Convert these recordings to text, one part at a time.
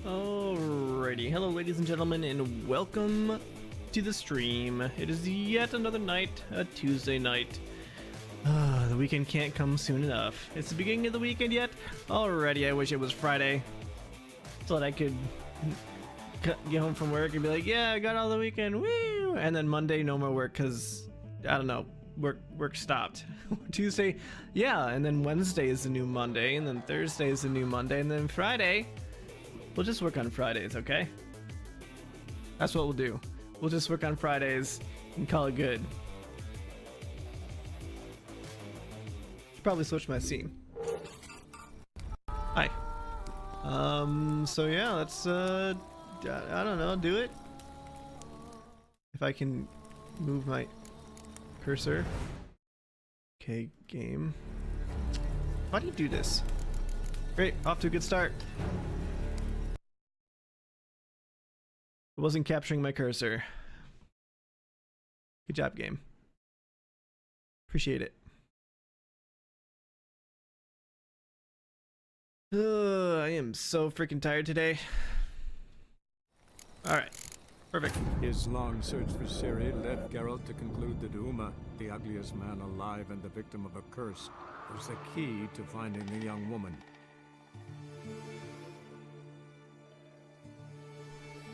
Alrighty, hello ladies and gentlemen, and welcome to the stream. It is yet another night, a Tuesday night. The weekend can't come soon enough. It's the beginning of the weekend yet? Already, I wish it was Friday, so that I could get home from work and be like, yeah, I got all the weekend, woo! And then Monday, no more work, because, I don't know, work stopped. Tuesday, yeah, and then Wednesday is the new Monday, and then Thursday is the new Monday, and then Friday, we'll just work on Fridays, okay? That's what we'll do. We'll just work on Fridays and call it good. Should probably switch my scene. Hi. So yeah, let's, I don't know, do it. If I can move my cursor. Okay, game. How do you do this? Great, off to a good start. It wasn't capturing my cursor. Good job, game. Appreciate it. I am so freaking tired today. Alright, perfect. His long search for Ciri led Geralt to conclude that Uma, the ugliest man alive and the victim of a curse, was the key to finding the young woman.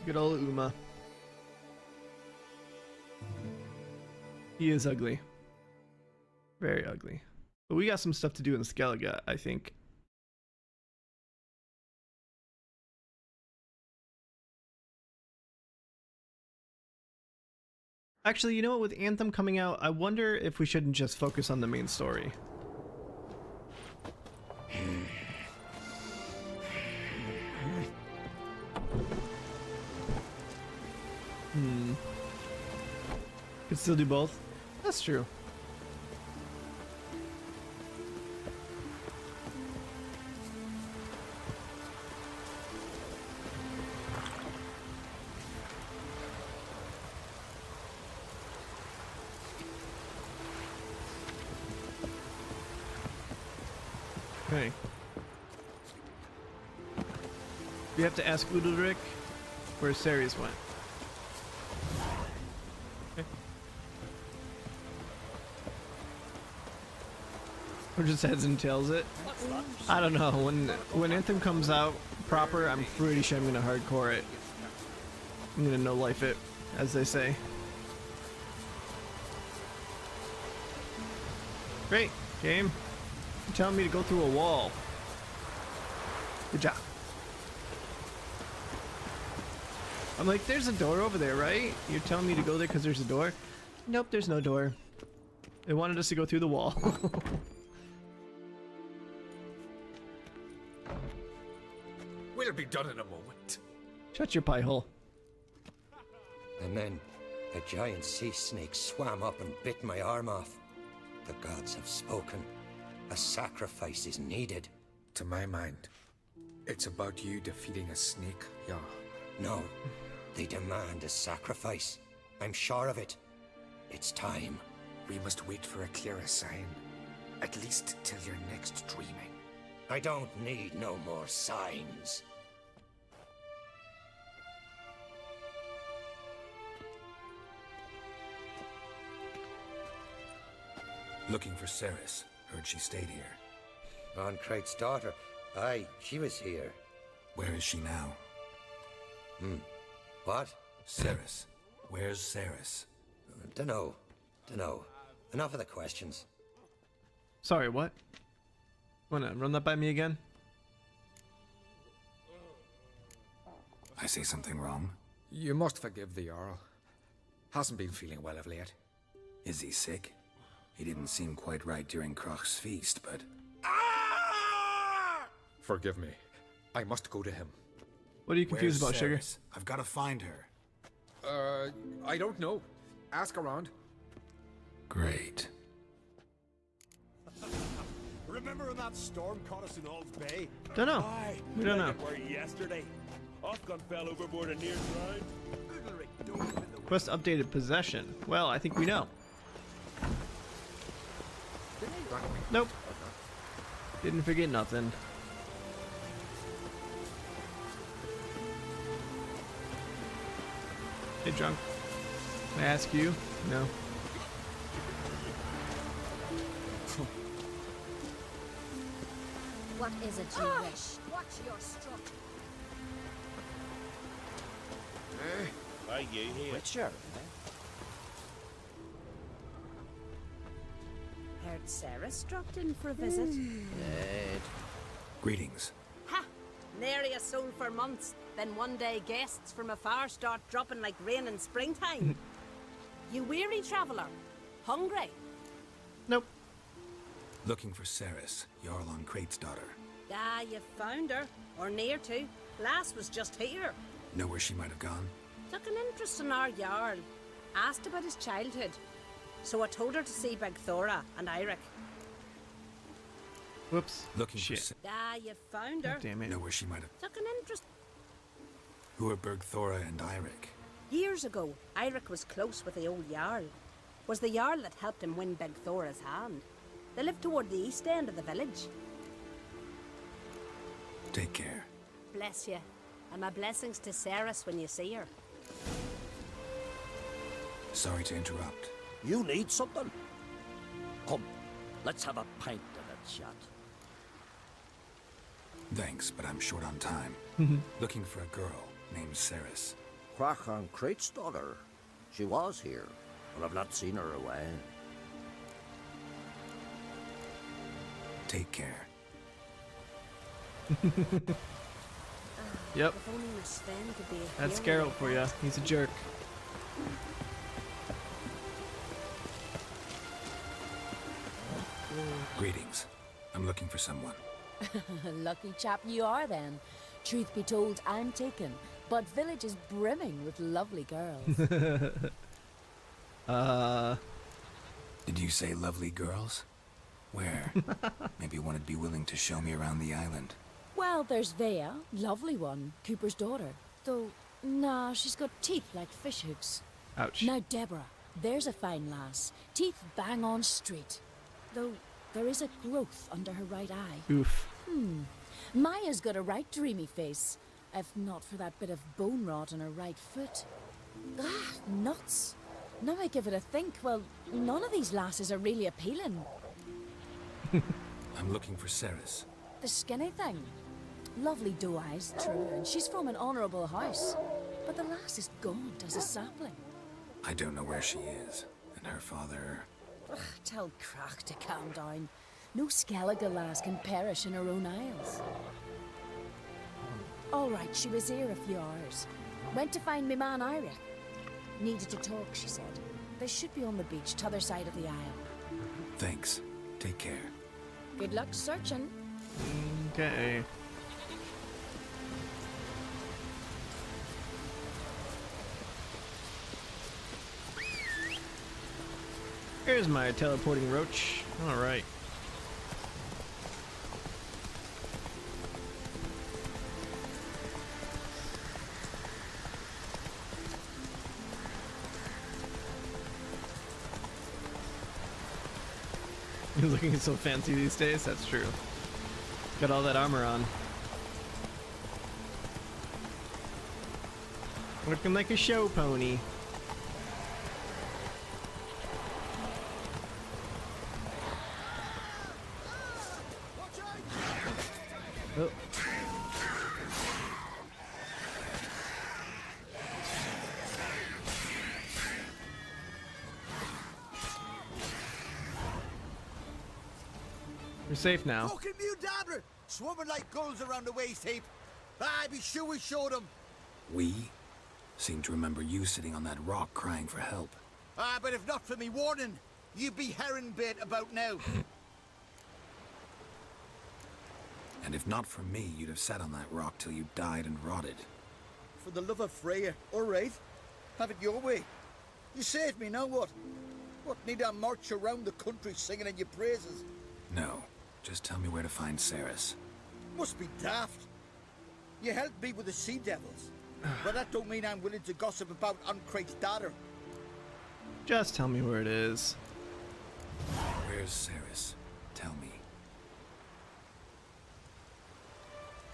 Good old Uma. He is ugly. Very ugly. But we got some stuff to do in Skellige, I think. Actually, you know what? With Anthem coming out, I wonder if we shouldn't just focus on the main story. Could still do both. That's true. Okay. We have to ask Udalric where Ceres went. Okay. Or just heads and tails it. I don't know. When Anthem comes out proper, I'm pretty sure I'm gonna hardcore it. I'm gonna no life it, as they say. Great game. You're telling me to go through a wall. Good job. I'm like, there's a door over there, right? You're telling me to go there because there's a door? Nope, there's no door. They wanted us to go through the wall. We'll be done in a moment. Shut your pie hole. And then a giant sea snake swam up and bit my arm off. The gods have spoken. A sacrifice is needed. To my mind, it's about you defeating a snake, yeah. No, they demand a sacrifice. I'm sure of it. It's time. We must wait for a clearer sign. At least till your next dreaming. I don't need no more signs. Looking for Ceres. Heard she stayed here. On Crate's daughter. Aye, she was here. Where is she now? What? Ceres. Where's Ceres? Dunno. Enough of the questions. Sorry, what? Wanna run that by me again? I say something wrong? You must forgive the Jarl. Hasn't been feeling well of late. Is he sick? He didn't seem quite right during Croc's feast, but... Forgive me. I must go to him. What are you confused Where's about, Sugar? Ceres? I've got to find her. I don't know. Ask around. Great. Remember when that storm caught us in All's Bay? Don't know. Aye, We don't like know. it were yesterday. Ofcom fell overboard and near drowned. Udalric dove in the Quest updated possession. Well, I think we know. Nope. Didn't forget nothing. Hey, drunk. Can I ask you? No. What is it you wish? Watch your strut. Aye, you here. Witcher. Heard Ceres dropped in for a visit. Greetings. Ha! Nary a soul for months. Then one day guests from afar start dropping like rain in springtime. You weary traveller? Hungry? Nope. Looking for Ceres, Jarl on Crate's daughter. Ah, you found her. Or near to. Lass was just here. Know where she might have gone? Took an interest in our Jarl. Asked about his childhood. So I told her to see Begthora and Eirik. Whoops. Looking Shit. for Ceres. Ah, you found her. God damn it. Know where she might have... Took an interest. Who are Bergthora and Eirik? Years ago, Eirik was close with the old Jarl. Was the Jarl that helped him win Begthora's hand. They lived toward the east end of the village. Take care. Bless you. And my blessings to Ceres when you see her. Sorry to interrupt. You need something? Come, let's have a pint and a chat. Thanks, but I'm short on time. Looking for a girl named Ceres. Crach on Crate's daughter. She was here, but I've not seen her away. Take care. Yep. If only my Sven could be a That's hero Geralt like for ya. that. He's a jerk. Greetings. I'm looking for someone. Lucky chap you are then. Truth be told, I'm taken, but village is brimming with lovely girls. Did you say lovely girls? Where? Maybe one would be willing to show me around the island. Well, there's Vea, lovely one, Cooper's daughter. Though, nah, she's got teeth like fish hooks. Ouch. Now Deborah, there's a fine lass, teeth bang on straight. Though, there is a growth under her right eye. Oof. Maya's got a right dreamy face, if not for that bit of bone rot on her right foot. Ah, nuts. Now I give it a think, well, none of these lasses are really appealing. I'm looking for Ceres. The skinny thing. Lovely doe eyes, true, and she's from an honourable house. But the lass is gaunt as a sapling. I don't know where she is, and her father... Ugh, tell Crack to calm down. No skeletal lass can perish in her own isles. All right, she was here a few hours. Went to find me man Ira. Needed to talk, she said. They should be on the beach, t'other side of the aisle. Thanks. Take care. Good luck searching. Okay. Here's my teleporting roach. Alright. You're looking so fancy these days? That's true. Got all that armor on. Looking like a show pony. Oh. You're safe now. Fucking mute dabbler! Swarming like gulls around the waist heap. I be sure we showed them. We? Seem to remember you sitting on that rock crying for help. But if not for me warning, you'd be herring bait about now. And if not for me, you'd have sat on that rock till you died and rotted. For the love of Freya, all right. Have it your way. You saved me, now what? What, need I march around the country singing in your praises? No, just tell me where to find Ceres. Must be daft. You helped me with the sea devils. But that don't mean I'm willing to gossip about Uncrate's daughter. Just tell me where it is. Where's Ceres? Tell me.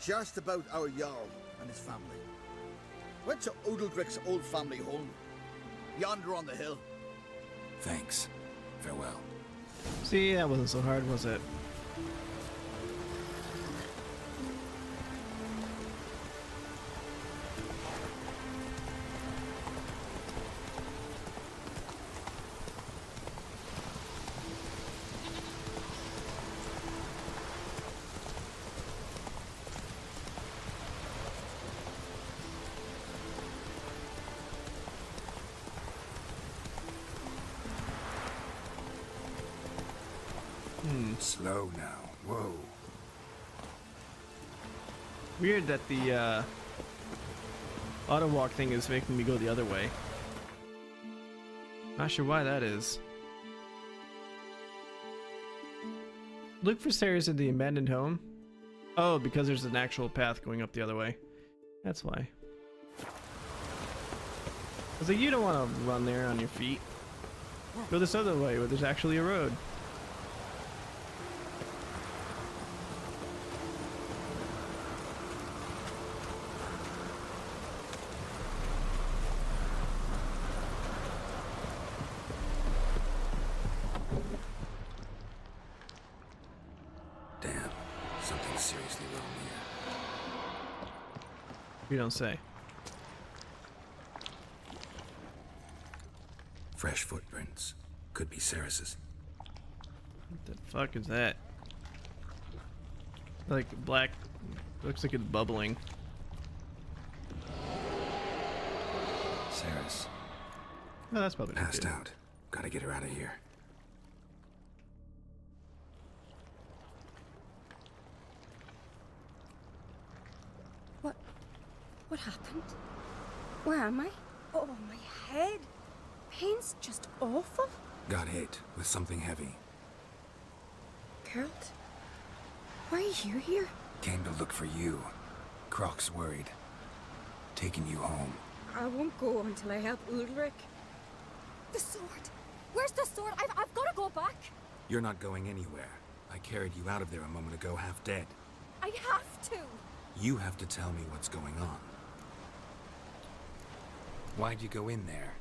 Just about our Jarl and his family. Went to Odeldrick's old family home. Yonder on the hill. Thanks. Farewell. See, that wasn't so hard, was it? Slow now. Whoa. Weird that the auto walk thing is making me go the other way. Not sure why that is. Look for Ceres in the abandoned home. Oh, because there's an actual path going up the other way. That's why. I was like, you don't want to run there on your feet. Go this other way where there's actually a road. Damn. Something seriously wrong here. You don't say. Fresh footprints. Could be Ceres's. What the fuck is that? Like black. Looks like it's bubbling. Ceres. No, that's probably not Passed good. out. Gotta get her out of here. What happened? Where am I? Oh, my head. Pain's just awful. Got hit with something heavy. Geralt, why are you here? Came to look for you. Croc's worried. Taking you home. I won't go until I help Ulrich. The sword! Where's the sword? I've got to go back! You're not going anywhere. I carried you out of there a moment ago, half dead. I have to! You have to tell me what's going on. Why'd you go in there?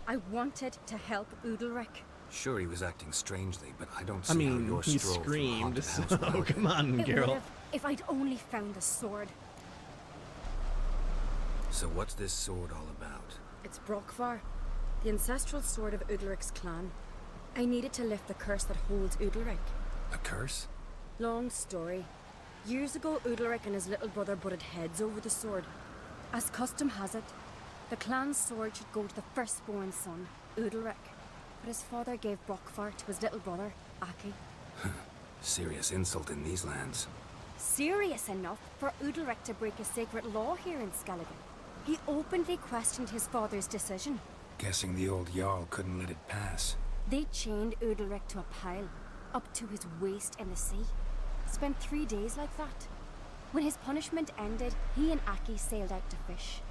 I wanted to help Ulrich. Sure, he was acting strangely, but I don't see I mean, how your he stroll through a screamed, haunted so house would help come it. on, It Geralt. would've if I'd only found the sword. So what's this sword all about? It's Brockvar, the ancestral sword of Udalric's clan. I needed to lift the curse that holds Udalric. A curse? Long story. Years ago, Udalric and his little brother butted heads over the sword. As custom has it, the clan's sword should go to the firstborn son, Udalric. But his father gave Brockvar to his little brother, Aki. Serious insult in these lands. Serious enough for Udalric to break a sacred law here in Skellige. He openly questioned his father's decision. Guessing the old Jarl couldn't let it pass. They chained Udalric to a pile, up to his waist in the sea. Spent 3 days like that. When his punishment ended, he and Aki sailed out to fish.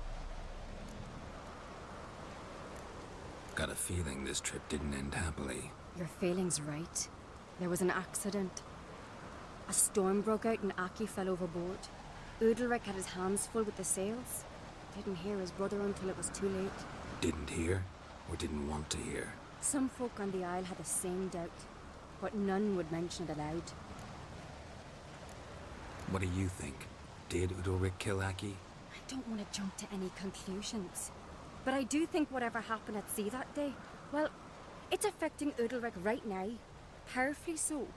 Got a feeling this trip didn't end happily. Your feeling's right. There was an accident. A storm broke out and Aki fell overboard. Udalric had his hands full with the sails. Didn't hear his brother until it was too late. Didn't hear, or didn't want to hear? Some folk on the Isle had the same doubt, but none would mention it aloud. What do you think? Did Udalric kill Aki? I don't want to jump to any conclusions, but I do think whatever happened at sea that day, well, it's affecting Udalric right now, powerfully so,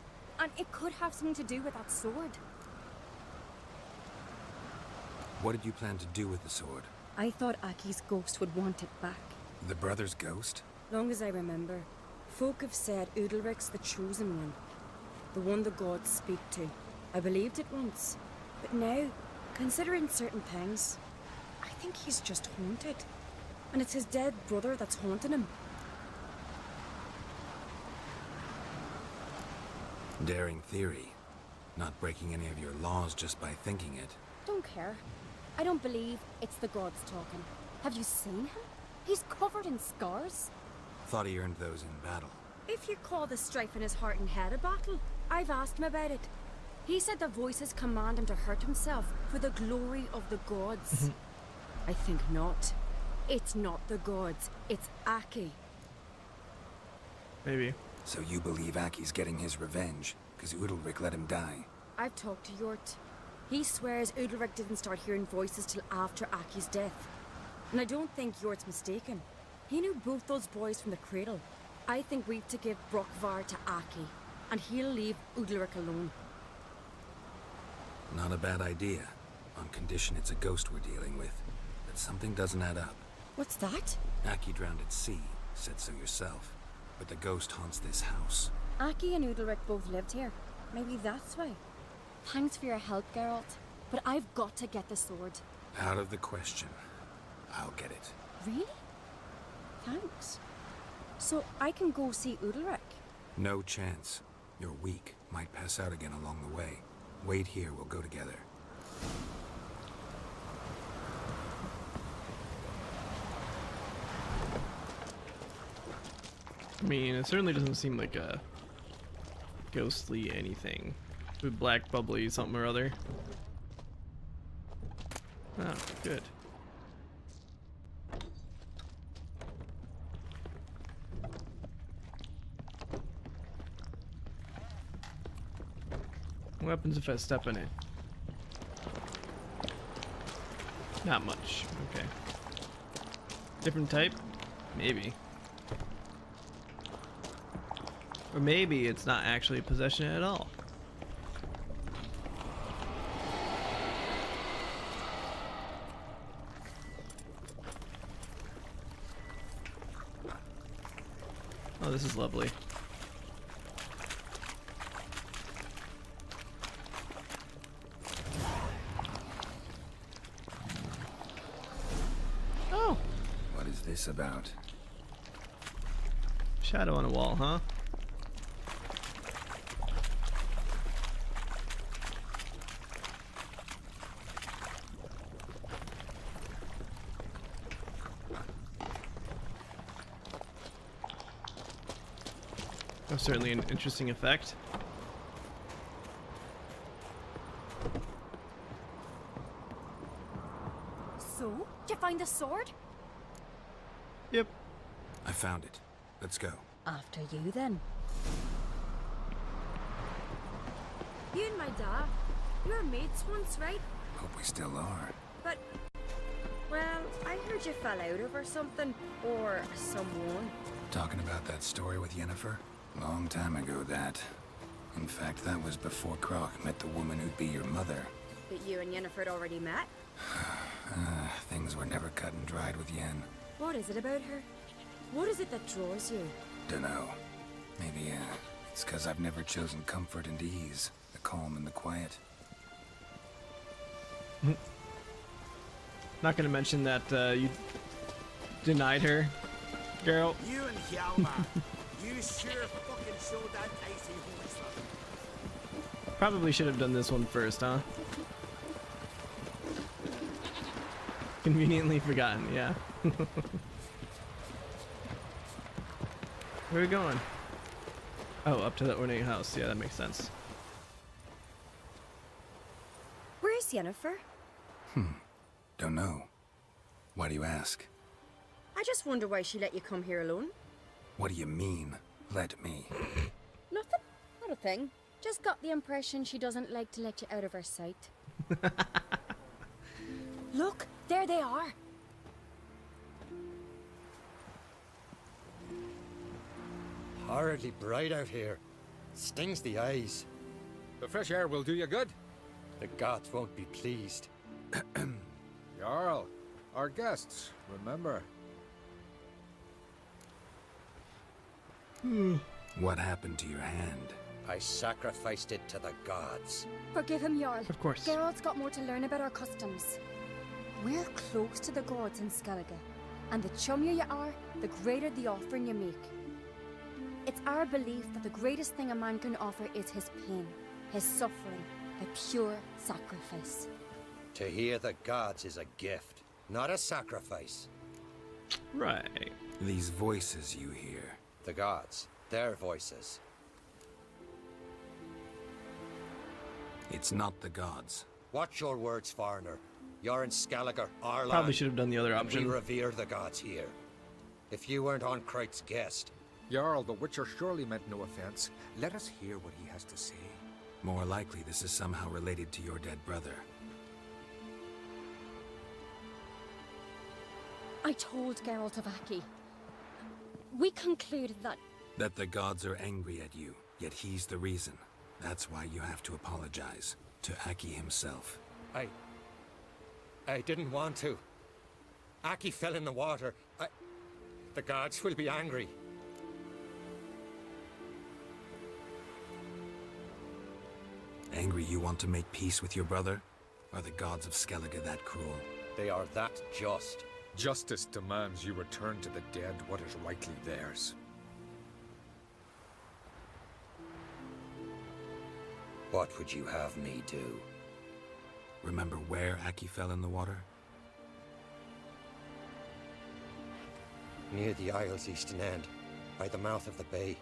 and it could have something to do with that sword. What did you plan to do with the sword? I thought Aki's ghost would want it back. The brother's ghost? Long as I remember, folk have said Udalric's the chosen one, the one the gods speak to. I believed it once, but now, considering certain things, I think he's just haunted. And it's his dead brother that's haunting him. Daring theory. Not breaking any of your laws just by thinking it. Don't care. I don't believe it's the gods talking. Have you seen him? He's covered in scars. Thought he earned those in battle. If you call the strife in his heart and head a battle, I've asked him about it. He said the voices command him to hurt himself for the glory of the gods. I think not. It's not the gods, it's Aki. Maybe. So you believe Aki's getting his revenge, because Udalric let him die? I've talked to Yort. He swears Udalric didn't start hearing voices till after Aki's death. And I don't think Yort's mistaken. He knew both those boys from the cradle. I think we've to give Brockvar to Aki, and he'll leave Udalric alone. Not a bad idea, on condition it's a ghost we're dealing with. But something doesn't add up. What's that? Aki drowned at sea, said so yourself. But the ghost haunts this house. Aki and Udalric both lived here. Maybe that's why. Thanks for your help, Geralt. But I've got to get the sword. Out of the question. I'll get it. Really? Thanks. So I can go see Udalric? No chance. You're weak. Might pass out again along the way. Wait here, we'll go together. I mean, it certainly doesn't seem like a ghostly anything. With black bubbly something or other. Oh, good. What happens if I step in it? Not much. Okay. Different type? Maybe. Or maybe it's not actually a possession at all. Oh, this is lovely. this about? Shadow on a wall, huh? That's certainly an interesting effect. So, did you find the sword? Yep. I found it. Let's go. After you, then. You and my dad, you were mates once, right? Hope we still are. But, well, I heard you fell out over something, or someone. Talking about that story with Yennefer? Long time ago, that. In fact, that was before Croc met the woman who'd be your mother. But you and Yennefer had already met? Things were never cut and dried with Yen. What is it about her? What is it that draws you? Dunno. Maybe, it's 'cause I've never chosen comfort and ease. The calm and the quiet. Not gonna mention that you denied her, girl. You and Hjalmar, you sure fucking showed that icy horse. Probably should have done this one first, huh? Conveniently forgotten, yeah. Where are we going? Oh, up to the ornate house. Yeah, that makes sense. Where's Yennefer? Don't know. Why do you ask? I just wonder why she let you come here alone. What do you mean, let me? Nothing. Not a thing. Just got the impression she doesn't like to let you out of her sight. Look, there they are. Horridly bright out here. Stings the eyes. The fresh air will do you good. The gods won't be pleased. Jarl, our guests, remember. What happened to your hand? I sacrificed it to the gods. Forgive him, Jarl. Of course. Geralt's got more to learn about our customs. We're close to the gods in Skellige, and the chummier you are, the greater the offering you make. It's our belief that the greatest thing a man can offer is his pain, his suffering, a pure sacrifice. To hear the gods is a gift, not a sacrifice. Right. These voices you hear. The gods, their voices. It's not the gods. Watch your words, foreigner. You're in Skellige, our land. Probably should have done the other And option. we revere the gods here. If you weren't on Kreit's guest, Jarl, the Witcher surely meant no offense. Let us hear what he has to say. More likely this is somehow related to your dead brother. I told Geralt of Aki. We concluded that... That the gods are angry at you, yet he's the reason. That's why you have to apologize. To Aki himself. I didn't want to. Aki fell in the water. The gods will be angry. Angry you want to make peace with your brother? Are the gods of Skellige that cruel? They are that just. Justice demands you return to the dead what is rightly theirs. What would you have me do? Remember where Aki fell in the water? Near the isle's eastern end, by the mouth of the bay.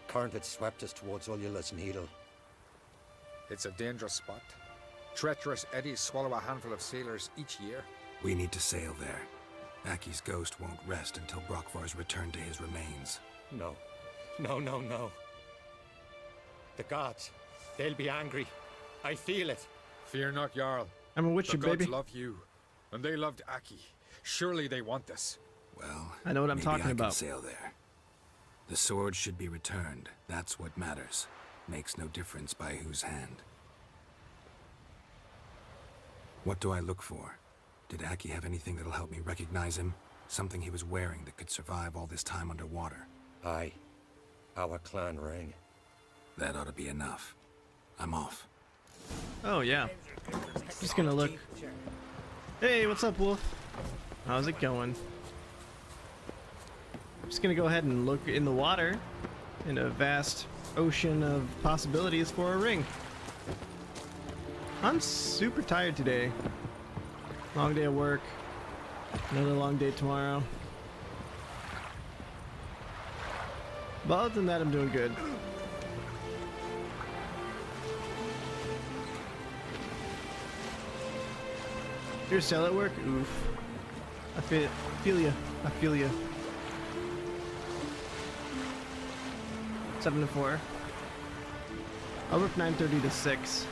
Current had swept us towards Ullula's Needle. It's a dangerous spot. Treacherous eddies swallow a handful of sailors each year. We need to sail there. Aki's ghost won't rest until Brokvar's returned to his remains. No. No. The gods, they'll be angry. I feel it. Fear not, Jarl. I'm a witcher, the gods baby. love you, and they loved Aki. Surely they want this. Well, I know what I'm maybe talking I about. Can sail there. The sword should be returned. That's what matters. Makes no difference by whose hand. What do I look for? Did Aki have anything that'll help me recognize him? Something he was wearing that could survive all this time underwater? Aye. Our clan ring. That ought to be enough. I'm off. Oh, yeah. Just gonna look. Hey, what's up, Wolf? How's it going? just gonna go ahead and look in the water in a vast ocean of possibilities for a ring. I'm super tired today. Long day at work. Another long day tomorrow. But other than that, I'm doing good. You're still at work? Oof. I feel ya. I feel ya. 7 to 4. I'll work 9:30 to 6.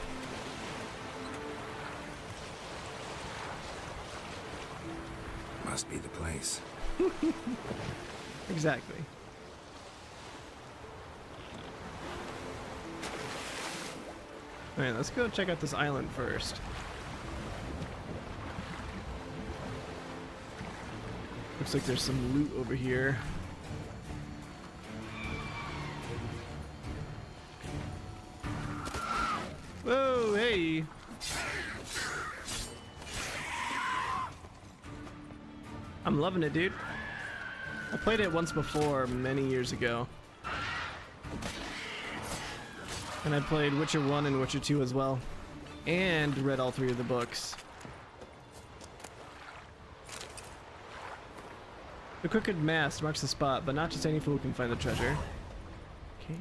Must be the place. Exactly. Alright, let's go check out this island first. Looks like there's some loot over here. Whoa, hey! I'm loving it, dude. I played it once before, many years ago. And I played Witcher 1 and Witcher 2 as well. And read all 3 of the books. The crooked mast marks the spot, but not just any fool can find the treasure. Okay.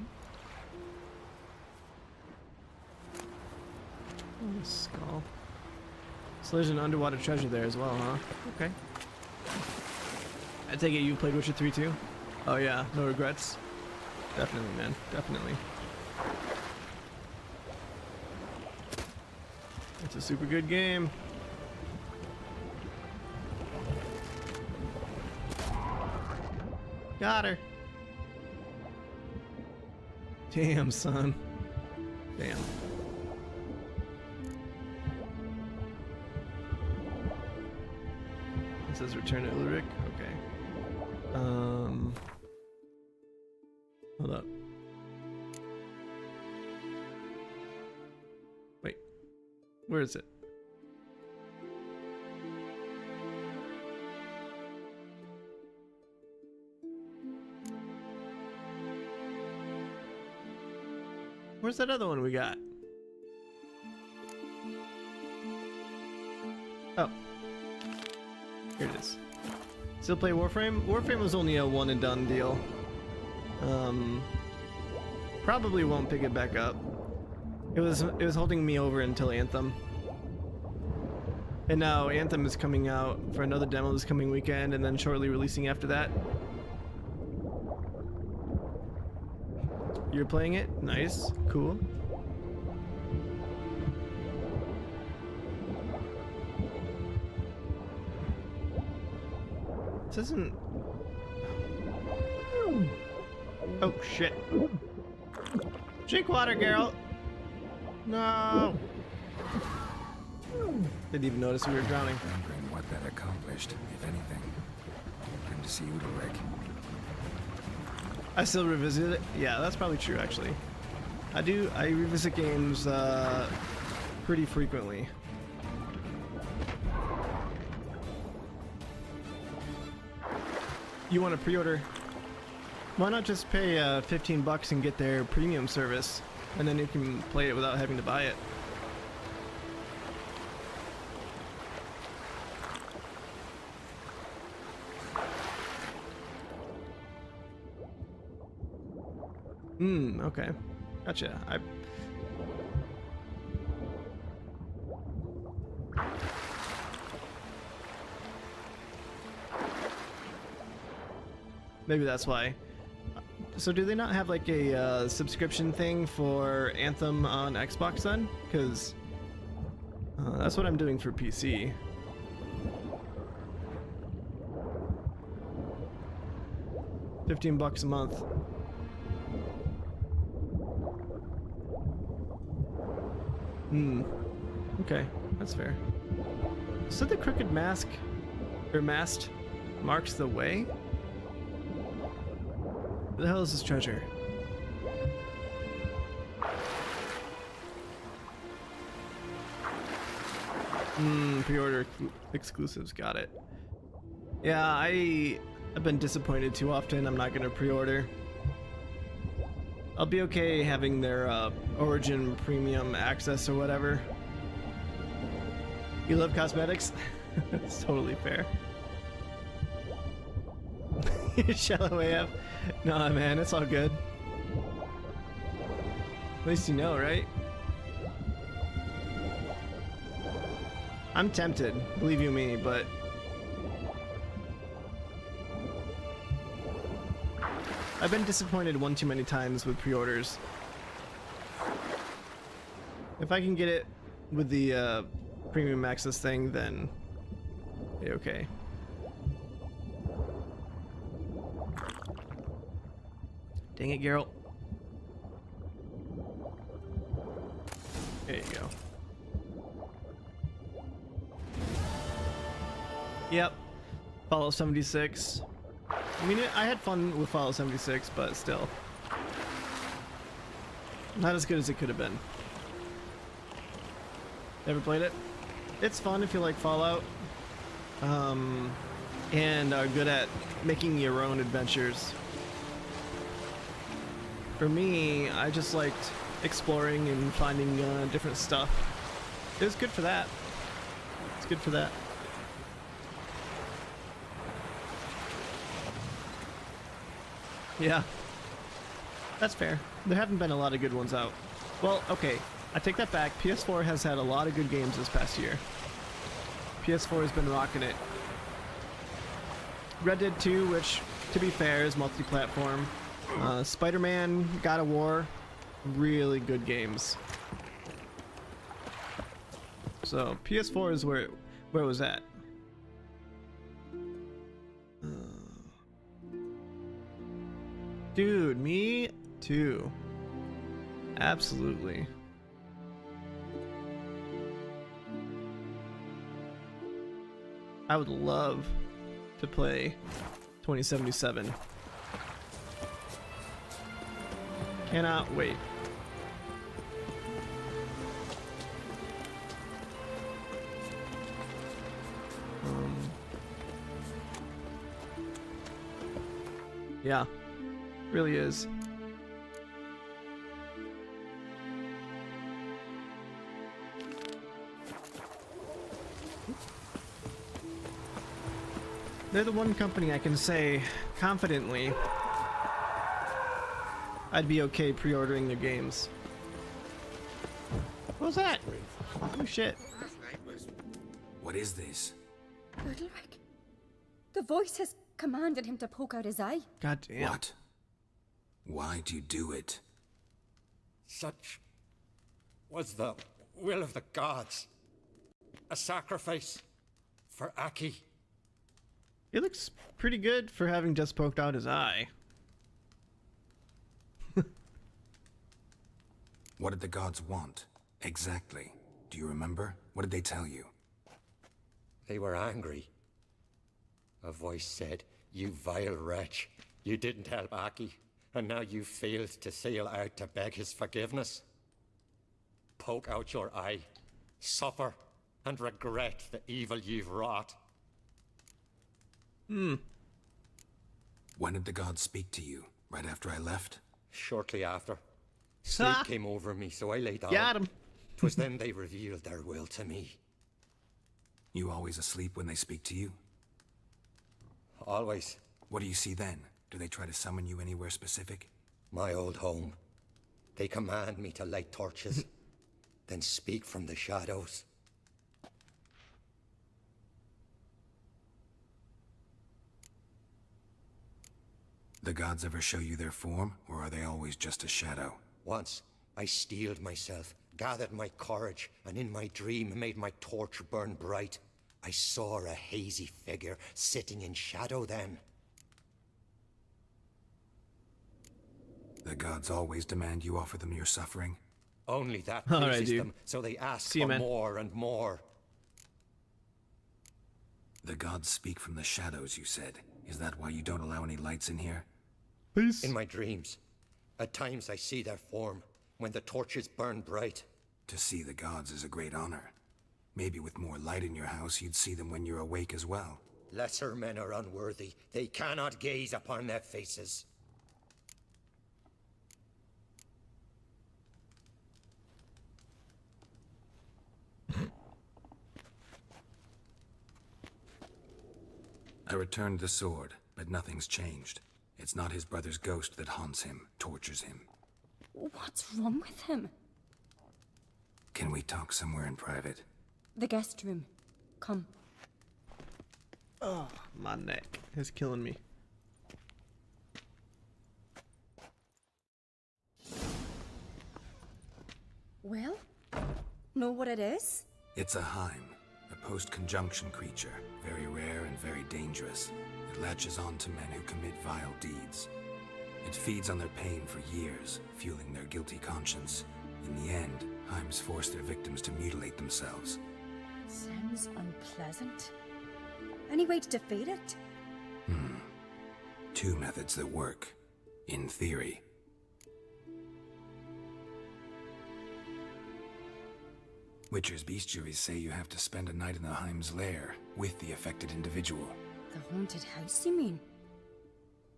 Oh, skull. So there's an underwater treasure there as well, huh? Okay. I take it you played Witcher 3 too? Oh yeah, no regrets? Definitely, man. Definitely. It's a super good game. Got her. Damn, son. Damn. It says return to Ulrich. Okay. Hold up. Wait. Where is it? Where's that other one we got? Oh. Here it is. Still play Warframe? Warframe was only a one and done deal. Probably won't pick it back up. It was holding me over until Anthem. And now Anthem is coming out for another demo this coming weekend and then shortly releasing after that. You're playing it? Nice. Cool. This isn't... Oh, shit. Drink water, Geralt! No! Didn't even notice we were drowning. Wondering what that accomplished, if anything. Time to see Ulrich. I still revisit it? Yeah, that's probably true, actually. I revisit games pretty frequently. You want to pre-order? Why not just pay $15 and get their premium service, and then you can play it without having to buy it. Okay. Gotcha. Maybe that's why. So do they not have like a subscription thing for Anthem on Xbox then? Because that's what I'm doing for PC. $15 a month. Okay, that's fair. So the crooked mast marks the way? Where the hell is this treasure? Pre-order exclusives, got it. Yeah, I've been disappointed too often. I'm not gonna pre-order. I'll be okay having their Origin Premium access or whatever. You love cosmetics? It's totally fair. Shallow AF. Nah, man, it's all good. At least you know, right? I'm tempted, believe you me, but I've been disappointed one too many times with pre-orders. If I can get it with the premium access thing, then okay. Dang it, Geralt. There you go. Yep. Fallout 76. I mean, I had fun with Fallout 76, but still. Not as good as it could have been. Never played it? It's fun if you like Fallout. And are good at making your own adventures. For me, I just liked exploring and finding different stuff. It was good for that. It's good for that. Yeah. That's fair. There haven't been a lot of good ones out. Well, okay. I take that back. PS4 has had a lot of good games this past year. PS4 has been rocking it. Red Dead 2, which, to be fair, is multi-platform. Spider-Man, God of War, really good games. So PS4 is where it was at. Dude, me too. Absolutely. I would love to play 2077. Cannot wait. Yeah, really is. They're the one company I can say confidently I'd be okay pre-ordering their games. What was that? Oh shit. What is this? Udalric. The voice has commanded him to poke out his eye. God damn. What? Why do you do it? Such was the will of the gods. A sacrifice for Aki. He looks pretty good for having just poked out his eye. What did the gods want? Exactly. Do you remember? What did they tell you? They were angry. A voice said, "You vile wretch, you didn't help Aki, and now you failed to sail out to beg his forgiveness. Poke out your eye, suffer, and regret the evil you've wrought." When did the gods speak to you? Right after I left? Shortly after. Sleep came over me, so I lay down. Got him. 'Twas then they revealed their will to me. You always asleep when they speak to you? Always. What do you see then? Do they try to summon you anywhere specific? My old home. They command me to light torches, then speak from the shadows. The gods ever show you their form, or are they always just a shadow? Once, I steeled myself, gathered my courage, and in my dream made my torch burn bright. I saw a hazy figure sitting in shadow then. The gods always demand you offer them your suffering? Only that All right, pleases dude. them, so they ask See you, for man. more and more. The gods speak from the shadows, you said. Is that why you don't allow any lights in here? Peace. In my dreams, at times I see their form, when the torches burn bright. To see the gods is a great honor. Maybe with more light in your house, you'd see them when you're awake as well. Lesser men are unworthy. They cannot gaze upon their faces. I returned the sword, but nothing's changed. It's not his brother's ghost that haunts him, tortures him. What's wrong with him? Can we talk somewhere in private? The guest room. Come. Oh, my neck is killing me. Well, know what it is? It's a Heim, a post-conjunction creature, very rare and very dangerous. It latches on to men who commit vile deeds. It feeds on their pain for years, fueling their guilty conscience. In the end, Heims force their victims to mutilate themselves. Sounds unpleasant. Any way to defeat it? Two methods that work. In theory. Witcher's bestiaries say you have to spend a night in the Heim's lair with the affected individual. The haunted house, you mean?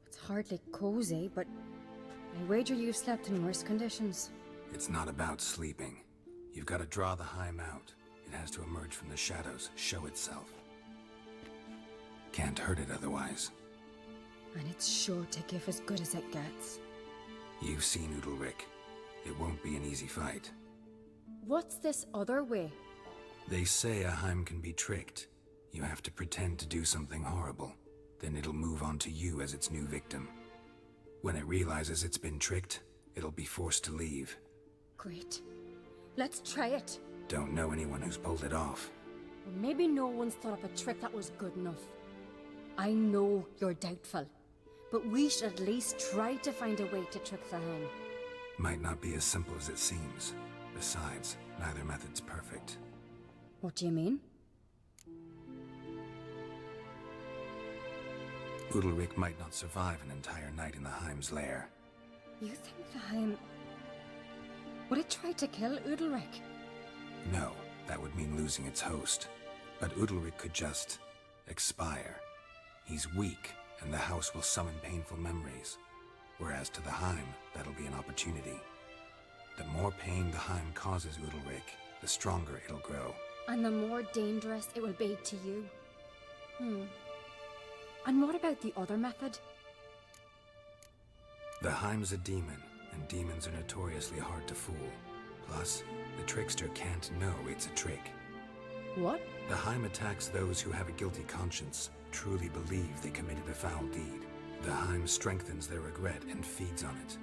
It's hardly cozy, but I wager you've slept in worse conditions. It's not about sleeping. You've got to draw the Heim out. It has to emerge from the shadows, show itself. Can't hurt it otherwise. And it's sure to give as good as it gets. You've seen Udalric. It won't be an easy fight. What's this other way? They say a Heim can be tricked. You have to pretend to do something horrible. Then it'll move on to you as its new victim. When it realizes it's been tricked, it'll be forced to leave. Great. Let's try it. Don't know anyone who's pulled it off. Or maybe no one's thought up a trick that was good enough. I know you're doubtful, but we should at least try to find a way to trick the Heim. Might not be as simple as it seems. Besides, neither method's perfect. What do you mean? Udalric might not survive an entire night in the Heim's lair. You think the Heim... Would it try to kill Udalric? No, that would mean losing its host. But Udalric could just... expire. He's weak, and the house will summon painful memories. Whereas to the Heim, that'll be an opportunity. The more pain the Heim causes Udalric, the stronger it'll grow. And the more dangerous it will be to you. And what about the other method? The Heim's a demon, and demons are notoriously hard to fool. Plus, the trickster can't know it's a trick. What? The Heim attacks those who have a guilty conscience, truly believe they committed a foul deed. The Heim strengthens their regret and feeds on it.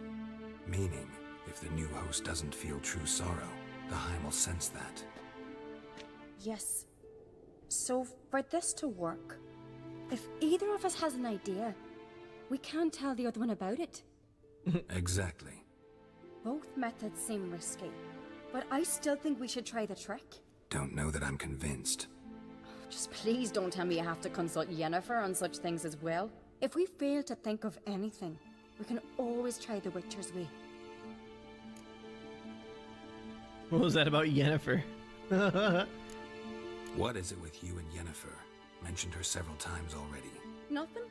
Meaning, if the new host doesn't feel true sorrow, the Heim will sense that. Yes. So, for this to work, if either of us has an idea, we can't tell the other one about it. Exactly. Both methods seem risky, but I still think we should try the trick. Don't know that I'm convinced. Just please don't tell me you have to consult Yennefer on such things as well. If we fail to think of anything, we can always try the Witcher's way. What was that about Yennefer? What is it with you and Yennefer? Mentioned her several times already. Nothing.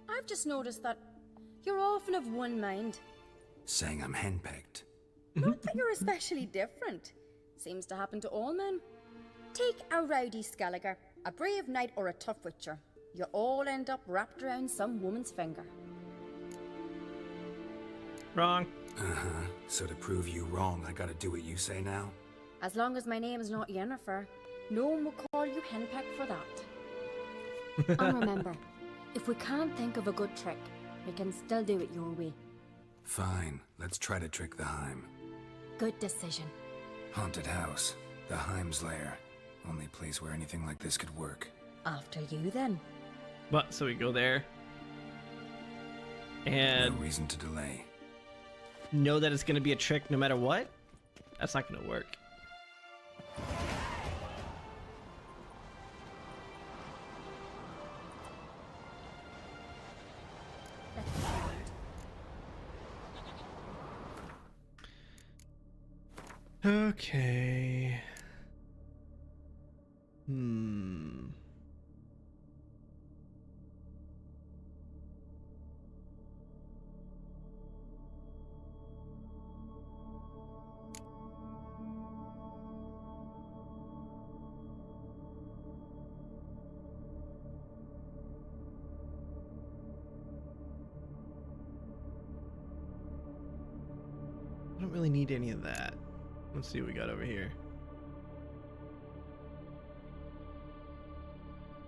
I've just noticed that you're often of one mind. Saying I'm henpecked. Not that you're especially different. Seems to happen to all men. Take a rowdy Skelliger, a brave knight or a tough witcher. You all end up wrapped around some woman's finger. Wrong. Uh-huh. So to prove you wrong, I gotta do what you say now? As long as my name is not Yennefer, no one will call you henpecked for that. And remember, if we can't think of a good trick, we can still do it your way. Fine, let's try to trick the Heim. Good decision. Haunted house, the Heim's lair. Only place where anything like this could work. After you, then. But so we go there. And no reason to delay. Know that it's gonna be a trick no matter what? That's not gonna work. Okay. don't really need any of that. Let's see what we got over here.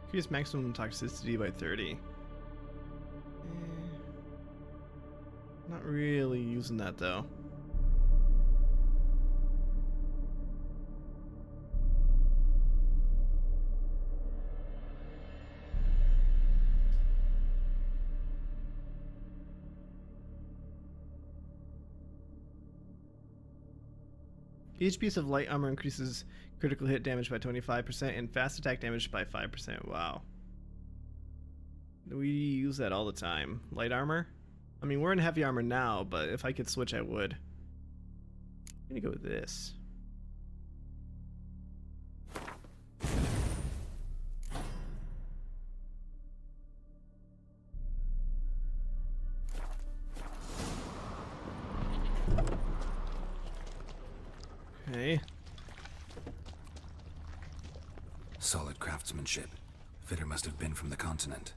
Increase maximum toxicity by 30. Not really using that though. Each piece of light armor increases critical hit damage by 25% and fast attack damage by 5%. Wow. We use that all the time. Light armor? I mean, we're in heavy armor now, but if I could switch, I would. I'm gonna go with this. Okay. Solid craftsmanship. Fitter must have been from the continent.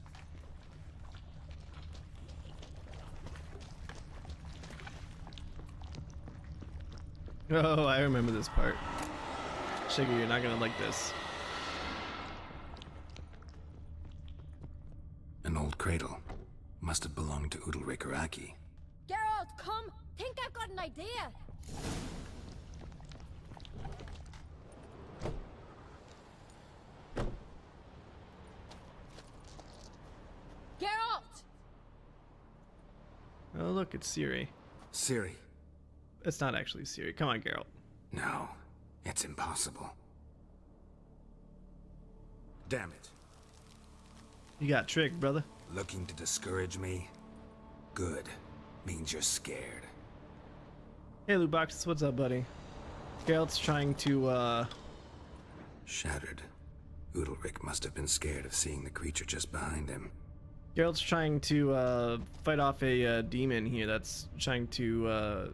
Oh, I remember this part. Sugar, you're not gonna like this. An old cradle. Must have belonged to Udalric or Aki. Geralt, come! Think I've got an idea! Geralt! Oh, look, it's Ciri. Ciri. It's not actually Ciri. Come on, Geralt. No, it's impossible. Damn it. You got tricked, brother. Looking to discourage me? Good. Means you're scared. Hey, Loot Boxes, what's up, buddy? Geralt's trying to, Shattered. Udalric must have been scared of seeing the creature just behind him. Geralt's trying to, fight off a, demon here that's trying to,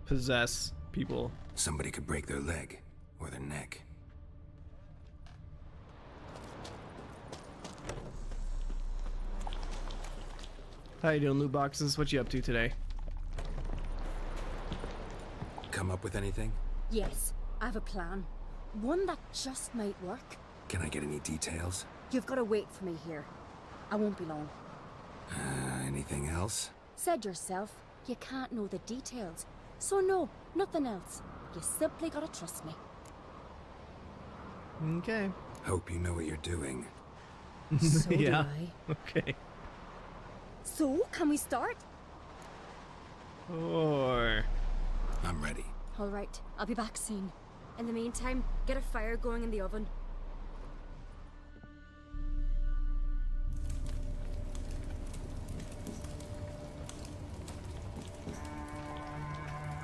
possess people. Somebody could break their leg or their neck. How you doing, Loot Boxes? What you up to today? Come up with anything? Yes, I have a plan. One that just might work. Can I get any details? You've got to wait for me here. I won't be long. Anything else? Said yourself, you can't know the details. So no, nothing else. You simply gotta trust me. Okay. Hope you know what you're doing. So yeah. do I. Okay. So, can we start? Or... I'm ready. All right, I'll be back soon. In the meantime, get a fire going in the oven.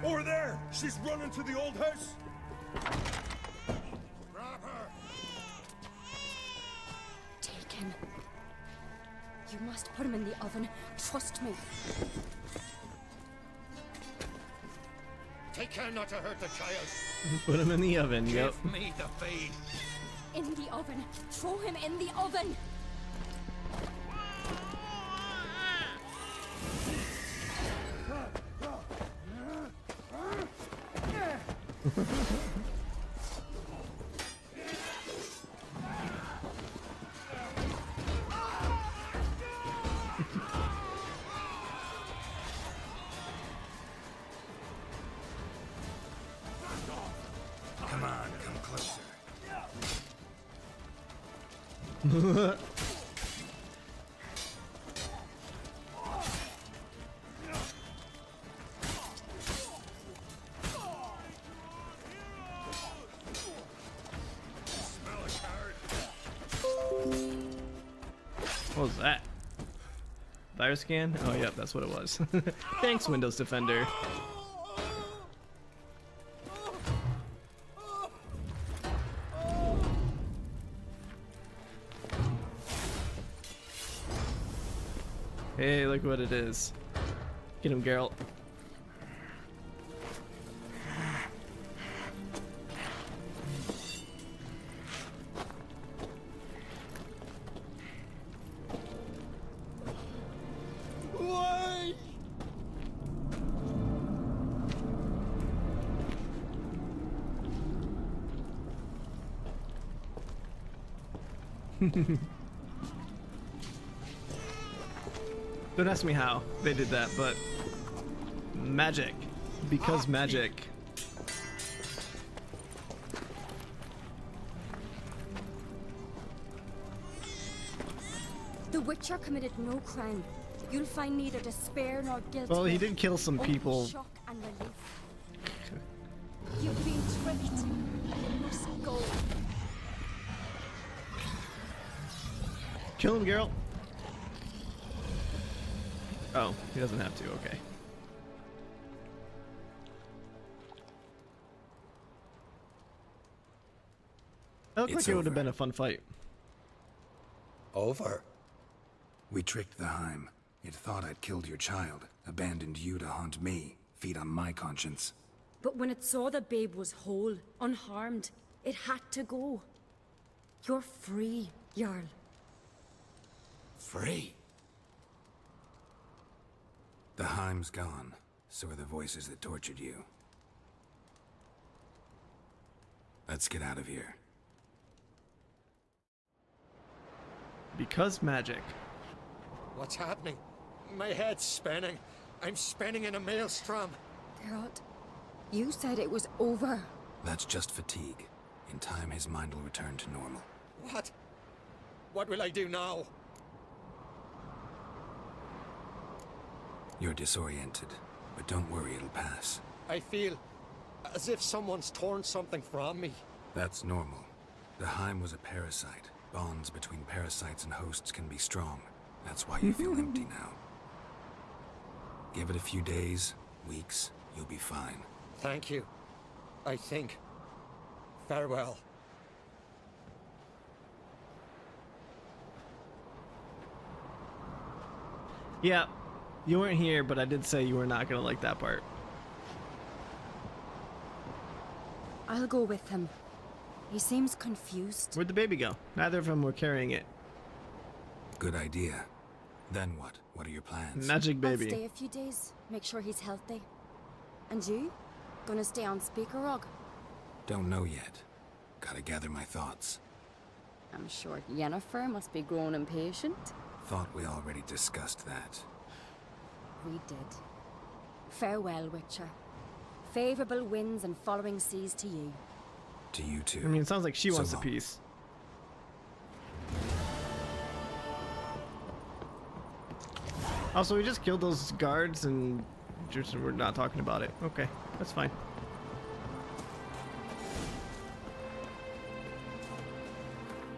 Over there! She's running to the old house! Grab her! Take him. You must put him in the oven. Trust me. Take care not to hurt the child. Put him in the oven, yep. Give me the feed. In the oven. Throw him in the oven. Come on, come closer. What was that? Virus scan? Oh, yep, that's what it was. Thanks, Windows Defender. Hey, look what it is. Get him, Geralt. Don't ask me how they did that, but magic. Because magic. The Witcher committed no crime. You'll find neither despair nor guilt. Well, he did kill some only people. shock and relief. You've been tricked. You must go. Kill him, Geralt. Oh, he doesn't have to. Okay. That looked like it would have been a fun fight. Over? We tricked the Heim. It thought I'd killed your child, abandoned you to haunt me, feed on my conscience. But when it saw the babe was whole, unharmed, it had to go. You're free, Jarl. Free? The Heim's gone, so are the voices that tortured you. Let's get out of here. Because magic. What's happening? My head's spinning. I'm spinning in a maelstrom. Geralt, you said it was over. That's just fatigue. In time, his mind will return to normal. What? What will I do now? You're disoriented, but don't worry, it'll pass. I feel as if someone's torn something from me. That's normal. The Heim was a parasite. Bonds between parasites and hosts can be strong. That's why you feel empty now. Give it a few days, weeks, you'll be fine. Thank you. I think. Farewell. Yeah, you weren't here, but I did say you were not gonna like that part. I'll go with him. He seems confused. Where'd the baby go? Neither of them were carrying it. Good idea. Then what? What are your plans? Magic baby. I'll stay a few days, make sure he's healthy. And you? Gonna stay on Speaker Rog? Don't know yet. Gotta gather my thoughts. I'm sure Yennefer must be grown impatient. Thought we already discussed that. We did. Farewell, Witcher. Favorable winds and following seas to you. To you too. I mean, it sounds like she So wants a long. piece. Also, we just killed those guards and just we're not talking about it. Okay, that's fine.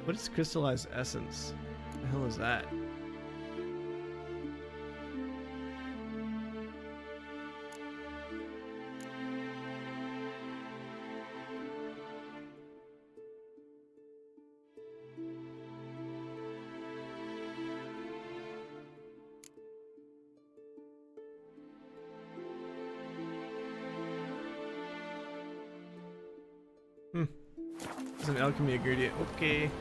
What is crystallized essence? What the hell is that? It's an alchemy ingredient. Okay.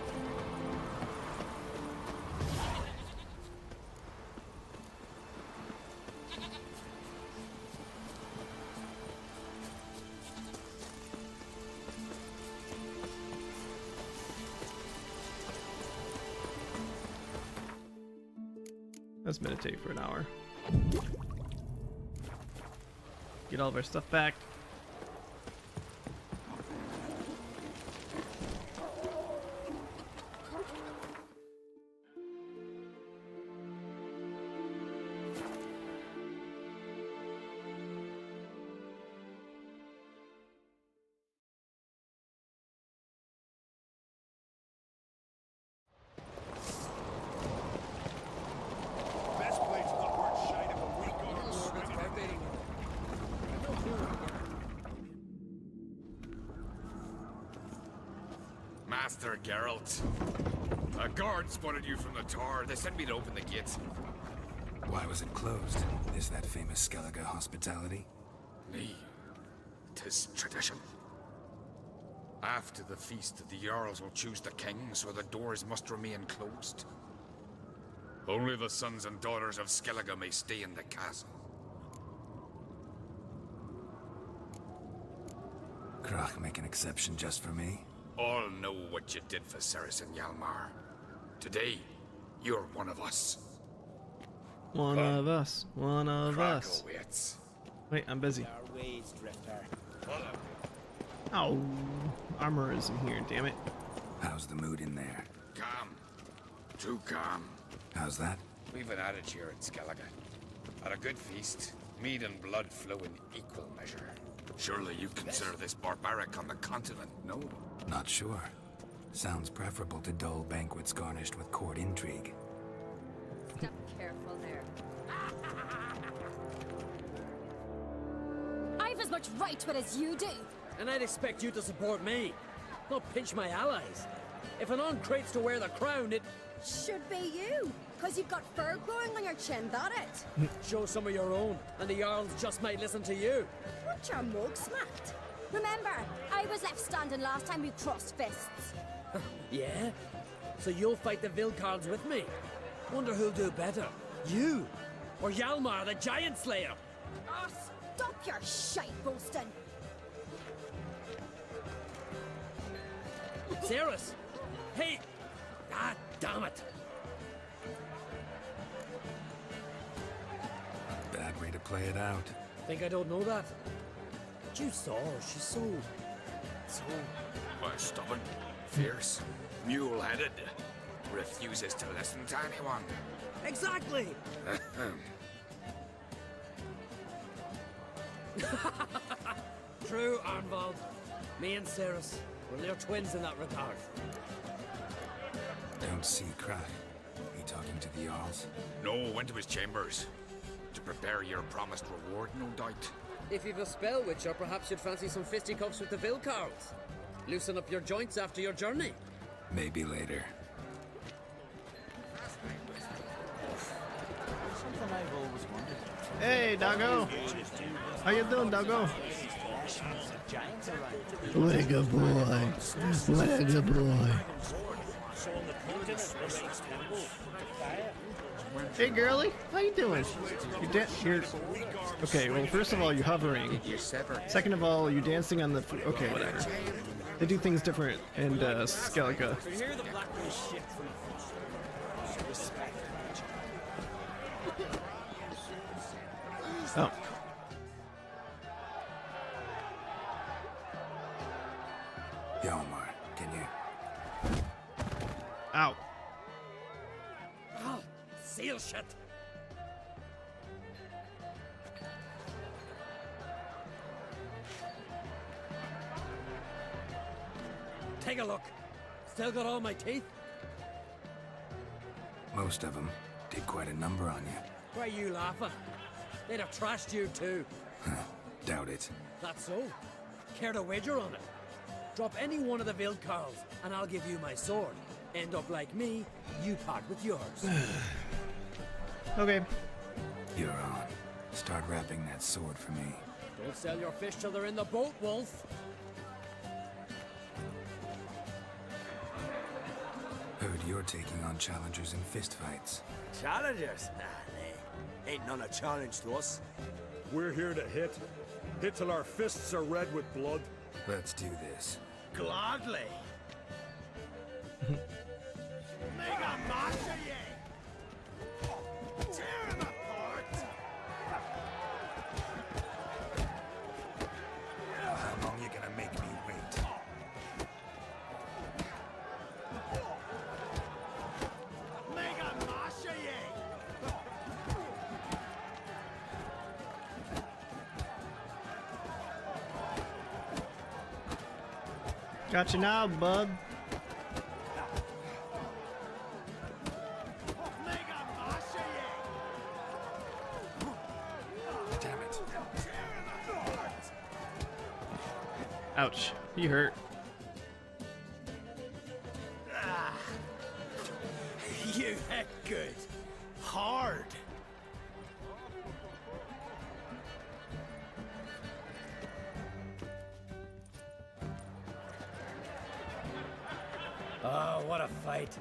Let's meditate for an hour. Get all of our stuff back. Best plate's not worth shite if a week on Master Geralt. A guard spotted you from the tower. They sent me to open the gates. Why was it closed? Is that famous Skellige hospitality? Nay, 'tis tradition. After the feast, the Jarls will choose the king, so the doors must remain closed. Only the sons and daughters of Skellige may stay in the castle. Krach make an exception just for me? All know what you did for Saracen Hjalmar. Today, you're one of us. One of us. One of us. Waits. Wait, I'm busy. Our ways, Drifter. Ow. Armor isn't here, damn it. How's the mood in there? Calm. Too calm. How's that? We've an adage here in Skellige. At a good feast, mead and blood flow in equal measure. Surely you consider this barbaric on the continent, no? Not sure. Sounds preferable to dull banquets garnished with court intrigue. Step careful there. I've as much right to it as you do. And I'd expect you to support me, not pinch my allies. If an on-crate's to wear the crown, it... Should be you, because you've got fur growing on your chin, that it? Show some of your own, and the Jarls just might listen to you. Want your mug smacked? Remember, I was left standing last time we crossed fists. Yeah? So you'll fight the Vilcards with me? Wonder who'll do better, you or Hjalmar the Giant Slayer? Oh, stop your shite boasting. Cerys! Hey! Ah, damn it! Bad way to play it out. Think I don't know that? But you saw her, she's so... Stubborn, fierce, mule-headed. Refuses to listen to anyone. Exactly! True, Arnvald. Me and Cerys, we're near twins in that regard. Don't see Cry. He talking to the Jarls? No, went to his chambers. To prepare your promised reward, no doubt. If you've a spell witcher, perhaps you'd fancy some fisticuffs with the Vilcards. Loosen up your joints after your journey. Maybe later. Something I've always wondered. Hey, doggo. How you doing, doggo? What a good boy. What a good boy. Hey, girly. How you doing? You're... Okay, well, first of all, you're hovering. Second of all, you're dancing on the... Okay, whatever. They do things different in Skellige. Oh. Hjalmar, can you... Ow. Oh, seal shit! Take a look. Still got all my teeth? Most of them did quite a number on you. Why are you laughing? They'd have trashed you too. Doubt it. That's so. Care to wager on it? Drop any one of the Vilcarls, and I'll give you my sword. End up like me, you part with yours. Okay. You're on. Start wrapping that sword for me. Don't sell your fish till they're in the boat, Wolf. Heard you're taking on challengers in fistfights. Challengers? Nah, they ain't none a challenge to us. We're here to hit. Hit till our fists are red with blood. Let's do this. Gladly. Mega master ye! Tear him apart! How long you gonna make me wait? Mega master ye! Gotcha now, bub. Mega master ye! Damn it. Ouch. He hurt. Ah. You hit good. Hard. Oh, what a fight.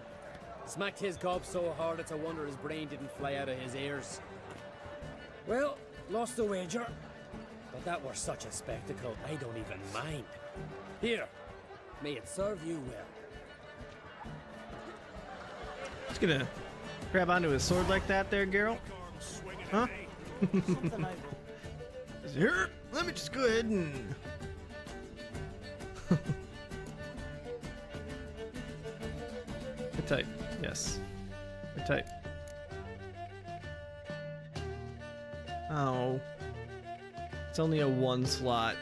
Smacked his gob so hard it's a wonder his brain didn't fly out of his ears. Well, lost the wager. But that were such a spectacle, I don't even mind. Here, may it serve you well. Just gonna grab onto his sword like that there, Geralt? Huh? Here, let me just go ahead and... Good type, yes. Good type. Oh. It's only a 1 slot.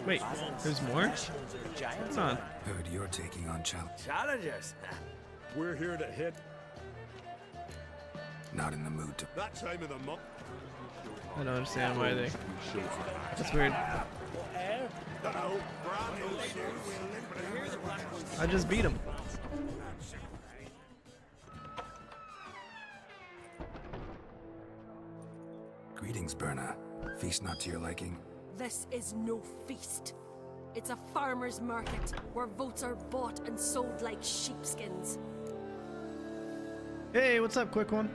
Wait, there's more? Come on. Heard you're taking on Challengers? We're here to hit. Not in the mood to. That time of the month. I don't understand why they... That's weird. I just beat him. Greetings, Berna. Feast not to your liking? This is no feast. It's a farmer's market where votes are bought and sold like sheepskins. Hey, what's up, quick one?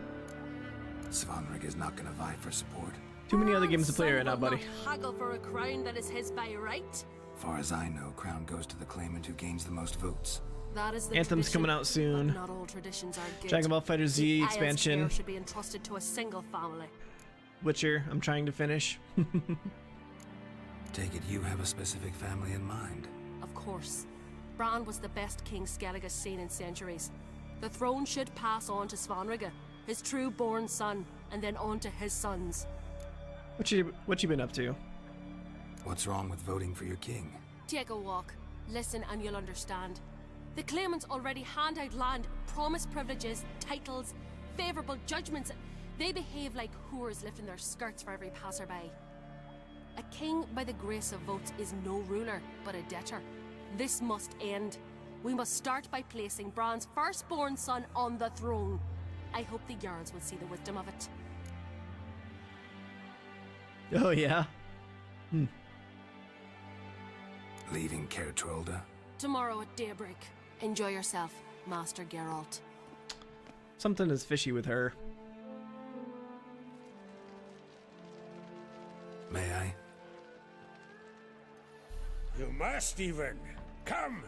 Svanrig is not gonna vie for support. Too many other games to play right now, buddy. Haggle for a crown that is his by right. Far as I know, crown goes to the claimant who gains the most votes. That is the Anthem's tradition, coming out soon. but not all traditions are good. Dragon Ball FighterZ The Isles expansion. care should be entrusted to a single family. Witcher, I'm trying to finish. Take it you have a specific family in mind. Of course. Bran was the best king Skellige's seen in centuries. The throne should pass on to Svanrige, his true-born son, and then on to his sons. What you been up to? What's wrong with voting for your king? Take a walk. Listen and you'll understand. The claimants already hand out land, promise privileges, titles, favourable judgments. They behave like whores lifting their skirts for every passerby. A king by the grace of votes is no ruler, but a debtor. This must end. We must start by placing Bran's firstborn son on the throne. I hope the Jarls will see the wisdom of it. Oh, yeah? Leaving Caer Trolda? Tomorrow at daybreak. Enjoy yourself, Master Geralt. Something is fishy with her. May I? You must even. Come.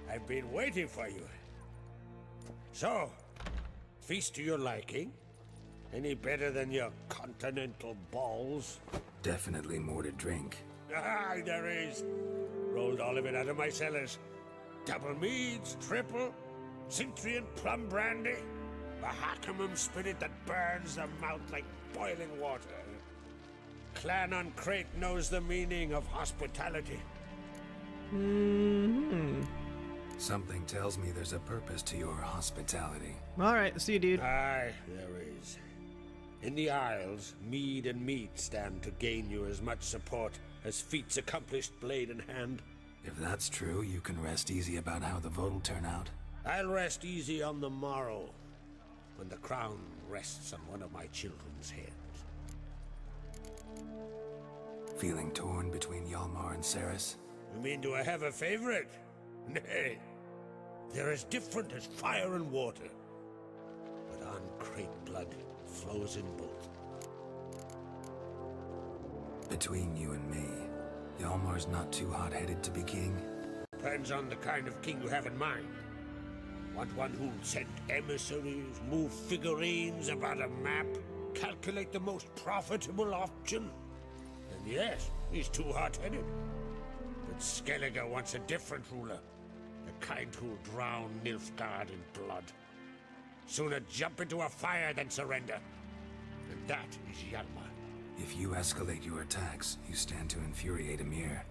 I've been waiting for you. So, feast to your liking? Any better than your continental balls? Definitely more to drink. Ah, there is. Rolled all of it out of my cellars. Double meads, triple, Cintrian plum brandy, a Hackamum spirit that burns the mouth like boiling water. Clan on Crate knows the meaning of hospitality. Something tells me there's a purpose to your hospitality. Alright, see you, dude. Aye, there is. In the Isles, mead and meat stand to gain you as much support as feats accomplished blade in hand. If that's true, you can rest easy about how the vote will turn out. I'll rest easy on the morrow, when the crown rests on one of my children's heads. Feeling torn between Hjalmar and Ceres? You mean do I have a favorite? Nay. They're as different as fire and water. But on Crate blood flows in both. Between you and me, Hjalmar's not too hot-headed to be king? Depends on the kind of king you have in mind. Want one who'll send emissaries, move figurines about a map, calculate the most profitable option? And yes, he's too hot-headed. But Skellige wants a different ruler. The kind who'll drown Nilfgaard in blood. Sooner jump into a fire than surrender. And that is Hjalmar. If you escalate your attacks, you stand to infuriate Emir.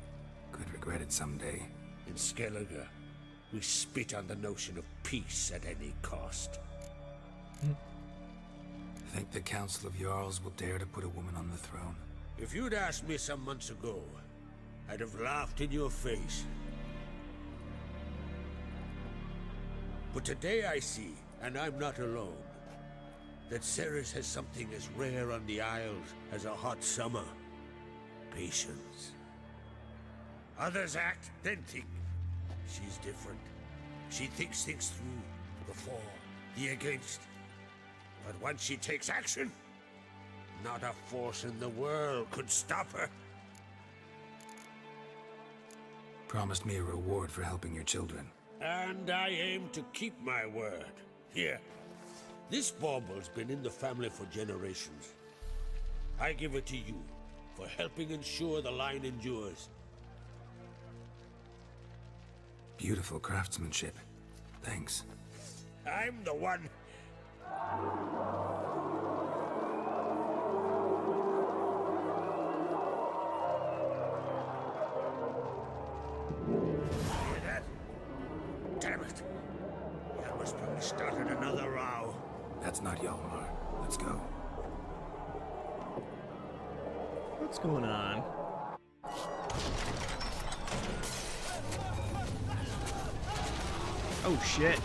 Could regret it someday. In Skellige, we spit on the notion of peace at any cost. Think the Council of Jarls will dare to put a woman on the throne? If you'd asked me some months ago, I'd have laughed in your face. But today I see, and I'm not alone, that Ceres has something as rare on the Isles as a hot summer. Patience. Others act, then think. She's different. She thinks things through, the for, the against. But once she takes action, not a force in the world could stop her. Promised me a reward for helping your children. And I aim to keep my word. Here, this bauble's been in the family for generations. I give it to you for helping ensure the line endures. Beautiful craftsmanship. Thanks. I'm the one. Hear that? Damn it. Hjalmar's probably started another row. That's not Hjalmar. Let's go. What's going on? Oh shit.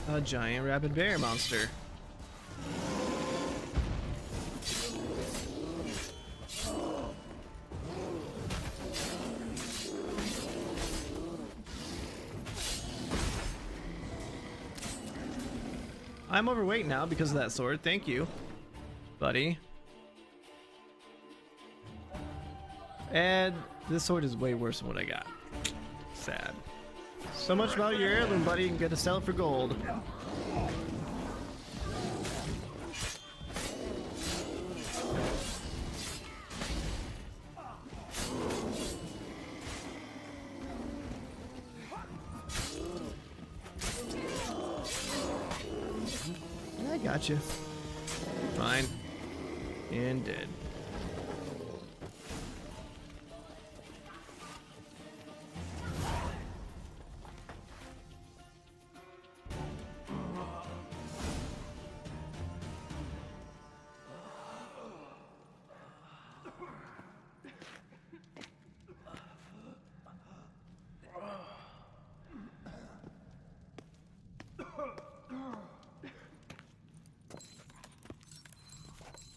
A giant rabid bear monster. I'm overweight now because of that sword. Thank you, buddy. And this sword is way worse than what I got. Sad. So much about your heirloom, buddy. You can get to sell it for gold. I got you. Fine. And dead.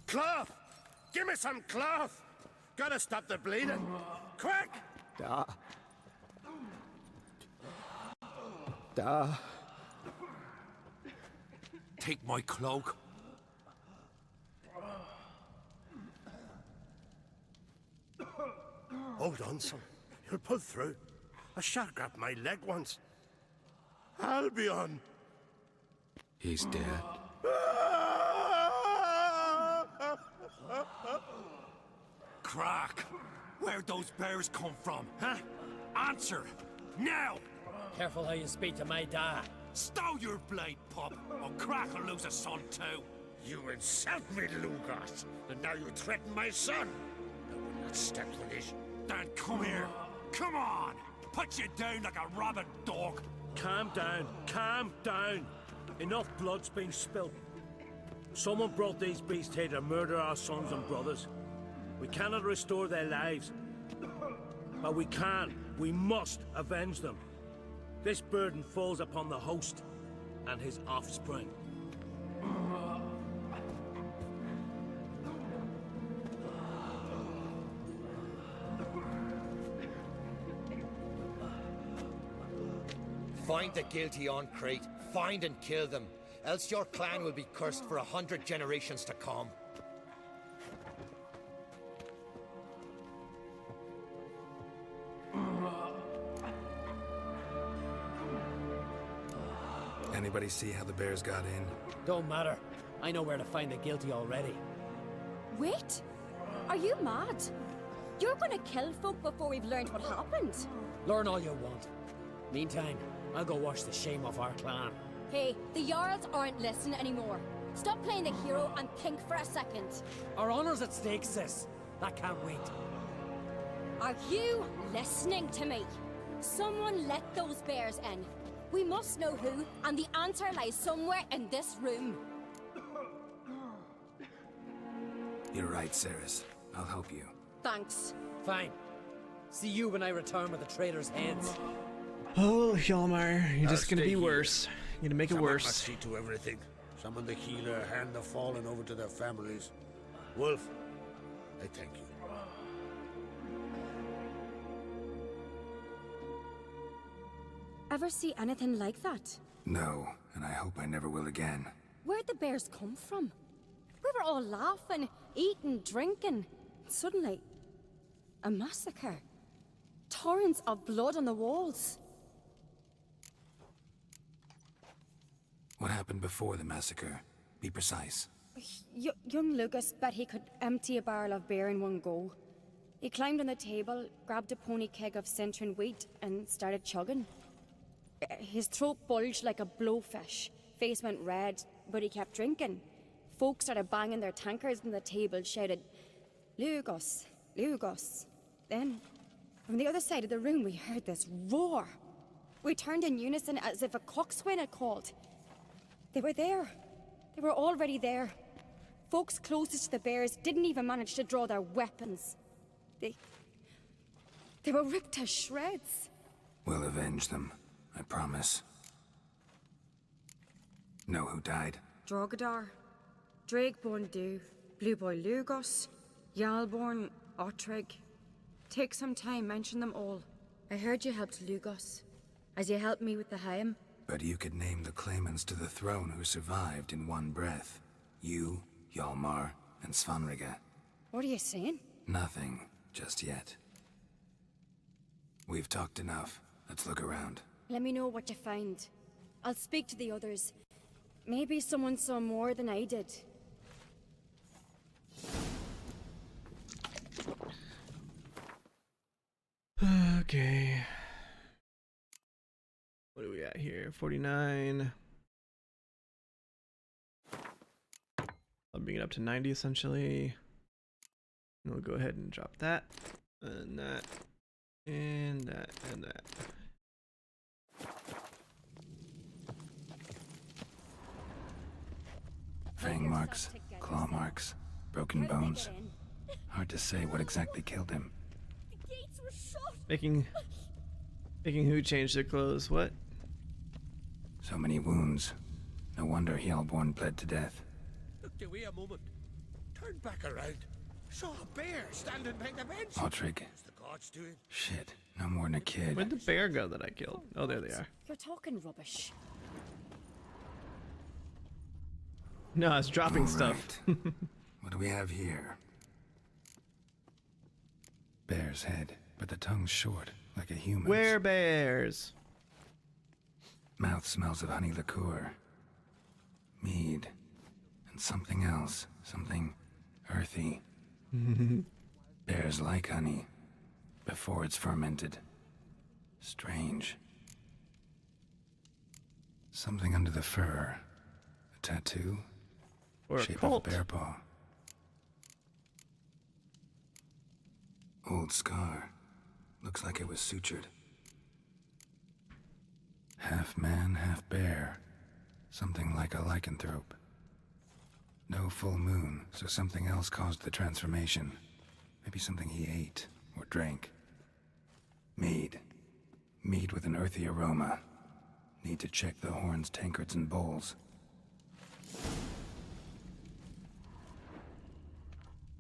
Cloth! Give me some cloth! Gotta stop the bleeding. Quick! Take my cloak. Hold on, son. You'll pull through. A shark grabbed my leg once. Albion! He's dead. Crack! Where'd those bears come from, huh? Answer! Now! Careful how you speak to my dad. Stow your blade, pup, or Crack will lose a son too. You insult me, Lugos, and now you threaten my son. I will not stand for this. Then come here. Come on! Put you down like a rabid dog. Calm down. Calm down. Enough blood's been spilt. Someone brought these beasts here to murder our sons and brothers. We cannot restore their lives. But we must avenge them. This burden falls upon the host and his offspring. Find the guilty on Crate. Find and kill them. Else your clan will be cursed for 100 generations to come. Anybody see how the bears got in? Don't matter. I know where to find the guilty already. Wait! Are you mad? You're gonna kill folk before we've learned what happened? Learn all you want. Meantime, I'll go wash the shame off our clan. Hey, the Jarls aren't listening anymore. Stop playing the hero and think for a second. Our honor's at stake, sis. That can't wait. Are you listening to me? Someone let those bears in. We must know who, and the answer lies somewhere in this room. You're right, Ceres. I'll help you. Thanks. Fine. See you when I return with the traitor's heads. Oh, Hjalmar, you're just gonna be worse. You're gonna make it worse. Must see to everything. Summon the healer, hand the fallen over to their families. Wolf, I thank you. Ever see anything like that? No, and I hope I never will again. Where'd the bears come from? We were all laughing. eating, drinking. Suddenly, a massacre. Torrents of blood on the walls. What happened before the massacre? Be precise. Young Lucas bet he could empty a barrel of beer in one go. He climbed on the table, grabbed a pony keg of centering wheat, and started chugging. His throat bulged like a blowfish, face went red, but he kept drinking. Folks started banging their tankards on the table, shouted, "Lugos, Lugos." Then, from the other side of the room, we heard this roar. We turned in unison as if a coxswain had called. They were there. They were already there. Folks closest to the bears didn't even manage to draw their weapons. They were ripped to shreds. We'll avenge them, I promise. Know who died? Drogadar, Drakeborn Du, Blue Boy Lugos, Yalborn, Ottrig. Take some time, mention them all. I heard you helped Lugos, as you helped me with the Haim. But you could name the claimants to the throne who survived in one breath. You, Hjalmar, and Svanrige. What are you saying? Nothing, just yet. We've talked enough. Let's look around. Let me know what you find. I'll speak to the others. Maybe someone saw more than I did. Okay. What do we got here? 49. I'll bring it up to 90 essentially. And we'll go ahead and drop that, and that, and that, and that. Fang marks, claw marks, broken bones. Hard to say what exactly killed him. Making who change their clothes? What? So many wounds. No wonder Hjalborn bled to death. Looked away a moment. Turned back around. Saw a bear standing by the bench. Ottrig. What's the gods doing? Shit, no more than a kid. Where'd the bear go that I killed? Oh, there they are. You're talking rubbish. No, it's dropping stuff. What do we have here? Bear's head, but the tongue's short, like a human's. Where bears? Mouth smells of honey liqueur. Mead. And something else. Something earthy. Bears like honey. Before it's fermented. Strange. Something under the fur. A tattoo? Or a shape cult. of a bear paw. Old scar. Looks like it was sutured. Half man, half bear. Something like a lycanthrope. No full moon, so something else caused the transformation. Maybe something he ate or drank. Mead. Mead with an earthy aroma. Need to check the horns, tankards, and bowls.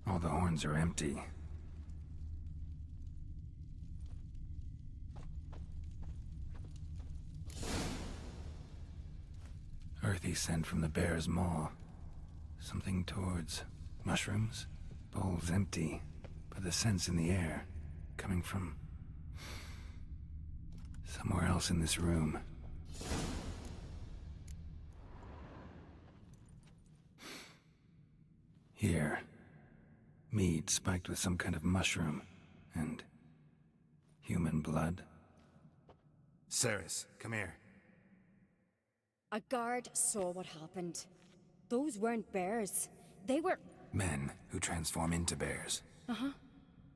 All the horns are empty. Earthy scent from the bear's maw. Something towards mushrooms. Bowls empty, but the scent's in the air. Coming from somewhere else in this room. Here. Mead spiked with some kind of mushroom. And human blood. Ceres, come here. A guard saw what happened. Those weren't bears. They were... Men who transform into bears. Uh-huh.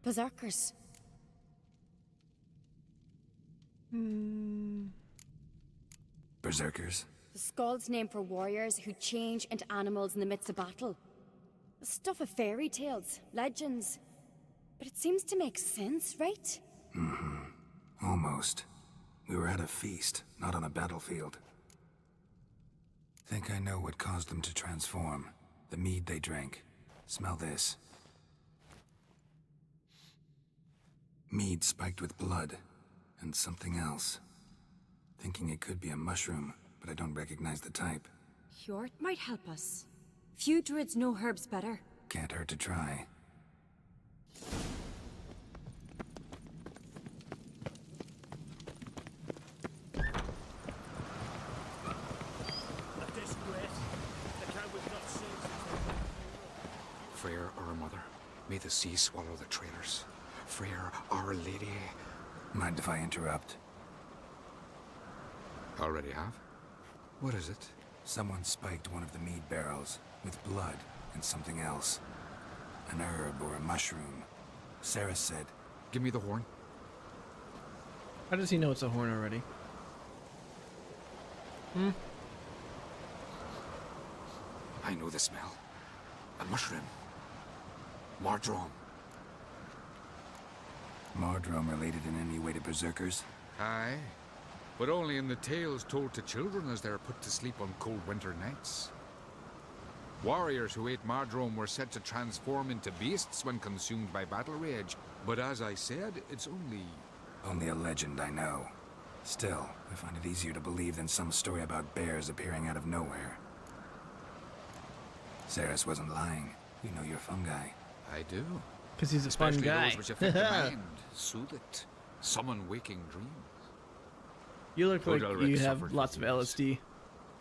Berserkers. Berserkers? The Skald's name for warriors who change into animals in the midst of battle. The stuff of fairy tales, legends. But it seems to make sense, right? Mm-hmm. Almost. We were at a feast, not on a battlefield. Think I know what caused them to transform. The mead they drank. Smell this. Mead spiked with blood. And something else. Thinking it could be a mushroom, but I don't recognize the type. Hjort might help us. Few druids know herbs better. Can't hurt to try. Freyr, our mother, may the sea swallow the traitors. Freyr, our lady. Mind if I interrupt? Already have? What is it? Someone spiked one of the mead barrels with blood and something else. An herb or a mushroom. Sarah said... Give me the horn. How does he know it's a horn already? I know the smell. A mushroom. Mardrome. Mardrome related in any way to berserkers? Aye. But only in the tales told to children as they're put to sleep on cold winter nights. Warriors who ate Mardrome were said to transform into beasts when consumed by battle rage. But as I said, it's only... Only a legend, I know. Still, I find it easier to believe than some story about bears appearing out of nowhere. Saris wasn't lying. You know your fungi. I do. Because he's a fun guy. Those which affect the mind, soothe it, summon waking dreams. You look like you have lots of LSD.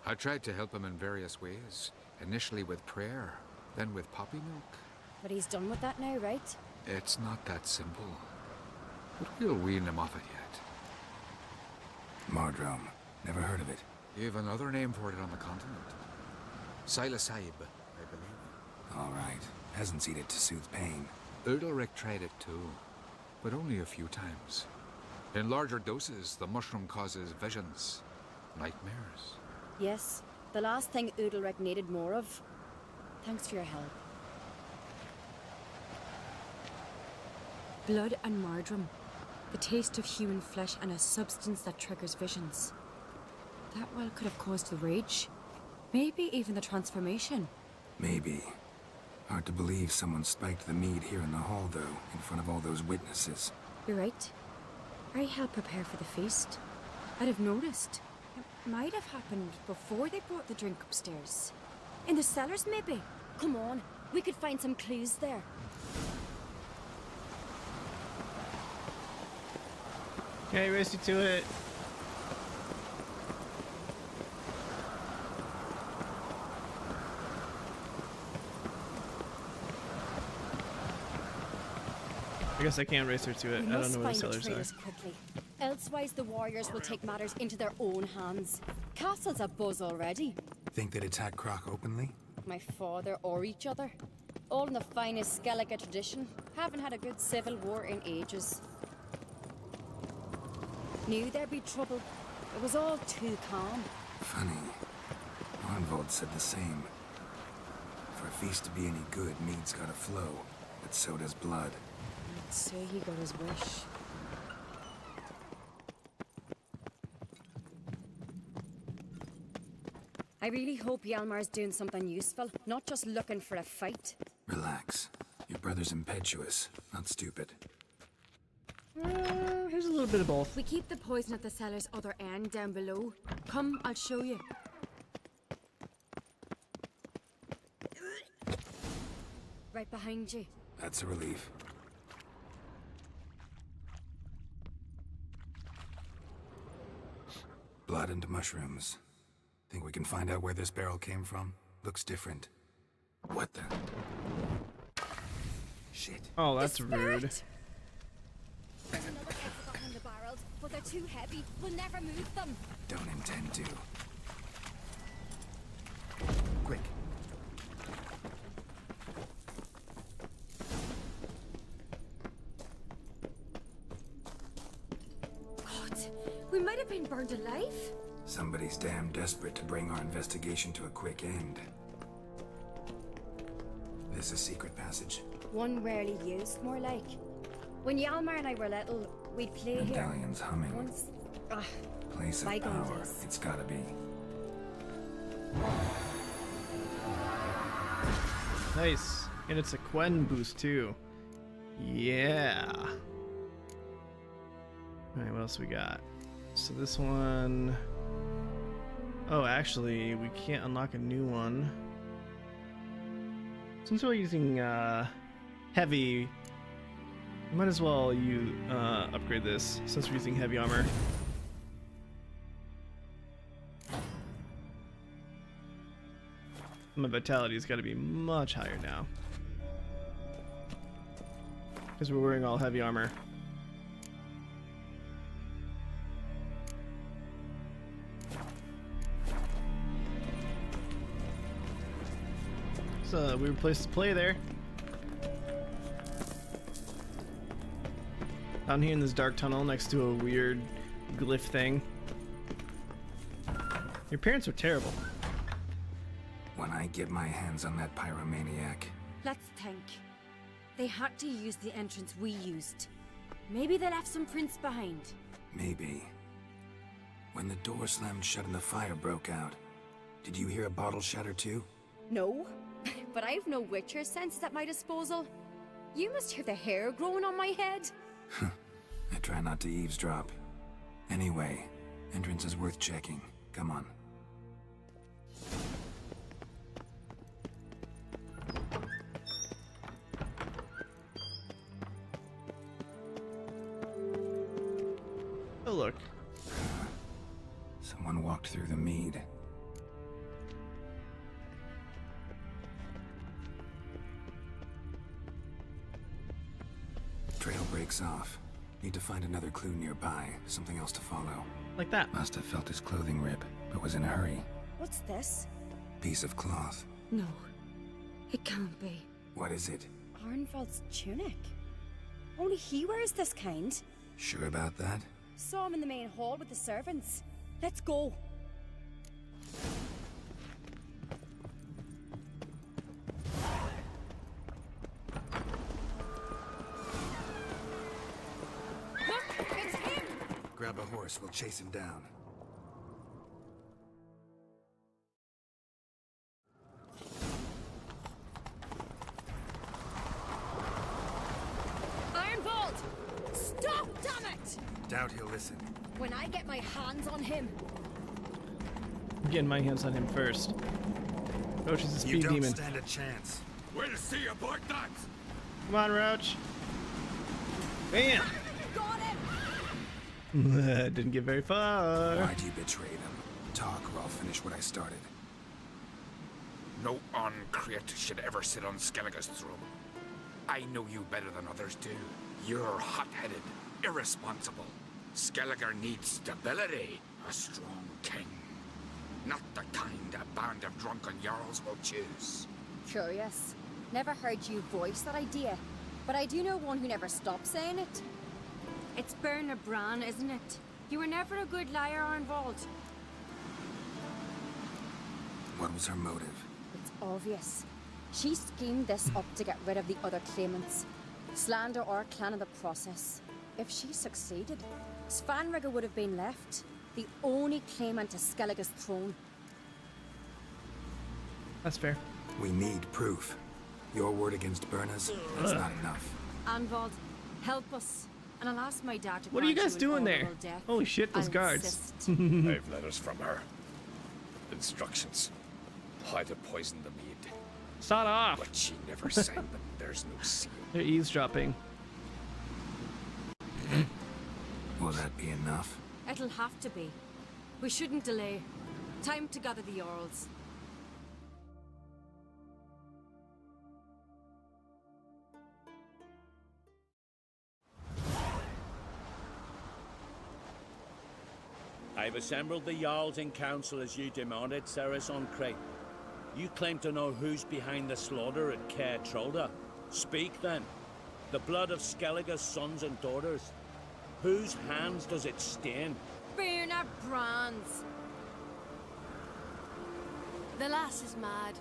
I tried to help him in various ways. Initially with prayer, then with poppy milk. But he's done with that now, right? It's not that simple. But we'll wean him off it yet. Mardrome. Never heard of it. You have another name for it on the continent. Psilocybe, I believe. All right. Peasants eat it to soothe pain. Udalric tried it too, but only a few times. In larger doses, the mushroom causes visions, nightmares. Yes, the last thing Udalric needed more of. Thanks for your help. Blood and Mardrome. The taste of human flesh and a substance that triggers visions. That well could have caused the rage. Maybe even the transformation. Maybe. Hard to believe someone spiked the mead here in the hall, though, in front of all those witnesses. You're right. I helped prepare for the feast. I'd have noticed. It might have happened before they brought the drink upstairs. In the cellars, maybe. Come on, we could find some clues there. Okay, race you to it. I guess I can't race her to it. I don't know where the cellars are. Quickly. Elsewise, the warriors will take matters into their own hands. Castle's a buzz already. Think they'd attack Croc openly? My father or each other. All in the finest Skellige tradition. Haven't had a good civil war in ages. Knew there'd be trouble. It was all too calm. Funny. Arnvold said the same. For a feast to be any good, mead's gotta flow. But so does blood. I'd say he got his wish. I really hope Hjalmar's doing something useful, not just looking for a fight. Relax. Your brother's impetuous, not stupid. Here's a little bit of both. We keep the poison at the cellar's other end down below. Come, I'll show you. Right behind you. That's a relief. Blood and mushrooms. Think we can find out where this barrel came from? Looks different. What the? Shit. Oh, that's rude. There's another exit behind the barrels, but they're too heavy. We'll never move them. Don't intend to. Quick. God, we might have been burned alive. Somebody's damn desperate to bring our investigation to a quick end. This a secret passage? One rarely used, more like. When Hjalmar and I were little, we'd play here. Medallion's humming. Once. Place of bygone power. days. It's gotta be. Nice. And it's a Quen boost too. Yeah. Alright, what else we got? So this one... Oh, actually, we can't unlock a new one. Since we're using heavy, might as well upgrade this since we're using heavy armor. My vitality's got to be much higher now because we're wearing all heavy armor. It's a weird place to play there. Down here in this dark tunnel next to a weird glyph thing. Your parents are terrible. When I get my hands on that pyromaniac. Let's think. They had to use the entrance we used. Maybe they left some prints behind. Maybe. When the door slammed shut and the fire broke out, did you hear a bottle shatter too? No, but I've no Witcher senses at my disposal. You must hear the hair growing on my head. I try not to eavesdrop. Anyway, entrance is worth checking. Come on. Oh, look. Someone walked through the mead. Trail breaks off. Need to find another clue nearby. Something else to follow. Like that. Must have felt his clothing rip, but was in a hurry. What's this? Piece of cloth. No, it can't be. What is it? Arnvald's tunic. Only he wears this kind. Sure about that? Saw him in the main hall with the servants. Let's go. Look, it's him! Grab a horse, we'll chase him down. Arnvald! Stop, damn it! Doubt he'll listen. When I get my hands on him. I'm getting my hands on him first. Roach is a speed You don't demon. stand a chance. We'll see about that! Come on, Roach. Bam! Got him! Didn't get very far. Why'd you betray them? Talk or I'll finish what I started. No Ancrate should ever sit on Skellige's throne. I know you better than others do. You're hot-headed, irresponsible. Skellige needs stability, a strong king. Not the kind a band of drunken jarls will choose. Curious. Never heard you voice that idea, but I do know one who never stops saying it. It's Berna Bran, isn't it? You were never a good liar, Arnvald. What was her motive? It's obvious. She schemed this up to get rid of the other claimants. Slander our clan in the process. If she succeeded, Svanrige would have been left, the only claimant to Skellige's throne. That's fair. We need proof. Your word against Berna's, that's not enough. Anvald, help us. And I'll ask my dad to What are you grant guys an doing there? honorable death. Holy shit, those I'll guards. insist. I've letters from her. Instructions. How to poison the mead. Sawed off. But she never signed them. There's no seal. They're eavesdropping. Will that be enough? It'll have to be. We shouldn't delay. Time to gather the Jarls. I've assembled the Jarls in council as you demanded, Ceres Ancrate. You claim to know who's behind the slaughter at Caer Trolda. Speak then. The blood of Skellige's sons and daughters. Whose hands does it stain? Berna Bran's. The lass is mad.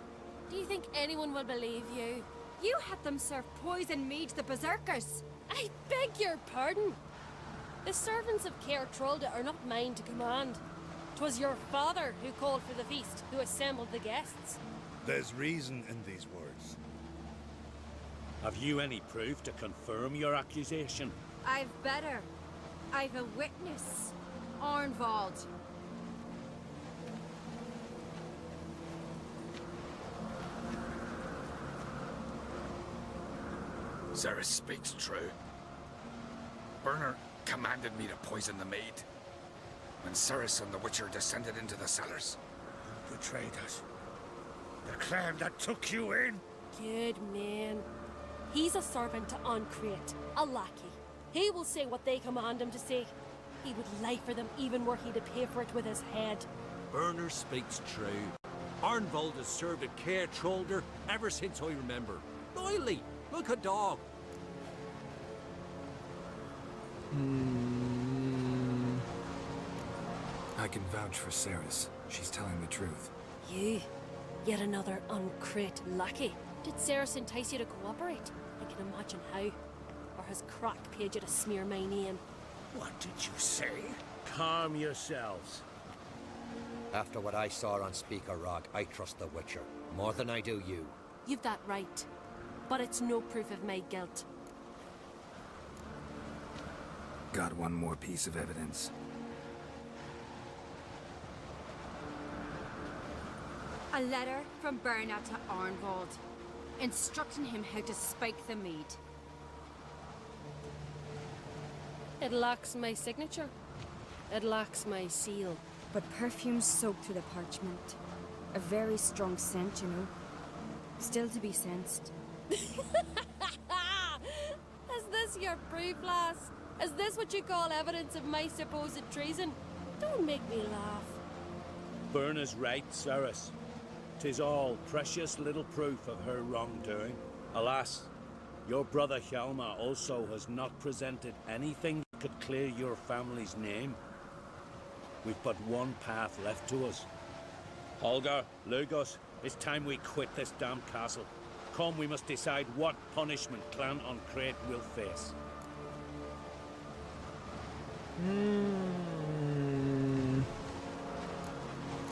Do you think anyone will believe you? You had them serve poison mead to the berserkers. I beg your pardon. The servants of Caer Trolda are not mine to command. 'Twas your father who called for the feast, who assembled the guests. There's reason in these words. Have you any proof to confirm your accusation? I've better. I've a witness. Arnvald. Ceres speaks true. Burner commanded me to poison the maid. When Ceres and the Witcher descended into the cellars. Betrayed us. The clan that took you in? Good man. He's a servant to Ancrate, a lackey. He will say what they command him to say. He would lie for them even were he to pay for it with his head. Burner speaks true. Arnvold has served at Care Trollder ever since I remember. Loyally, like a dog. I can vouch for Ceres. She's telling the truth. You? Yet another Ancrate lackey? Did Ceres entice you to cooperate? I can imagine how. Or has Crack paid you to smear my name? What did you say? Calm yourselves. After what I saw on Speaker Rock, I trust the Witcher. More than I do you. You've that right. But it's no proof of my guilt. Got one more piece of evidence. A letter from Bernard to Arnvold, instructing him how to spike the mead. It lacks my signature. It lacks my seal. But perfume soaked through the parchment. A very strong scent, you know. Still to be sensed. Is this your proof, lass? Is this what you call evidence of my supposed treason? Don't make me laugh. Burner's right, Ceres. 'Tis all precious little proof of her wrongdoing. Alas, your brother Hjalmar also has not presented anything that could clear your family's name. We've but one path left to us. Holger, Lugos, it's time we quit this damn castle. Come, we must decide what punishment Clan Ancrate will face.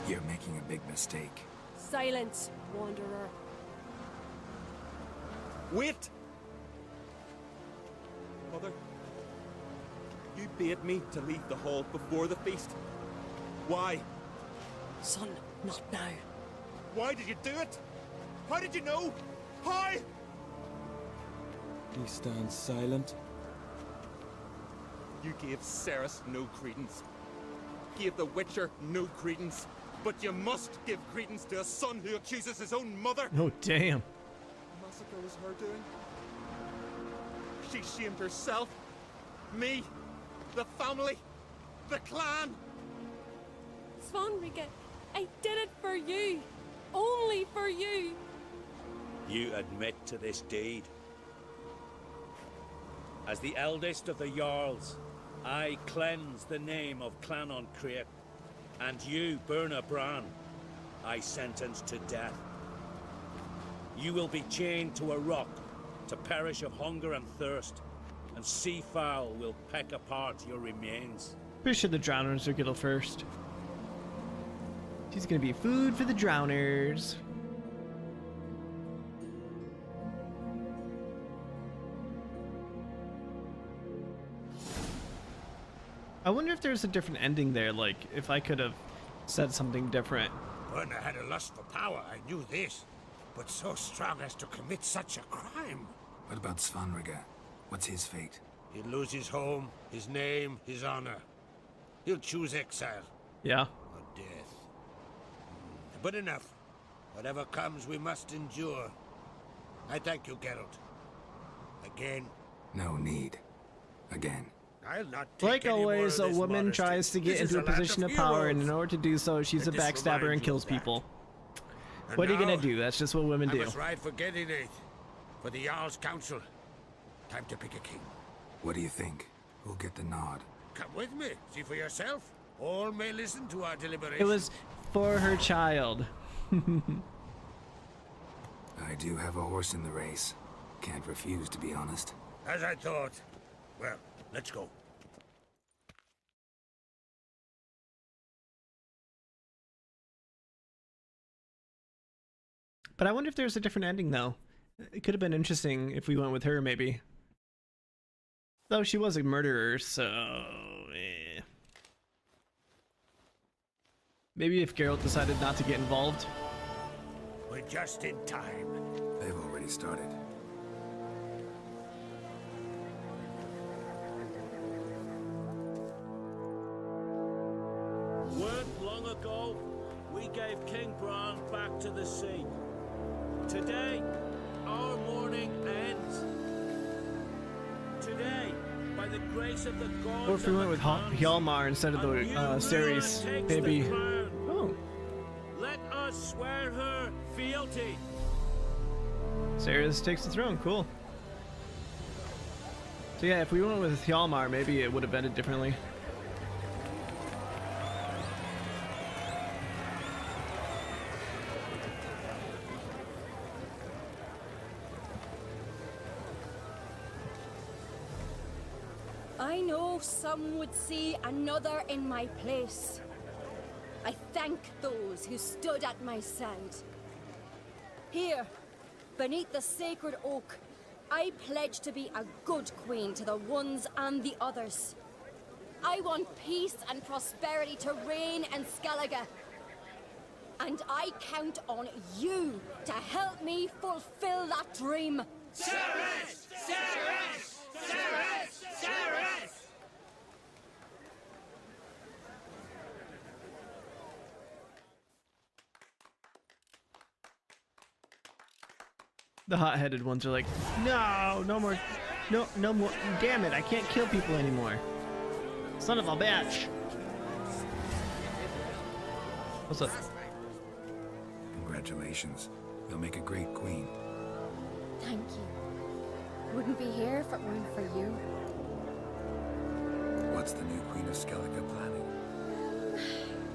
You're making a big mistake. Silence, wanderer. Wait! Mother, you bade me to leave the hall before the feast. Why? Son, not now. Why did you do it? How did you know? How? He stands silent. You gave Ceres no credence. Gave the Witcher no credence. But you must give credence to a son who accuses his own mother. Oh, damn. The massacre was her doing. She shamed herself, me, the family, the clan. Svanrige, I did it for you. Only for you. You admit to this deed. As the eldest of the Jarls, I cleanse the name of Clan Ancrate, and you, Burna Bran, I sentence to death. You will be chained to a rock to perish of hunger and thirst, and seafowl will peck apart your remains. Pretty sure the drowners are gonna first. She's gonna be food for the drowners. I wonder if there's a different ending there, like if I could have said something different. Burner had a lust for power, I knew this. But so strong as to commit such a crime. What about Svanrige? What's his fate? He'll lose his home, his name, his honor. He'll choose exile. Yeah. Or death. But enough. Whatever comes, we must endure. I thank you, Geralt. Again. No need. Again. I'll not take Like any more always, of a this woman modesty. tries to get This is into a land position of power, and in heroes. order to do so, she's a Let this backstabber remind and you kills of that. people. And What are you gonna now, do? That's just what women I do. must ride for Gedinate. For the Jarl's Council. Time to pick a king. What do you think? Who'll get the nod? Come with me. See for yourself. All may listen to our deliberations. It was for her child. I do have a horse in the race. Can't refuse, to be honest. As I thought. Well, let's go. But I wonder if there's a different ending, though. It could have been interesting if we went with her, maybe. Though she was a murderer, so... Maybe if Geralt decided not to get involved. We're just in time. They've already started. long ago, we gave King Bran back to the sea. Today, our mourning ends. Today, by the grace of the gods. What if we went with Hjalmar instead of the series, maybe? Oh. Let us swear her fealty. Ceres takes the throne. Cool. So yeah, if we went with Hjalmar, maybe it would have ended differently. I know some would see another in my place. I thank those who stood at my side. Here, beneath the sacred oak, I pledge to be a good queen to the ones and the others. I want peace and prosperity to reign in Skellige. And I count on you to help me fulfill that dream. Ceres! Ceres! Ceres! Ceres! The hot-headed ones are like, no, no more, no more. Damn it, I can't kill people anymore. Son of a bitch. What's up? Congratulations. You'll make a great queen. Thank you. Wouldn't be here if it weren't for you. What's the new Queen of Skellige planning?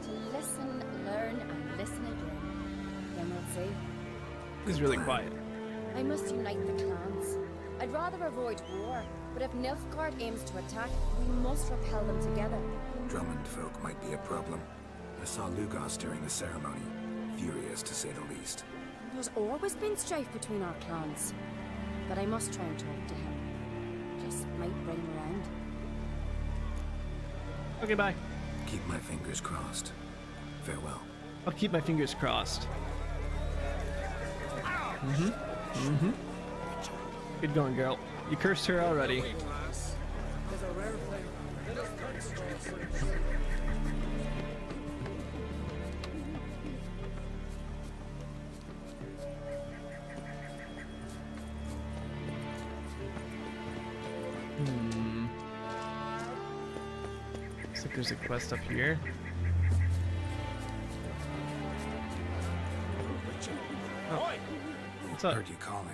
To listen, learn, and listen again. Then we'll see. He's really quiet. I must unite the clans. I'd rather avoid war, but if Nilfgaard aims to attack, we must repel them together. Drummond folk might be a problem. I saw Lugos during the ceremony. Furious, to say the least. There's always been strife between our clans. But I must try and talk to him. Just might bring him around. Okay, bye. Keep my fingers crossed. Farewell. I'll keep my fingers crossed. Good going, girl. You cursed her already. Looks like there's a quest up here. Oh. What's up? Heard you calling.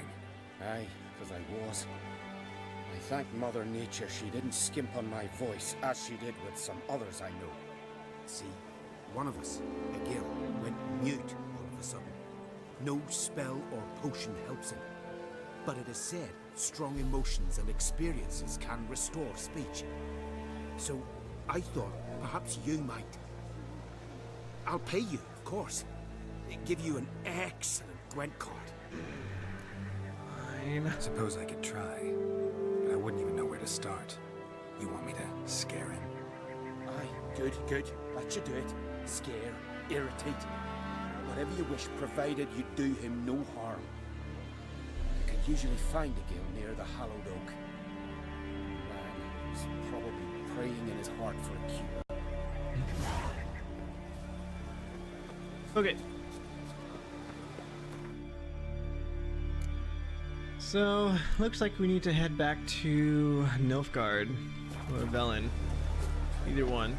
Aye, because I was. I thank Mother Nature she didn't skimp on my voice, as she did with some others I know. See, one of us, a girl, went mute all of a sudden. No spell or potion helps him. But it is said strong emotions and experiences can restore speech. So I thought perhaps you might. I'll pay you, of course. Give you an excellent Gwent card. Fine. Suppose I could try, but I wouldn't even know where to start. You want me to scare him? Aye, good, good. That should do it. Scare, irritate. Whatever you wish, provided you do him no harm. You could usually find a girl near the hallowed oak. Man is probably praying in his heart for a cure. Okay. So, looks like we need to head back to Nilfgaard or Velen. Either one.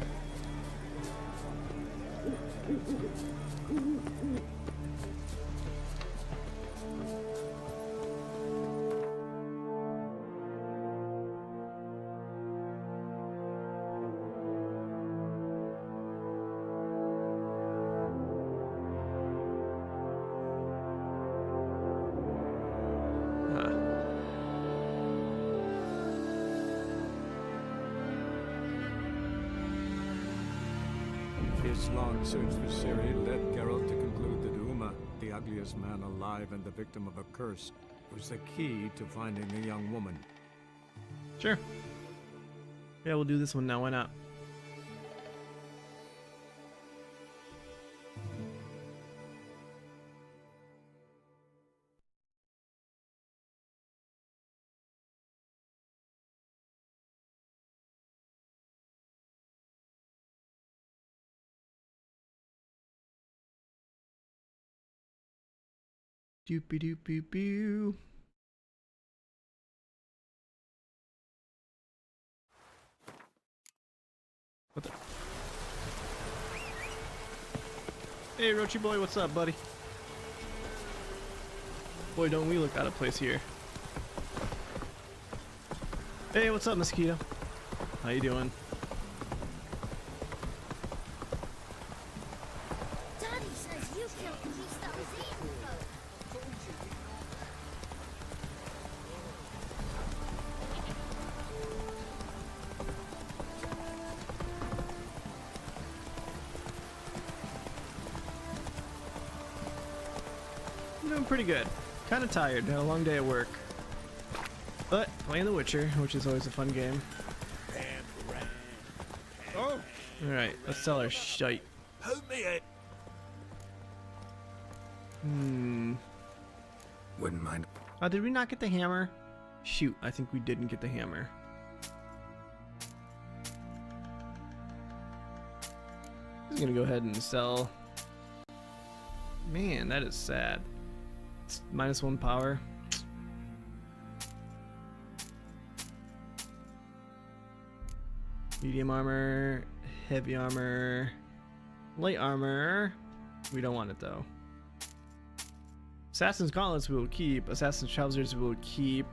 His long search for Ciri led Geralt to conclude that Uma, the ugliest man alive and the victim of a curse, was the key to finding the young woman. Sure. Yeah, we'll do this one now. Why not? Doopy doopy boo. What the? Hey, Roachy boy, what's up, buddy? Boy, don't we look out of place here. Hey, what's up, Mosquito? How you doing? Daddy says you killed the beast that was eating folk. I'm doing pretty good. Kind of tired. Had a long day at work. But playing The Witcher, which is always a fun game. Oh! Alright, let's sell our shite. Hold me it. Wouldn't mind. Did we not get the hammer? Shoot, I think we didn't get the hammer. I'm gonna go ahead and sell. Man, that is sad. It's -1 power. Medium armor, heavy armor, light armor. We don't want it though. Assassin's Gauntlets we will keep. Assassin's Trousers we will keep.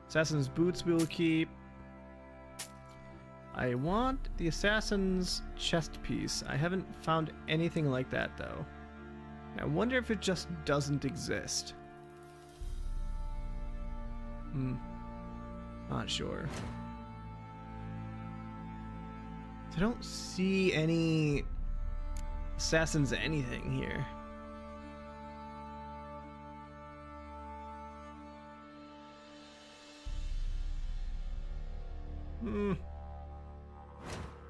Assassin's Boots we will keep. I want the Assassin's chest piece. I haven't found anything like that though. I wonder if it just doesn't exist. Not sure. I don't see any Assassin's anything here.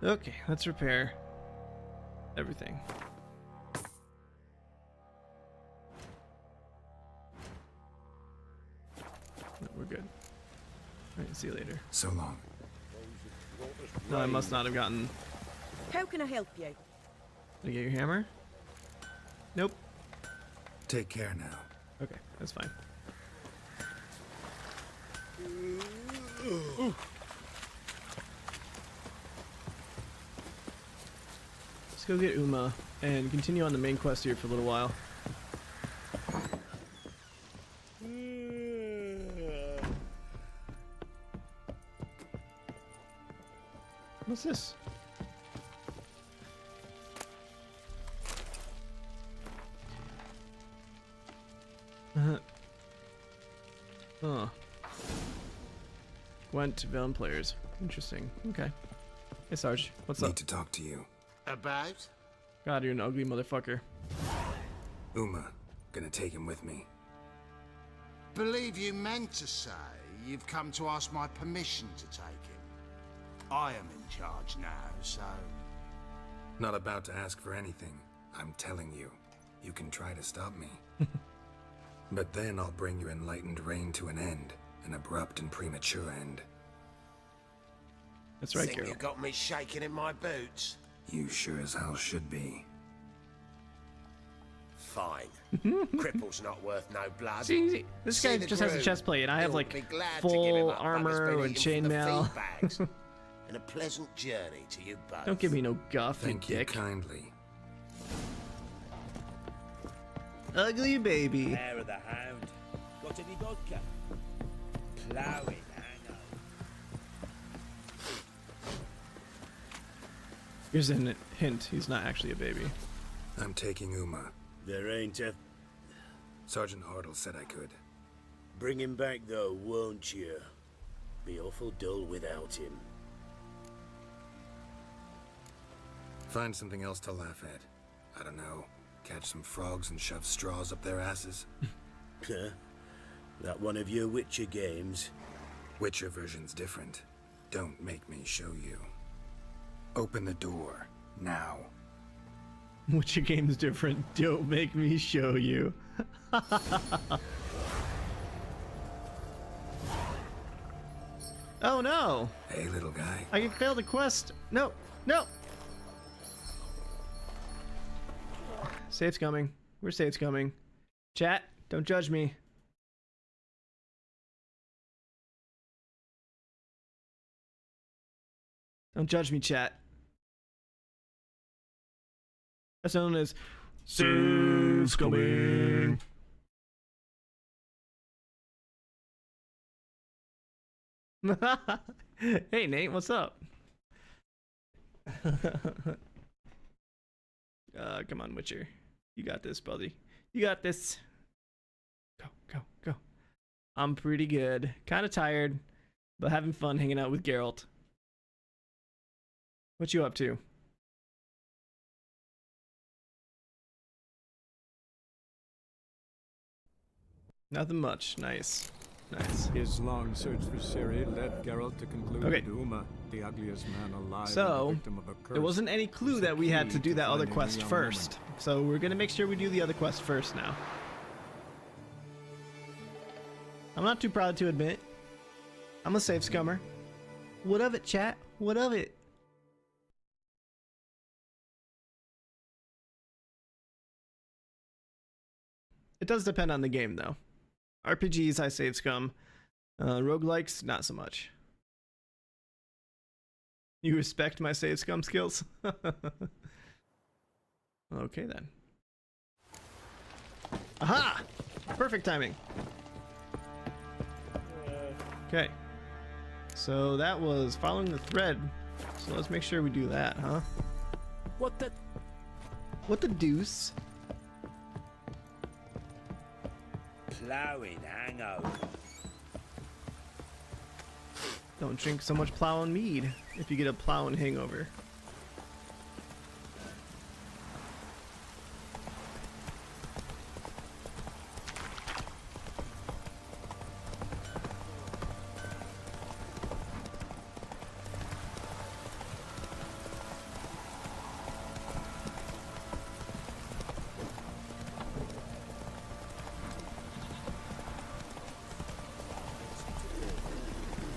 Okay, let's repair everything. No, we're good. Alright, see you later. So long. No, I must not have gotten... How can I help you? Did I get your hammer? Nope. Take care now. Okay, that's fine. Let's go get Uma and continue on the main quest here for a little while. What's this? Huh. Went to villain players. Interesting. Okay. Hey Sarge, what's up? Need to talk to you. About? God, you're an ugly motherfucker. Uma, gonna take him with me. Believe you meant to say you've come to ask my permission to take him. I am in charge now, so... Not about to ask for anything. I'm telling you. You can try to stop me. But then I'll bring your enlightened reign to an end. An abrupt and premature end. That's right, Think Carol. you got me shaking in my boots? You sure as hell should be. Fine. Cripple's not worth no blood. See, this guy just has a chest plate, and I have He'll like be glad to give full him up, armor bugger's and been eating from the chainmail. feed bags. And a pleasant journey to you both. Don't give me no guff, Thank you you dick. kindly. Ugly baby. Hair of the hound. Got any vodka? Plowing, hang on. Here's a hint, he's not actually a baby. I'm taking Uma. There ain't a... Sergeant Hartle said I could. Bring him back though, won't you? Be awful dull without him. Find something else to laugh at. I don't know. Catch some frogs and shove straws up their asses. Huh? That one of your Witcher games? Witcher version's different. Don't make me show you. Open the door. Now. Which your game's different. Don't make me show you. Oh no! Hey, little guy. I can fail the quest. No, no. Safe's coming. We're say it's coming. Chat, don't judge me. Don't judge me, chat. That's known as Saves coming. Hey Nate, what's up? Come on, Witcher. You got this, buddy. You got this. Go, go, go. I'm pretty good. Kind of tired, but having fun hanging out with Geralt. What you up to? Nothing much. Nice. Nice. His long search for Ciri led Geralt to conclude Okay. that Uma, the ugliest man alive and the So, victim of a curse, there wasn't any clue was that the we had key to do that other finding the quest young first. So we're gonna make sure we do the other quest first now. I'm not too proud to admit. I'm a safe scummer. What of it, chat? What of it? It does depend on the game, though. RPGs, I save scum. Roguelikes, not so much. You respect my save scum skills? Okay, then. Aha! Perfect timing. Okay. So that was following the thread. So let's make sure we do that, huh? What the? What the deuce? Plowing hangover. Don't drink so much plowing mead if you get a plowing hangover.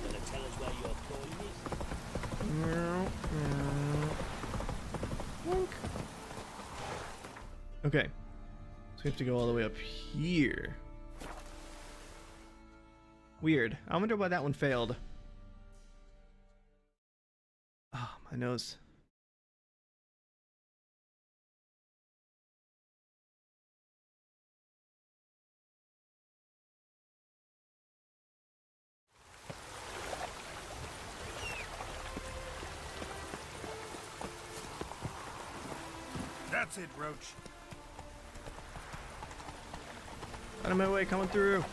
Gonna tell us where your coin is? Okay. So we have to go all the way up here. Weird. I wonder why that one failed. Oh, my nose. That's it, Roach. Out of my way, coming through.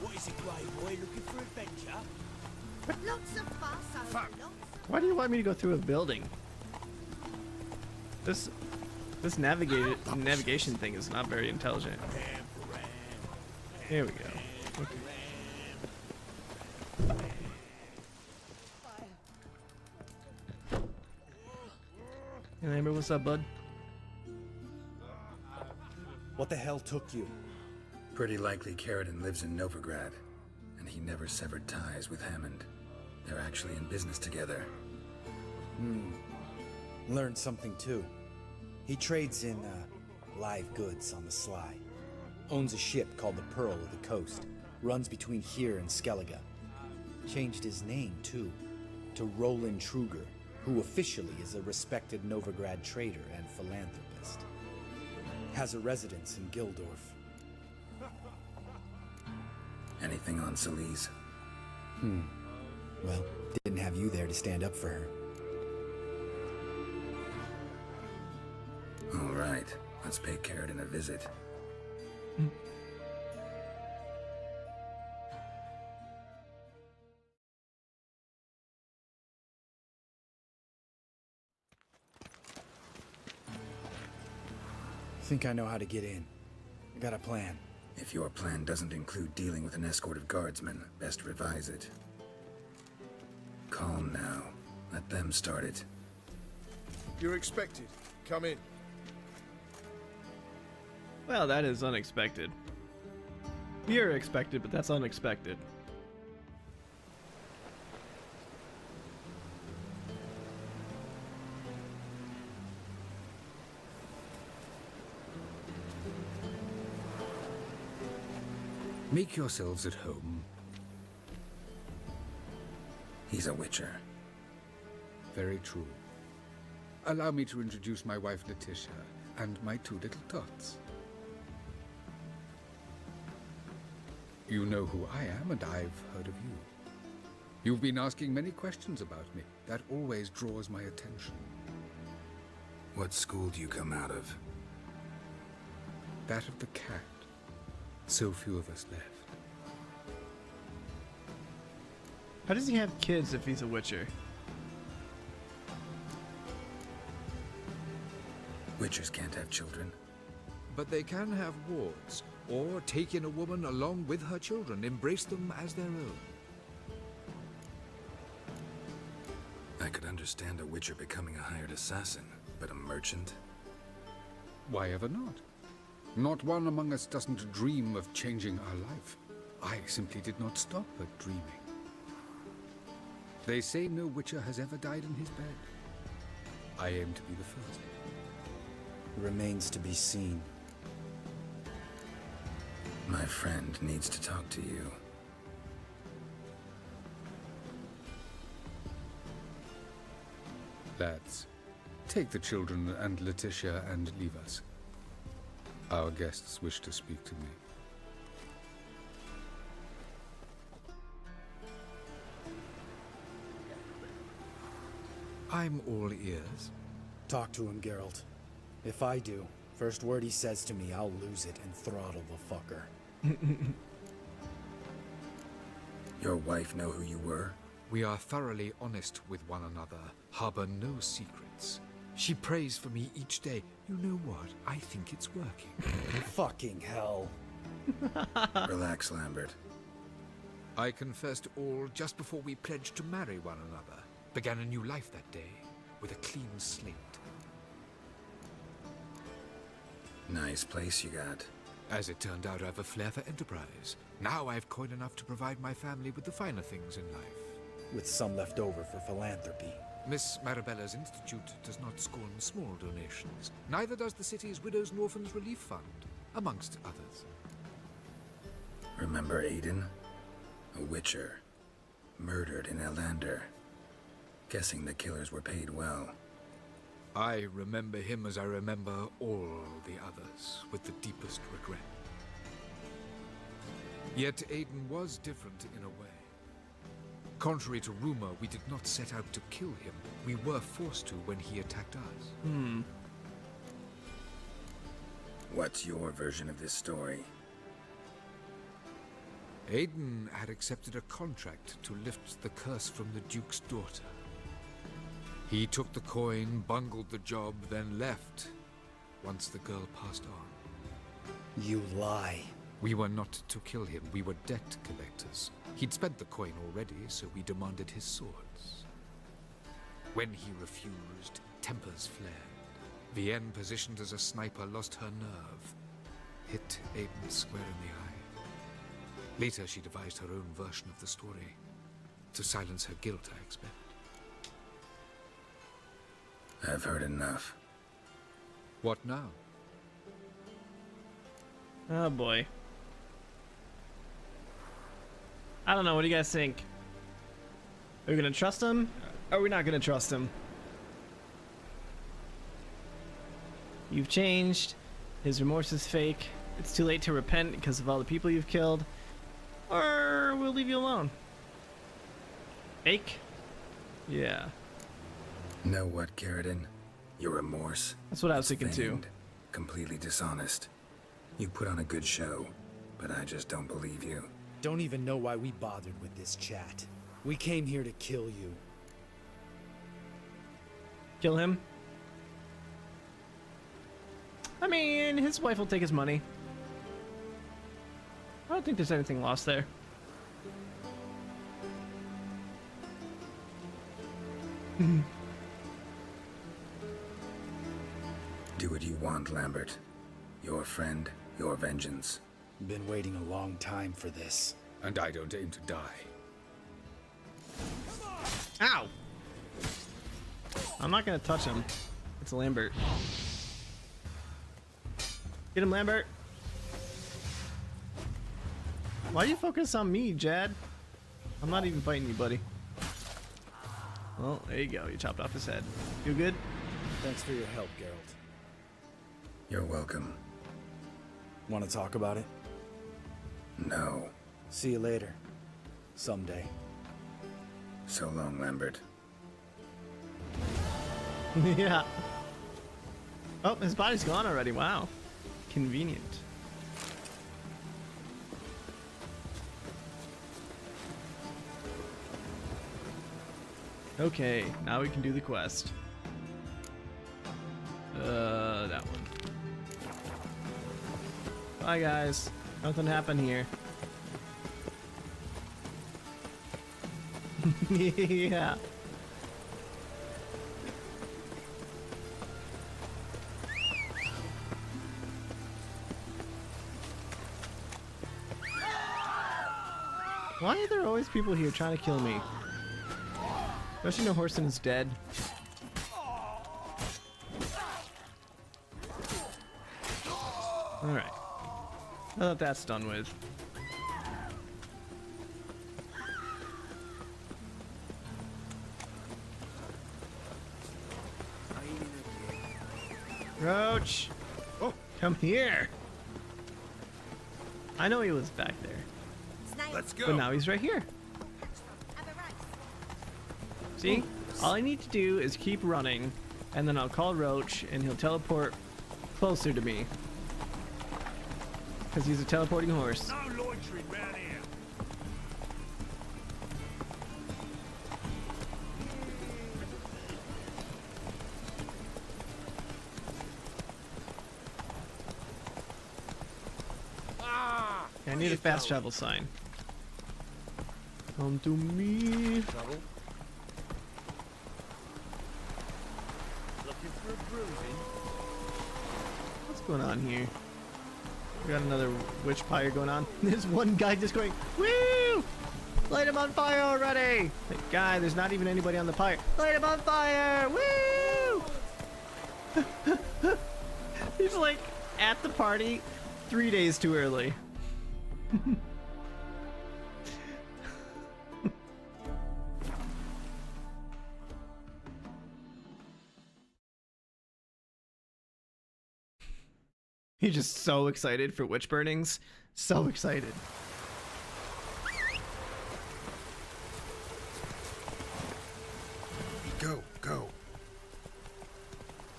What is it, Grey Boy? Looking for adventure? Lots of fuss over lots. Why do you want me to go through a building? This navigation thing is not very intelligent. Here we go. Okay. Hey Amber, what's up, bud? What the hell took you? Pretty likely Carradine lives in Novigrad, and he never severed ties with Hammond. They're actually in business together. Learned something too. He trades in live goods on the sly. Owns a ship called the Pearl of the Coast. Runs between here and Skellige. Changed his name too, to Roland Truger, who officially is a respected Novigrad trader and philanthropist. Has a residence in Gildorf. Anything on Celise? Well, didn't have you there to stand up for her. All right, let's pay Carradine a visit. Think I know how to get in. I got a plan. If your plan doesn't include dealing with an escort of guardsmen, best revise it. Calm now. Let them start it. You're expected. Come in. Well, that is unexpected. You're expected, but that's unexpected. Make yourselves at home. He's a witcher. Very true. Allow me to introduce my wife Letitia and my two little tots. You know who I am, and I've heard of you. You've been asking many questions about me. That always draws my attention. What school do you come out of? That of the cat. So few of us left. How does he have kids if he's a witcher? Witchers can't have children. But they can have wards, or take in a woman along with her children, embrace them as their own. I could understand a witcher becoming a hired assassin, but a merchant? Why ever not? Not one among us doesn't dream of changing our life. I simply did not stop at dreaming. They say no witcher has ever died in his bed. I aim to be the first. Remains to be seen. My friend needs to talk to you. Lads, take the children and Letitia and leave us. Our guests wish to speak to me. I'm all ears. Talk to him, Geralt. If I do, first word he says to me, I'll lose it and throttle the fucker. Your wife know who you were? We are thoroughly honest with one another, harbor no secrets. She prays for me each day. You know what? I think it's working. Fucking hell. Relax, Lambert. I confessed all just before we pledged to marry one another. Began a new life that day, with a clean slate. Nice place you got. As it turned out, I've a flair for enterprise. Now I've coin enough to provide my family with the finer things in life. With some left over for philanthropy. Miss Marabella's institute does not scorn small donations. Neither does the city's Widows and Orphans Relief Fund, amongst others. Remember Aiden? A witcher. Murdered in Elander. Guessing the killers were paid well. I remember him as I remember all the others, with the deepest regret. Yet Aiden was different in a way. Contrary to rumor, we did not set out to kill him. We were forced to when he attacked us. What's your version of this story? Aiden had accepted a contract to lift the curse from the Duke's daughter. He took the coin, bungled the job, then left, once the girl passed on. You lie. We were not to kill him, we were debt collectors. He'd spent the coin already, so we demanded his swords. When he refused, tempers flared. Vienne, positioned as a sniper, lost her nerve. Hit Aiden square in the eye. Later, she devised her own version of the story. To silence her guilt, I expect. I've heard enough. What now? Oh boy. I don't know, what do you guys think? Are we gonna trust him? Or are we not gonna trust him? You've changed. His remorse is fake. It's too late to repent because of all the people you've killed. Or we'll leave you alone. Fake? Yeah. Know what, Carradine? Your remorse. That's what I was thinking too. Completely dishonest. You put on a good show, but I just don't believe you. Don't even know why we bothered with this chat. We came here to kill you. Kill him? I mean, his wife will take his money. I don't think there's anything lost there. Do what you want, Lambert. Your friend, your vengeance. Been waiting a long time for this. And I don't aim to die. Ow! I'm not gonna touch him. It's Lambert. Get him, Lambert! Why do you focus on me, Jad? I'm not even fighting you, buddy. Well, there you go. You chopped off his head. You good? Thanks for your help, Geralt. You're welcome. Want to talk about it? No. See you later. Someday. So long, Lambert. Yeah. Oh, his body's gone already. Wow. Convenient. Okay, now we can do the quest. That one. Bye, guys. Nothing happened here. Yeah. Why are there always people here trying to kill me? Don't you know Horson is dead? Alright. Now that that's done with. Roach! Oh, come here! I know he was back there. Let's go. But now he's right here. See? All I need to do is keep running, and then I'll call Roach, and he'll teleport closer to me. Because he's a teleporting horse. No loitering round here. I need a fast travel sign. Come to me. Trouble. Looking for a bruising. What's going on here? We got another witch fire going on. There's one guy just going, woo! Light him on fire already! Like, guy, there's not even anybody on the pyre. Light him on fire! Woo! He's like at the party 3 days too early. He's just so excited for witch burnings. So excited. Go, go.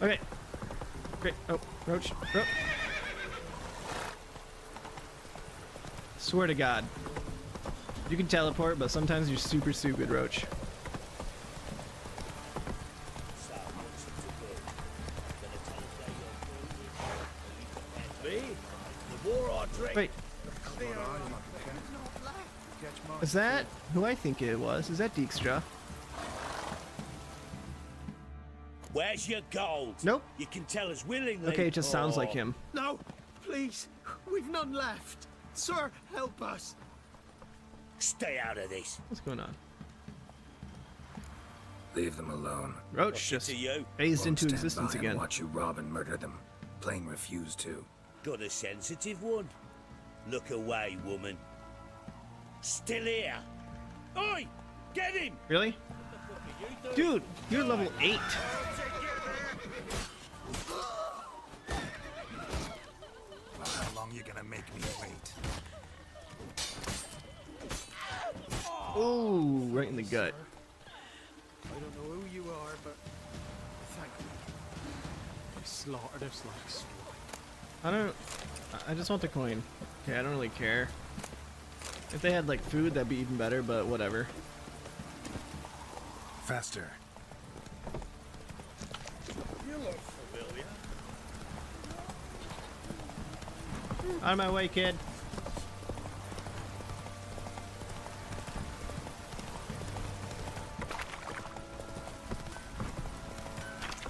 Okay. Great. Oh, Roach. Oh. Swear to God. You can teleport, but sometimes you're super stupid, Roach. Wait. Is that who I think it was? Is that Dijkstra? Where's your gold? Nope. You can tell us willingly. Okay, it just sounds like him. No, please. We've none left. Sir, help us. Stay out of this. What's going on? Leave them alone. Roach just phased into existence And again. watch you rob and murder them. Plain refuse to. Got a sensitive one. Look away, woman. Still here. Oi! Get him! Really? Dude, you're level 8. How long you gonna make me wait? Oh, right in the gut. I don't know who you are, but thank you. You slaughtered us like swine. I just want the coin. Okay, I don't really care. If they had like food, that'd be even better, but whatever. Faster. You look familiar. Out of my way, kid.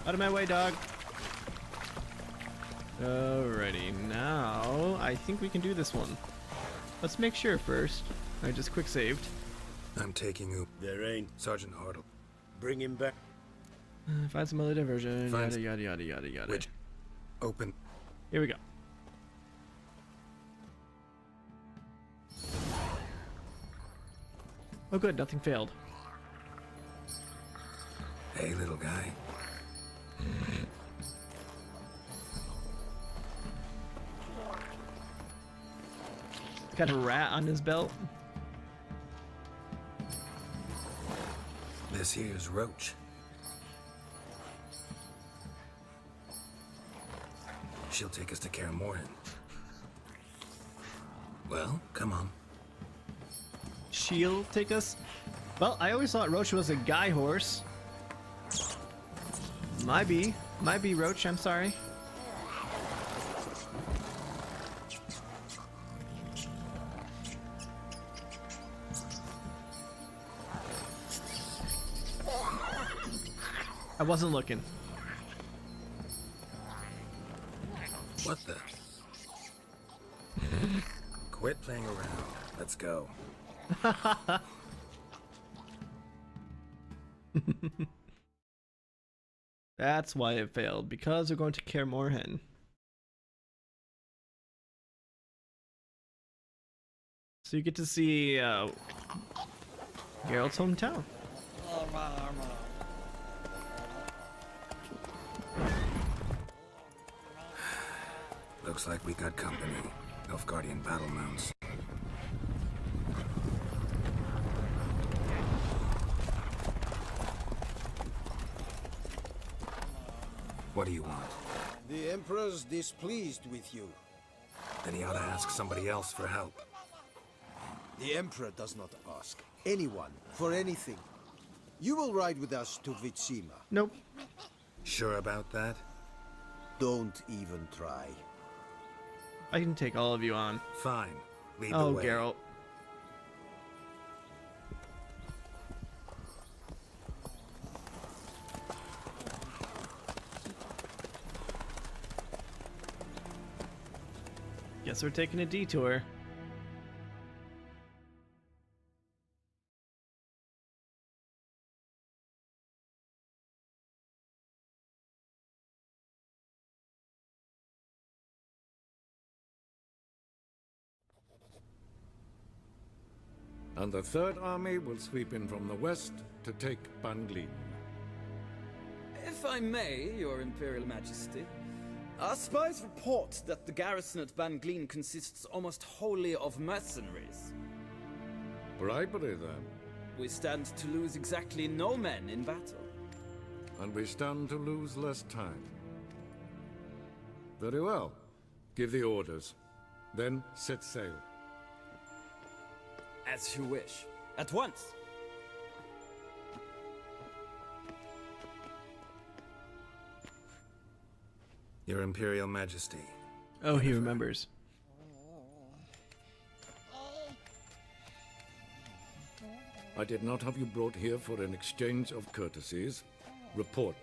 Out of my way, dog. Alrighty, now I think we can do this one. Let's make sure first. I just quick saved. I'm taking you. There ain't. Sergeant Hartle. Bring him back. Find some other diversion. Find Yada yada yada yada. Which? Open. Here we go. Oh good, nothing failed. Hey, little guy. Got a rat on his belt. This here's Roach. She'll take us to Kaer Morhen. Well, come on. She'll take us? Well, I always thought Roach was a guy horse. Might be Roach, I'm sorry. I wasn't looking. What the? Quit playing around. Let's go. That's why it failed, because we're going to Kaer Morhen. So you get to see Geralt's hometown. Looks like we got company. Nilfgaardian battle mounts. What do you want? The Emperor's displeased with you. Then he ought to ask somebody else for help. The Emperor does not ask anyone for anything. You will ride with us to Vitsima. Nope. Sure about that? Don't even try. I can take all of you on. Fine. Lead the way. Oh, Geralt. Guess we're taking a detour. And the Third Army will sweep in from the west to take Banglin. If I may, Your Imperial Majesty, our spies report that the garrison at Banglin consists almost wholly of mercenaries. Bribery, then. We stand to lose exactly no men in battle. And we stand to lose less time. Very well. Give the orders. Then set sail. As you wish. At once! Your Imperial Majesty. Oh, he remembers. I did not have you brought here for an exchange of courtesies. Report.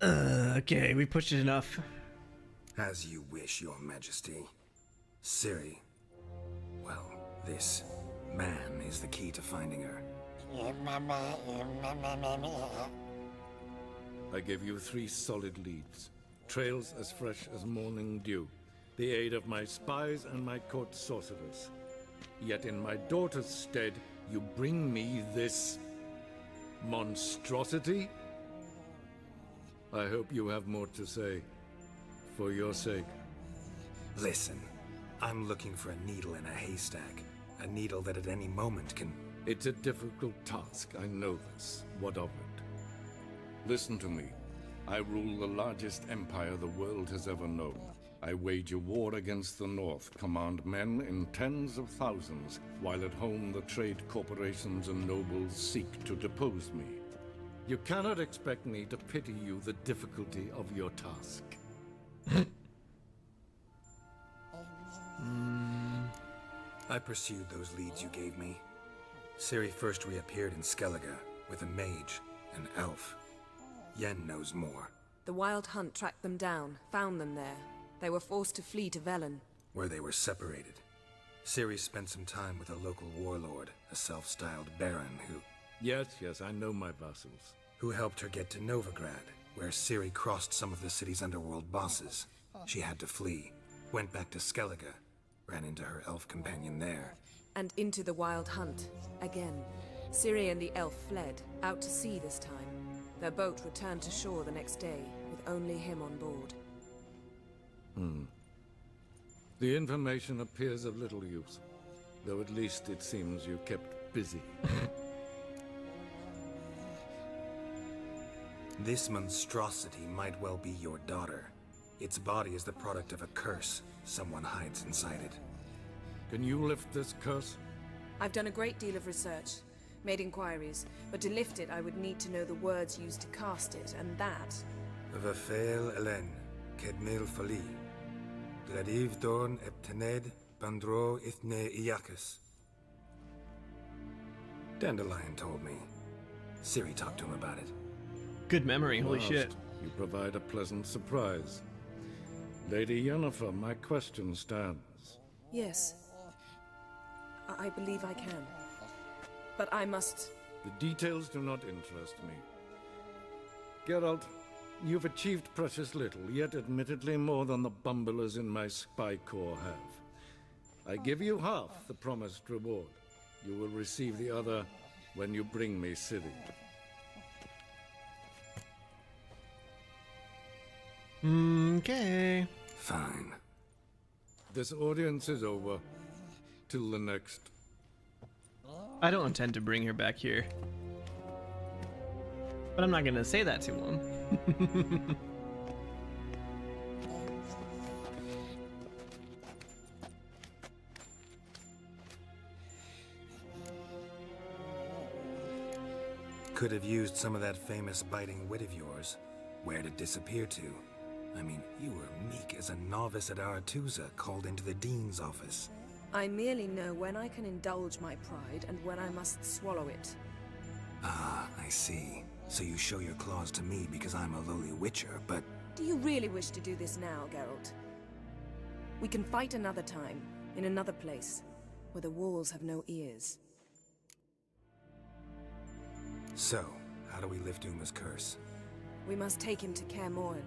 Okay, we pushed it enough. As you wish, Your Majesty. Ciri. Well, this man is the key to finding her. I give you 3 solid leads. Trails as fresh as morning dew. The aid of my spies and my court sorcerers. Yet in my daughter's stead, you bring me this monstrosity? I hope you have more to say. For your sake. Listen, I'm looking for a needle in a haystack. A needle that at any moment can... It's a difficult task, I know this. What of it? Listen to me. I rule the largest empire the world has ever known. I wage a war against the North, command men in tens of thousands, while at home the trade corporations and nobles seek to depose me. You cannot expect me to pity you the difficulty of your task. I pursued those leads you gave me. Ciri first reappeared in Skellige with a mage, an elf. Yen knows more. The Wild Hunt tracked them down, found them there. They were forced to flee to Velen, Where they were separated. Ciri spent some time with a local warlord, a self-styled baron who... Yes, I know my vassals. Who helped her get to Novigrad, where Ciri crossed some of the city's underworld bosses. She had to flee, went back to Skellige, Ran into her elf companion there. And into the Wild Hunt, again. Ciri and the elf fled, out to sea this time. Their boat returned to shore the next day, with only him on board. The information appears of little use, though at least it seems you kept busy. This monstrosity might well be your daughter. Its body is the product of a curse. Someone hides inside it. Can you lift this curse? I've done a great deal of research, made inquiries, but to lift it I would need to know the words used to cast it, and that... Vafael Elen, Kedmil Fali. Gladiv Dorn Eptened, Bandro Ithne Iacus. Dandelion told me. Ciri talked to him about it. Good memory, holy shit. You provide a pleasant surprise. Lady Yennefer, my question stands. Yes. I believe I can. But I must... The details do not interest me. Geralt, you've achieved precious little, yet admittedly more than the bumblers in my spy corps have. I give you half the promised reward. You will receive the other when you bring me Ciri. Okay. Fine. This audience is over. Till the next. I don't intend to bring her back here. But I'm not gonna say that to him. Could have used some of that famous biting wit of yours. Where'd it disappear to? I mean, you were meek as a novice at Aretusa, called into the Dean's office. I merely know when I can indulge my pride and when I must swallow it. Ah, I see. So you show your claws to me because I'm a lowly witcher, but... Do you really wish to do this now, Geralt? We can fight another time, in another place, where the walls have no ears. So, how do we lift Uma's curse? We must take him to Kaer Morhen.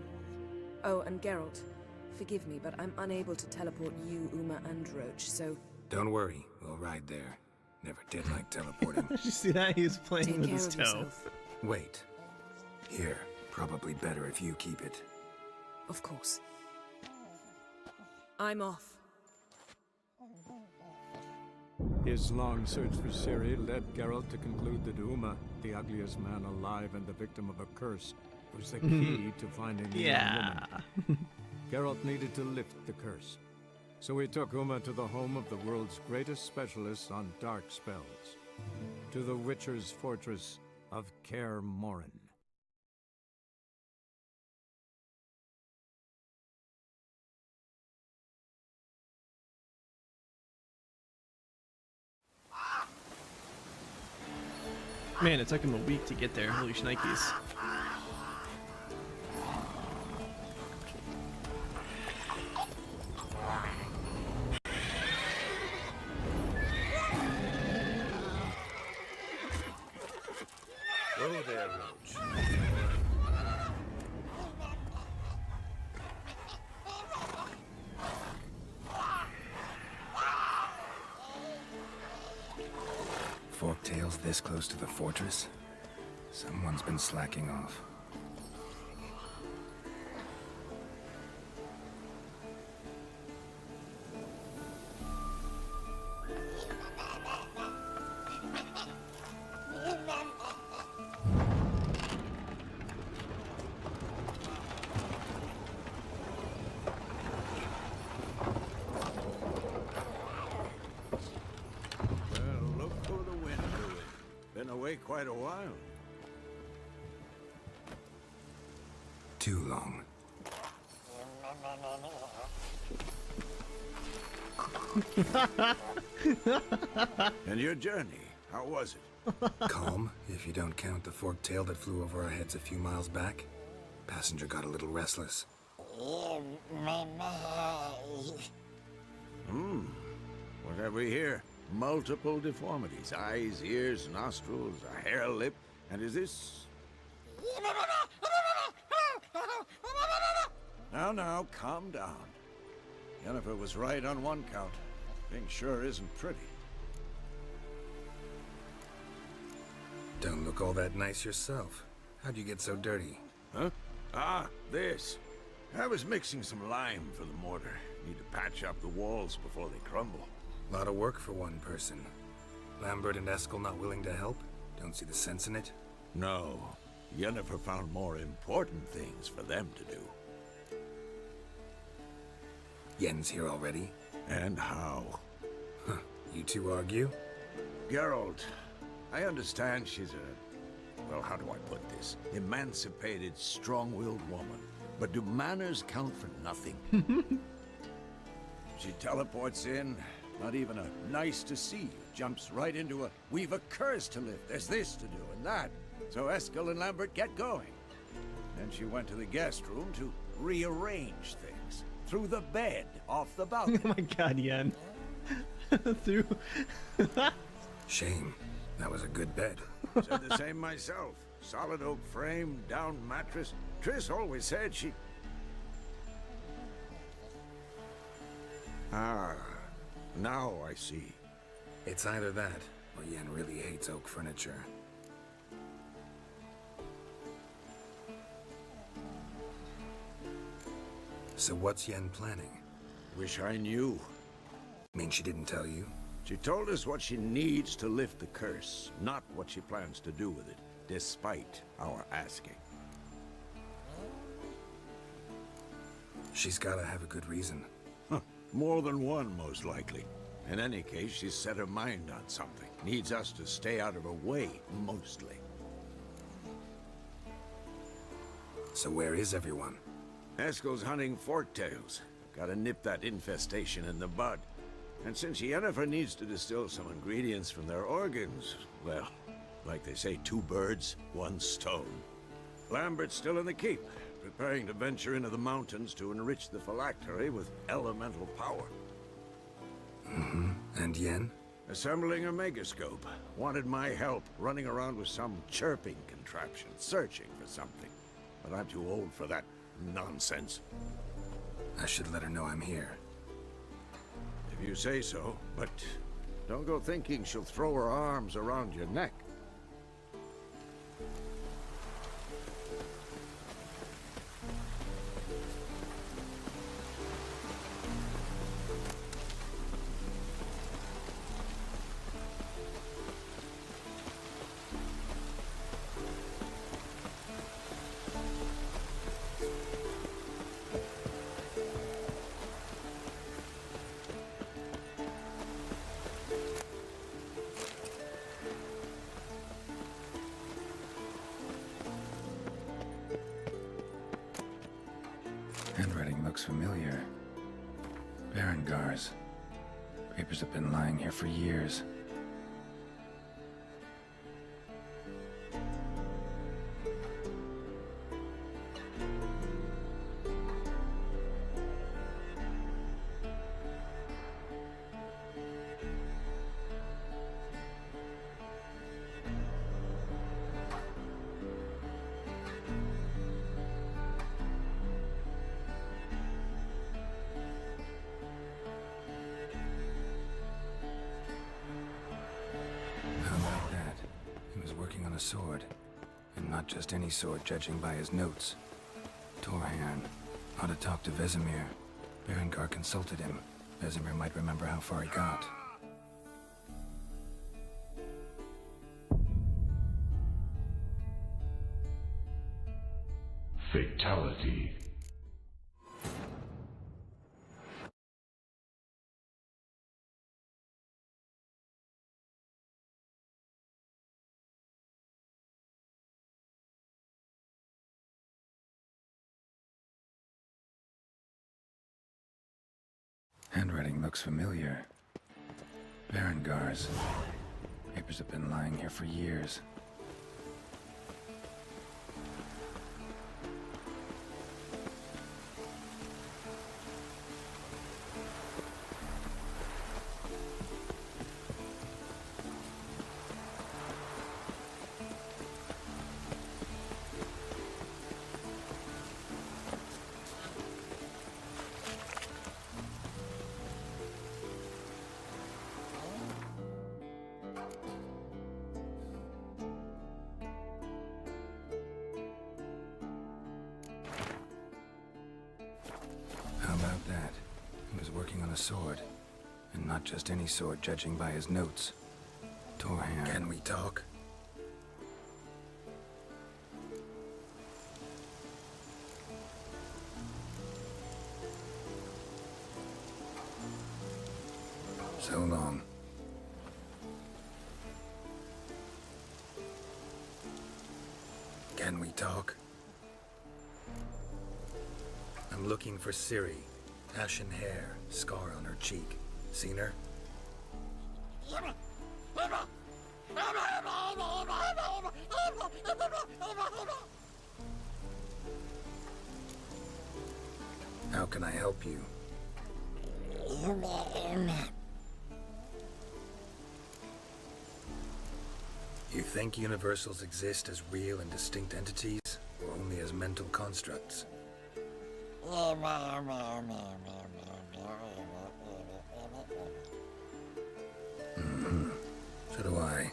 Oh, and Geralt, forgive me, but I'm unable to teleport you, Uma, and Roach, so... Don't worry, we'll ride there. Never did like teleporting. Did you see that? He was playing Take with care his of toe. yourself. Wait. Here, probably better if you keep it. Of course. I'm off. His long search for Ciri led Geralt to conclude that Uma, the ugliest man alive and the victim of a curse, was the key to finding the young woman. Geralt needed to lift the curse. So he took Uma to the home of the world's greatest specialist on dark spells, to the Witcher's fortress of Kaer Morhen. Man, it took him a week to get there. Holy shnikes. Whoa there, Roach. Forktail's this close to the fortress? Someone's been slacking off. Quite a while. Too long. And your journey, how was it? Calm, if you don't count the forktail that flew over our heads a few miles back. Passenger got a little restless. What have we here? Multiple deformities. Eyes, ears, nostrils, a hair lip. And is this... Now, calm down. Yennefer was right on one count. Thing sure isn't pretty. Don't look all that nice yourself. How'd you get so dirty? Huh? Ah, this. I was mixing some lime for the mortar. Need to patch up the walls before they crumble. Lot of work for one person. Lambert and Eskel not willing to help? Don't see the sense in it? No. Yennefer found more important things for them to do. Yen's here already? And how? Huh. You two argue? Geralt, I understand she's a... well, how do I put this? Emancipated, strong-willed woman. But do manners count for nothing? She teleports in, not even a nice to see you. Jumps right into a, we've a curse to lift, there's this to do and that. So Eskel and Lambert get going. Then she went to the guest room to rearrange things. Through the bed, off the balcony. Oh my god, Yen. Through... Shame. That was a good bed. Said the same myself. Solid oak frame, down mattress. Triss always said she... Ah, now I see. It's either that, or Yen really hates oak furniture. So what's Yen planning? Wish I knew. Mean she didn't tell you? She told us what she needs to lift the curse, not what she plans to do with it, despite our asking. She's gotta have a good reason. Huh. More than one, most likely. In any case, she's set her mind on something. Needs us to stay out of her way, mostly. So where is everyone? Eskel's hunting forktails. Gotta nip that infestation in the bud. And since Yennefer needs to distill some ingredients from their organs, well, like they say, 2 birds, 1 stone. Lambert's still in the keep, preparing to venture into the mountains to enrich the phylactery with elemental power. Mm-hmm. And Yen? Assembling a megascope. Wanted my help running around with some chirping contraption, searching for something. But I'm too old for that nonsense. I should let her know I'm here. If you say so, but don't go thinking she'll throw her arms around your neck. Handwriting looks familiar. Berengar's. Papers have been lying here for years. A sword, and not just any sword, judging by his notes. Torhan, how to talk to Vesemir. Berengar consulted him. Vesemir might remember how far he got. Fatality. Handwriting looks familiar. Berengar's. Papers have been lying here for years. How about that? He was working on a sword. And not just any sword, judging by his notes. Torham. Can we talk? So long. Can we talk? I'm looking for Ciri. Ashen hair, scar on her cheek. Seen her? How can I help you? You think universals exist as real and distinct entities, or only as mental constructs? So do I.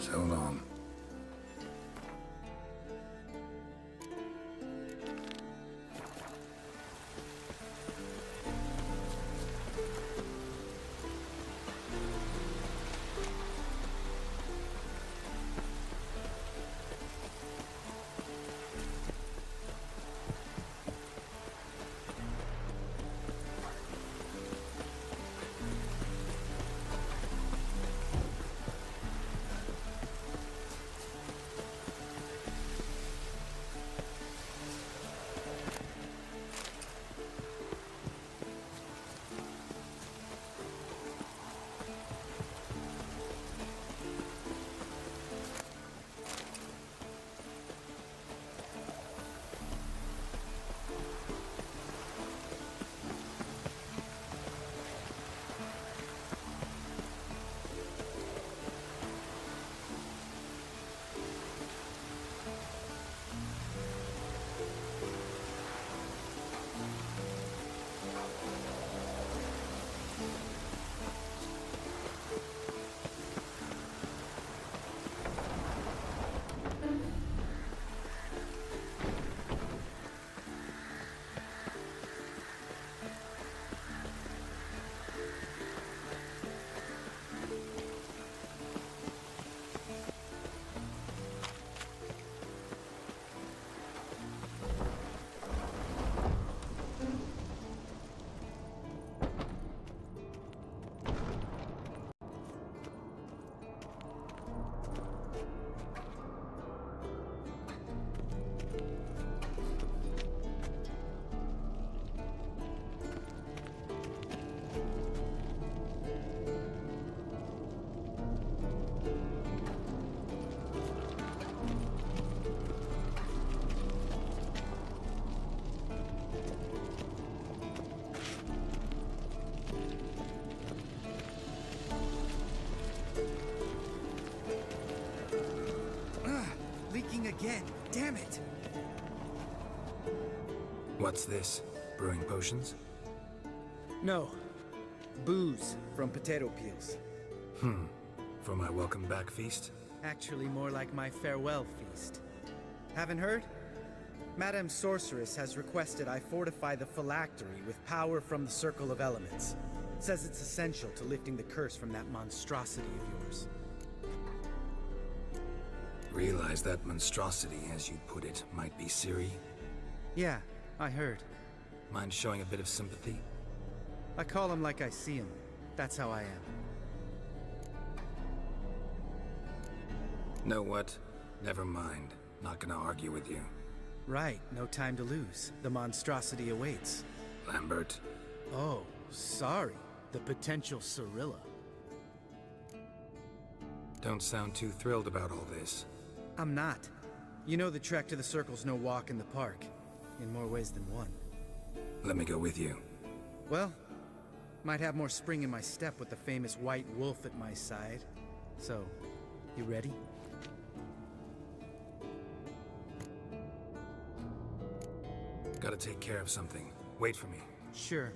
So long. Again, damn it! What's this? Brewing potions? No. Booze from potato peels. For my welcome back feast? Actually, more like my farewell feast. Haven't heard? Madame Sorceress has requested I fortify the phylactery with power from the Circle of Elements. Says it's essential to lifting the curse from that monstrosity of yours. Realize that monstrosity, as you put it, might be Ciri? Yeah, I heard. Mind showing a bit of sympathy? I call him like I see him. That's how I am. Know what? Never mind. Not gonna argue with you. Right, no time to lose. The monstrosity awaits. Lambert. Oh, sorry. The potential Cirilla. Don't sound too thrilled about all this. I'm not. You know the trek to the Circle's no walk in the park. In more ways than one. Let me go with you. Well, might have more spring in my step with the famous white wolf at my side. So, you ready? Gotta take care of something. Wait for me. Sure.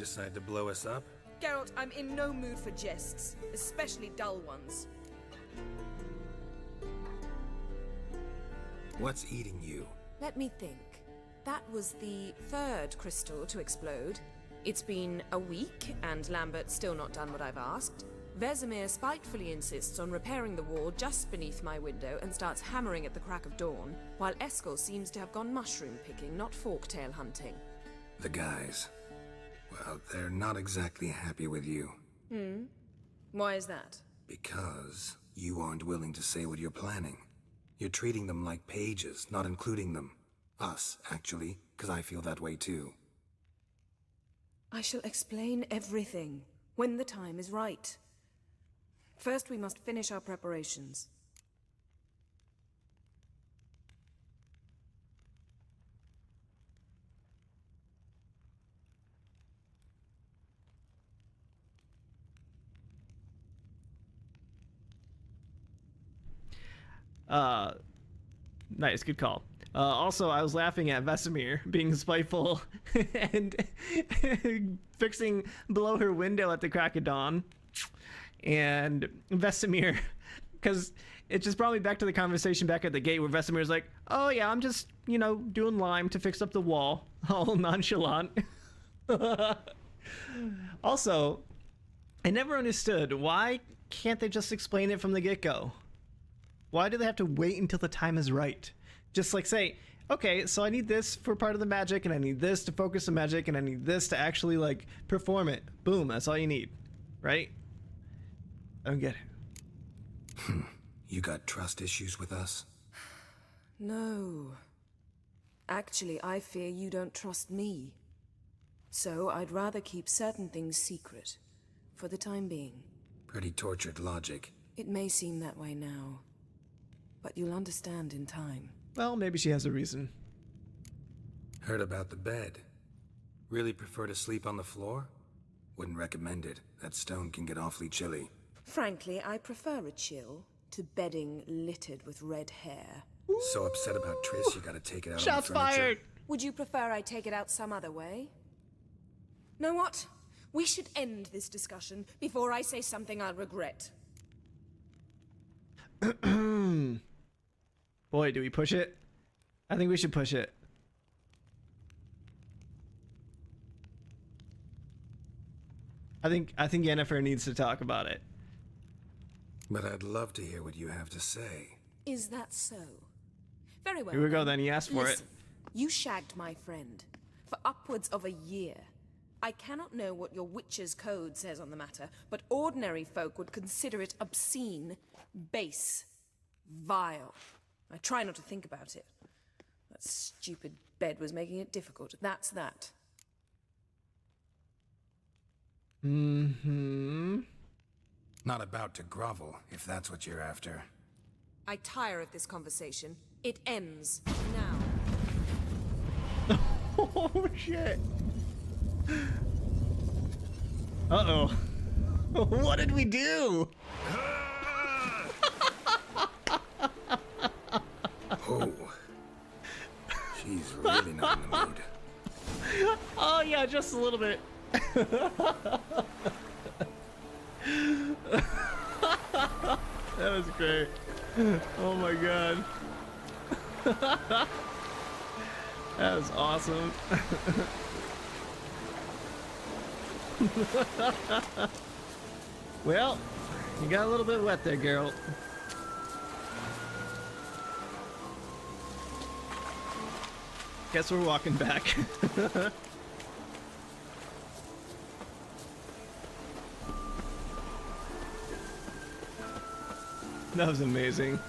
decide to blow us up? Geralt, I'm in no mood for jests, especially dull ones. What's eating you? Let me think. That was the third crystal to explode. It's been a week, and Lambert's still not done what I've asked. Vesemir spitefully insists on repairing the wall just beneath my window and starts hammering at the crack of dawn, while Eskel seems to have gone mushroom picking, not forktail hunting. The guys. Well, they're not exactly happy with you. Why is that? Because you aren't willing to say what you're planning. You're treating them like pages, not including them. Us, actually, because I feel that way too. I shall explain everything when the time is right. First, we must finish our preparations. Nice, good call. Also, I was laughing at Vesemir being spiteful and fixing below her window at the crack of dawn. And Vesemir, because it just brought me back to the conversation back at the gate where Vesemir's like, oh yeah, I'm just, doing lime to fix up the wall. All nonchalant. Also, I never understood, why can't they just explain it from the get-go? Why do they have to wait until the time is right? Just like say, okay, so I need this for part of the magic, and I need this to focus the magic, and I need this to actually like perform it. Boom, that's all you need, right? I don't get it. You got trust issues with us? No. Actually, I fear you don't trust me. So I'd rather keep certain things secret, for the time being. Pretty tortured logic. It may seem that way now, but you'll understand in time. Well, maybe she has a reason. Heard about the bed. Really prefer to sleep on the floor? Wouldn't recommend it. That stone can get awfully chilly. Frankly, I prefer a chill to bedding littered with red hair. So upset about Triss, you gotta take it out Shots on the furniture. fired! Would you prefer I take it out some other way? Know what? We should end this discussion before I say something I'll regret. Boy, do we push it? I think we should push it. I think Yennefer needs to talk about it. But I'd love to hear what you have to say. Is that so? Very well. Here we go then, he asked for Listen, it. You shagged my friend for upwards of a year. I cannot know what your witch's code says on the matter, but ordinary folk would consider it obscene, base, vile. I try not to think about it. That stupid bed was making it difficult. That's that. Mm-hmm. Not about to grovel, if that's what you're after. I tire of this conversation. It ends now. Oh, shit. Uh-oh. What did we do? Oh. She's really not in the mood. Oh, yeah, just a little bit. That was great. Oh my god. That was awesome. Well, you got a little bit wet there, girl. Guess we're walking back. That was amazing.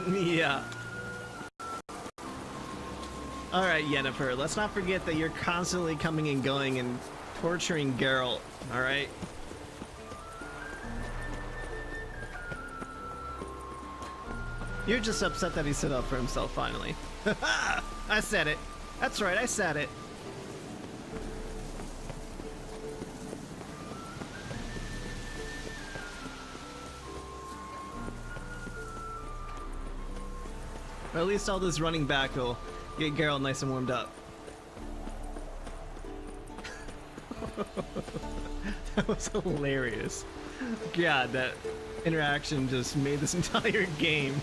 Yeah. Alright, Yennefer, let's not forget that you're constantly coming and going and torturing Geralt, alright? You're just upset that he stood up for himself finally. I said it. That's right, I said it. But at least all this running back will get Geralt nice and warmed up. That was hilarious. God, that interaction just made this entire game.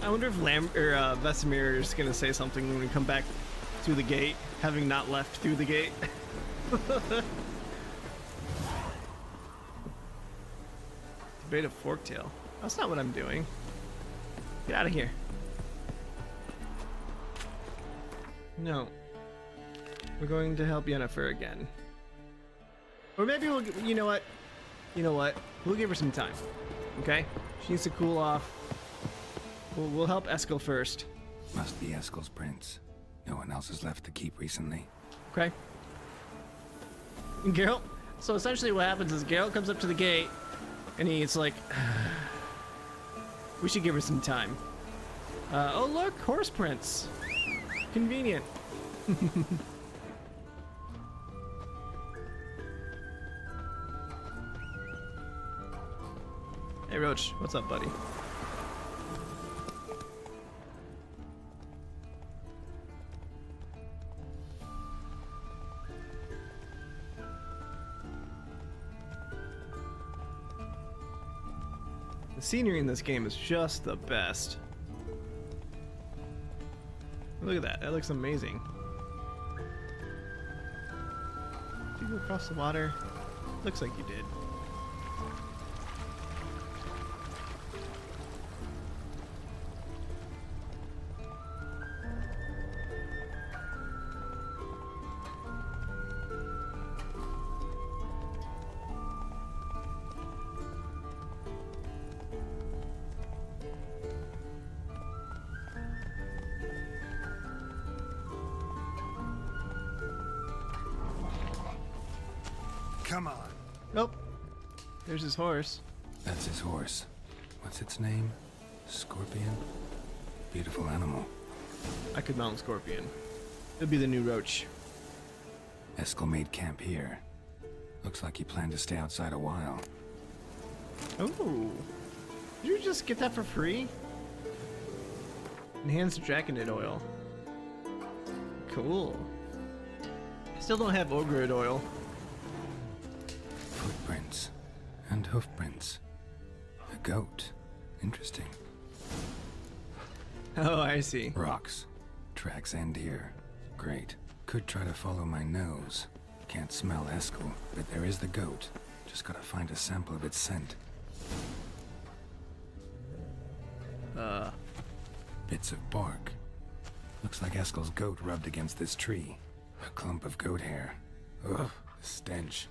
I wonder if Vesemir is gonna say something when we come back through the gate, having not left through the gate. Debate of Forktail. That's not what I'm doing. Get out of here. No. We're going to help Yennefer again. Or maybe we'll, you know what? You know what? We'll give her some time. Okay? She needs to cool off. We'll help Eskel first. Must be Eskel's prince. No one else has left the keep recently. Okay. And Geralt. So essentially what happens is Geralt comes up to the gate and he's like, we should give her some time. Oh look, horse prince. Convenient. Hey Roach, what's up, buddy? The scenery in this game is just the best. Look at that, that looks amazing. Did you go across the water? Looks like you did. Come on. Nope. There's his horse. That's his horse. What's its name? Scorpion? Beautiful animal. I could mount Scorpion. It'd be the new Roach. Eskel made camp here. Looks like he planned to stay outside a while. Oh. Did you just get that for free? Enhanced Draconid oil. Cool. Still don't have Ogreid oil. Footprints and hoofprints. A goat. Interesting. Oh, I see. Rocks. Tracks end here. Great. Could try to follow my nose. Can't smell Eskel, but there is the goat. Just gotta find a sample of its scent. Bits of bark. Looks like Eskel's goat rubbed against this tree. A clump of goat hair. Ugh, the stench.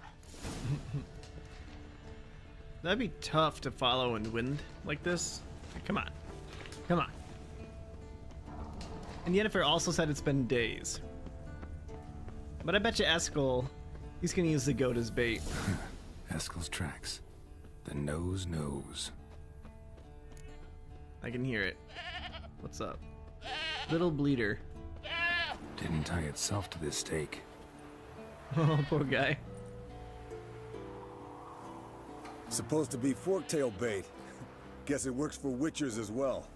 That'd be tough to follow in wind like this. Come on. Come on. And Yennefer also said it's been days. But I bet you Eskel, he's gonna use the goat as bait. Eskel's tracks. The nose knows. I can hear it. What's up? Little bleeder. Didn't tie itself to this stake. Oh, poor guy. Supposed to be forktail bait. Guess it works for witchers as well.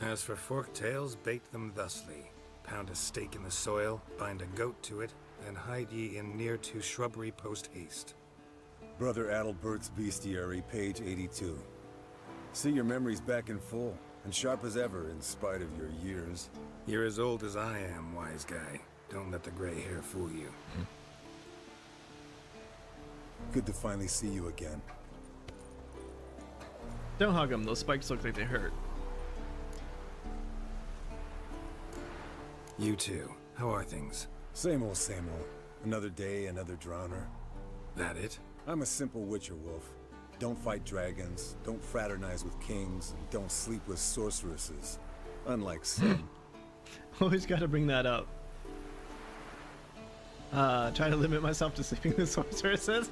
As for forktails, bait them thusly. Pound a stake in the soil, bind a goat to it, then hide ye in near to shrubbery post haste. Brother Adalbert's Bestiary, page 82. See your memories back in full, and sharp as ever in spite of your years. You're as old as I am, wise guy. Don't let the gray hair fool you. Good to finally see you again. Don't hug him, those spikes look like they hurt. You too. How are things? Same old, same old. Another day, another drowner. That it? I'm a simple witcher wolf. Don't fight dragons, don't fraternize with kings, and don't sleep with sorceresses. Unlike some. Always gotta bring that up. Try to limit myself to sleeping with sorceresses.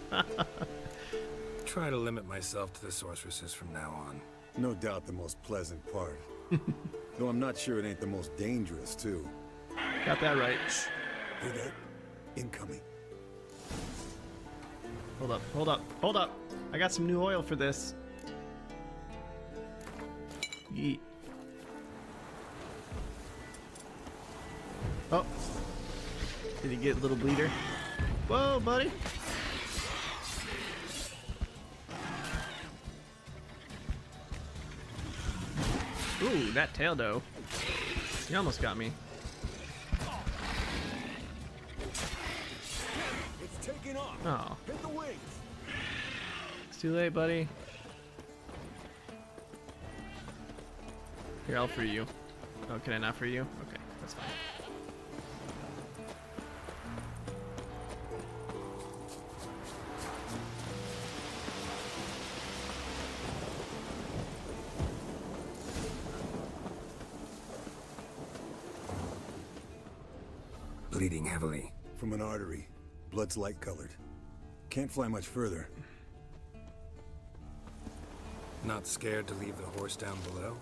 Try to limit myself to the sorceresses from now on. No doubt the most pleasant part. Though I'm not sure it ain't the most dangerous, too. Got that right. Hear that? Incoming. Hold up, hold up, hold up. I got some new oil for this. Yeet. Oh. Did he get a little bleeder? Whoa, buddy. Ooh, that tail dough. You almost got me. It's taking off. Oh. Hit the wings. It's too late, buddy. Here, I'll free you. Oh, can I not free you? Okay, that's fine. Bleeding heavily. From an artery. Blood's light colored. Can't fly much further. Not scared to leave the horse down below?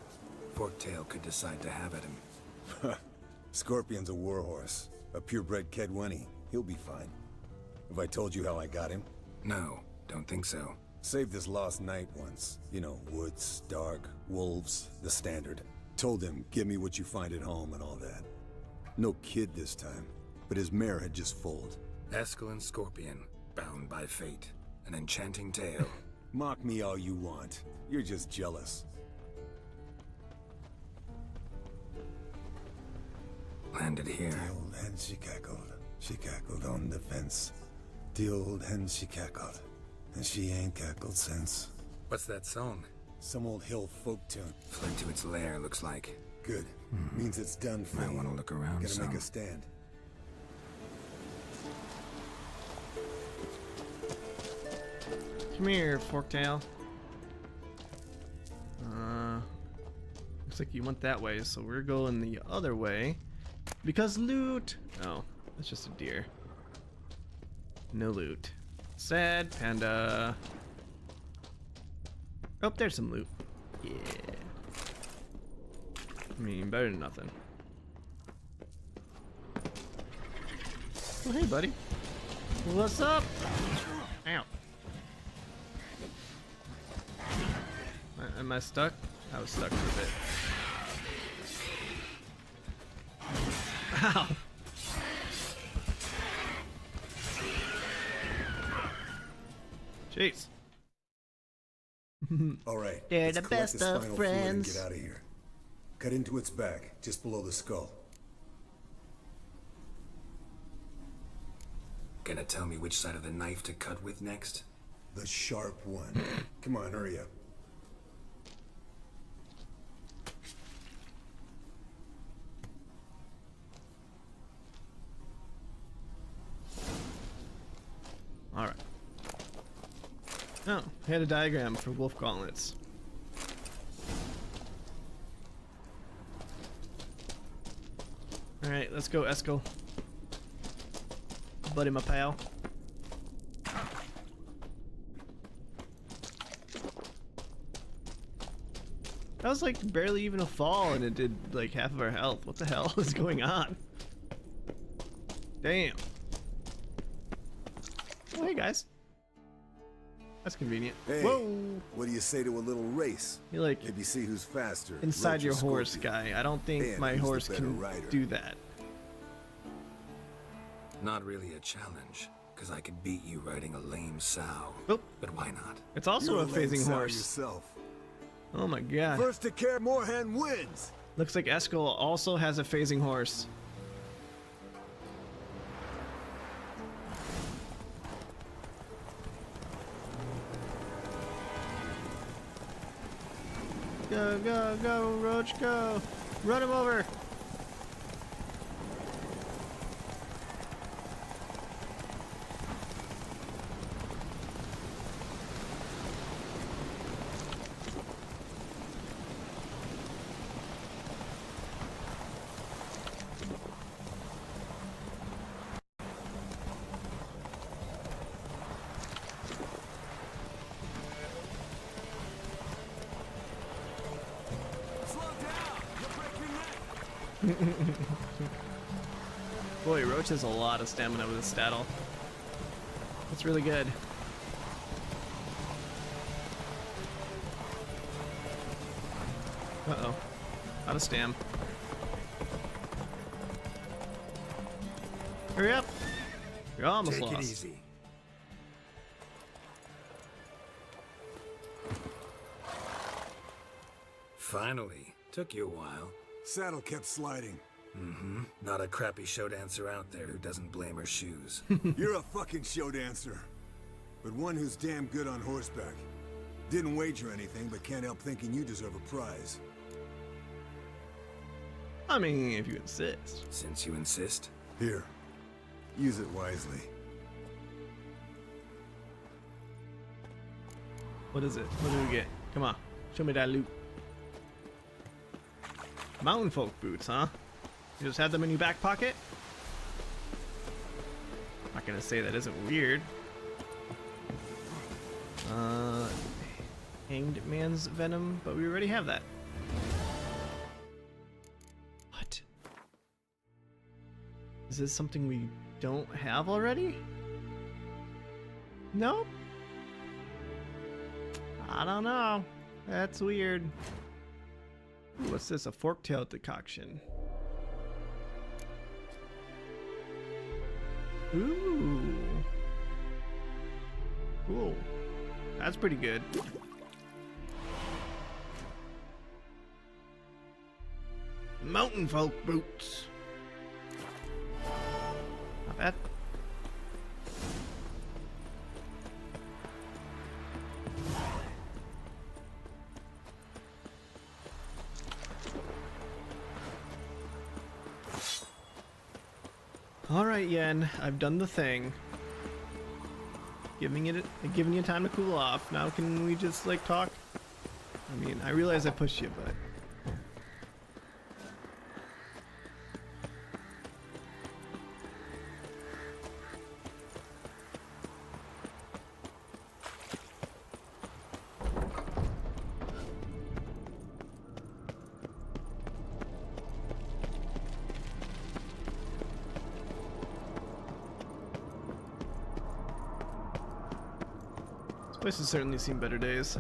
Forktail could decide to have at him. Scorpion's a warhorse. A purebred Kedwenny. He'll be fine. Have I told you how I got him? No, don't think so. Saved this lost knight once. You know, woods, dark, wolves, the standard. Told him, give me what you find at home and all that. No kid this time, but his mare had just foaled. Eskel and Scorpion, bound by fate. An enchanting tale. Mock me all you want. You're just jealous. Landed here. The old hen she cackled. She cackled on the fence. The old hen she cackled. And she ain't cackled since. What's that song? Some old hill folk tune. Fled to its lair, looks like. Good. Means it's done for Might you. want to look around Gotta some. make a stand. Come here, Forktail. Looks like you went that way, so we're going the other way. Because loot! Oh, that's just a deer. No loot. Sad panda. Oh, there's some loot. Yeah. I mean, better than nothing. Oh, hey, buddy. What's up? Ow. Am I stuck? I was stuck for a bit. Ow! Jeez. All right. They're let's the collect best this of final fluid and friends. get out of here. Cut into its back, just below the skull. Gonna tell me which side of the knife to cut with next? The sharp one. Come on, hurry up. Alright. Oh, I had a diagram for wolf gauntlets. Alright, let's go, Eskel. Buddy, my pal. That was like barely even a fall and it did like half of our health. What the hell is going on? Damn. Oh, hey guys. That's convenient. Hey, Whoa! what do you say to a little race? You like maybe see who's faster. inside Roach or your horse Scorpion? guy. I don't think And my who's the horse better can rider? do that. Not really a challenge, because I could beat you riding a lame sow. Oh. But why not? It's also You're a lame phasing sow horse. yourself. Oh my god. First to Kaer Morhen wins. Looks like Eskel also has a phasing horse. Go, go, go, Roach, go! Run him over! Boy, Roach has a lot of stamina with his staddle. That's really good. Uh-oh. Out of stam. Hurry up! You're almost Take lost. it easy. Finally. Took you a while. Saddle kept sliding. Mm-hmm. Not a crappy show dancer out there who doesn't blame her shoes. You're a fucking show dancer. But one who's damn good on horseback. Didn't wager anything, but can't help thinking you deserve a prize. I mean, if you insist. Since you insist. Here. Use it wisely. What is it? What do we get? Come on. Show me that loot. Mountain folk boots, huh? You just have them in your back pocket? Not gonna say that isn't weird. Hanged man's venom, but we already have that. What? Is this something we don't have already? Nope. I don't know. That's weird. Ooh, what's this? A fork-tailed decoction. Ooh. Cool. That's pretty good. Mountain folk boots. Not bad. Alright, Yen, I've done the thing. Giving you time to cool off. Now can we just like talk? I mean, I realize I pushed you, but this place has certainly seen better days.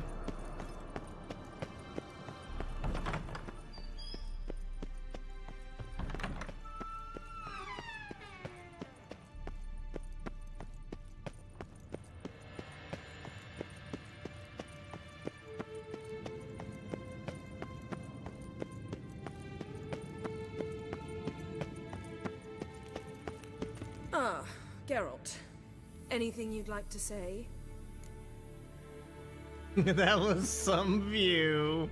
Ah, Geralt. Anything you'd like to say? That was some view.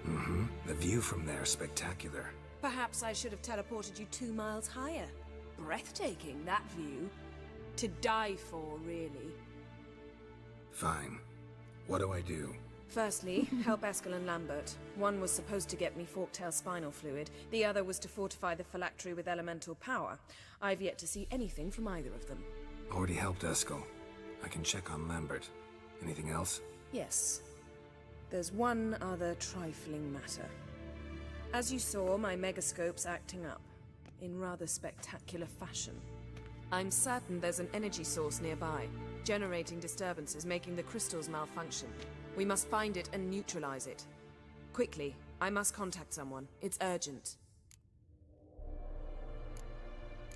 Mm-hmm. The view from there is spectacular. Perhaps I should have teleported you 2 miles higher. Breathtaking, that view. To die for, really. Fine. What do I do? Firstly, help Eskel and Lambert. One was supposed to get me forktail spinal fluid, the other was to fortify the phylactery with elemental power. I've yet to see anything from either of them. Already helped Eskel. I can check on Lambert. Anything else? Yes. There's one other trifling matter. As you saw, my megascope's acting up, in rather spectacular fashion. I'm certain there's an energy source nearby, generating disturbances, making the crystals malfunction. We must find it and neutralize it. Quickly, I must contact someone. It's urgent.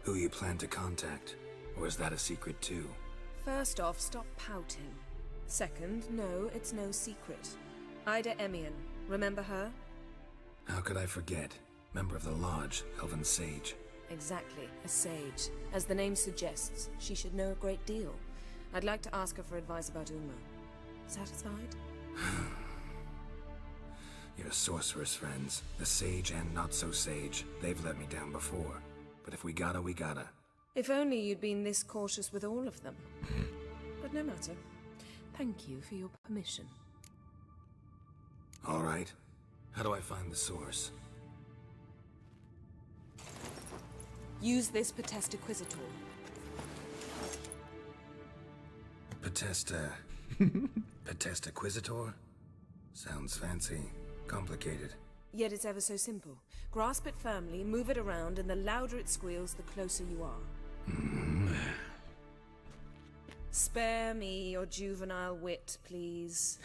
Who you plan to contact? Or is that a secret too? First off, stop pouting. Second, no, it's no secret. Ida Emian, remember her? How could I forget? Member of the Lodge, Elven Sage. Exactly, a sage. As the name suggests, she should know a great deal. I'd like to ask her for advice about Uma. Satisfied? Your sorceress friends, the sage and not so sage, they've let me down before. But if we gotta, we gotta. If only you'd been this cautious with all of them. But no matter. Thank you for your permission. All right. How do I find the source? Use this Potestaquizator. Potestaquizator? Sounds fancy. Complicated. Yet it's ever so simple. Grasp it firmly, move it around, and the louder it squeals, the closer you are. Spare me your juvenile wit, please.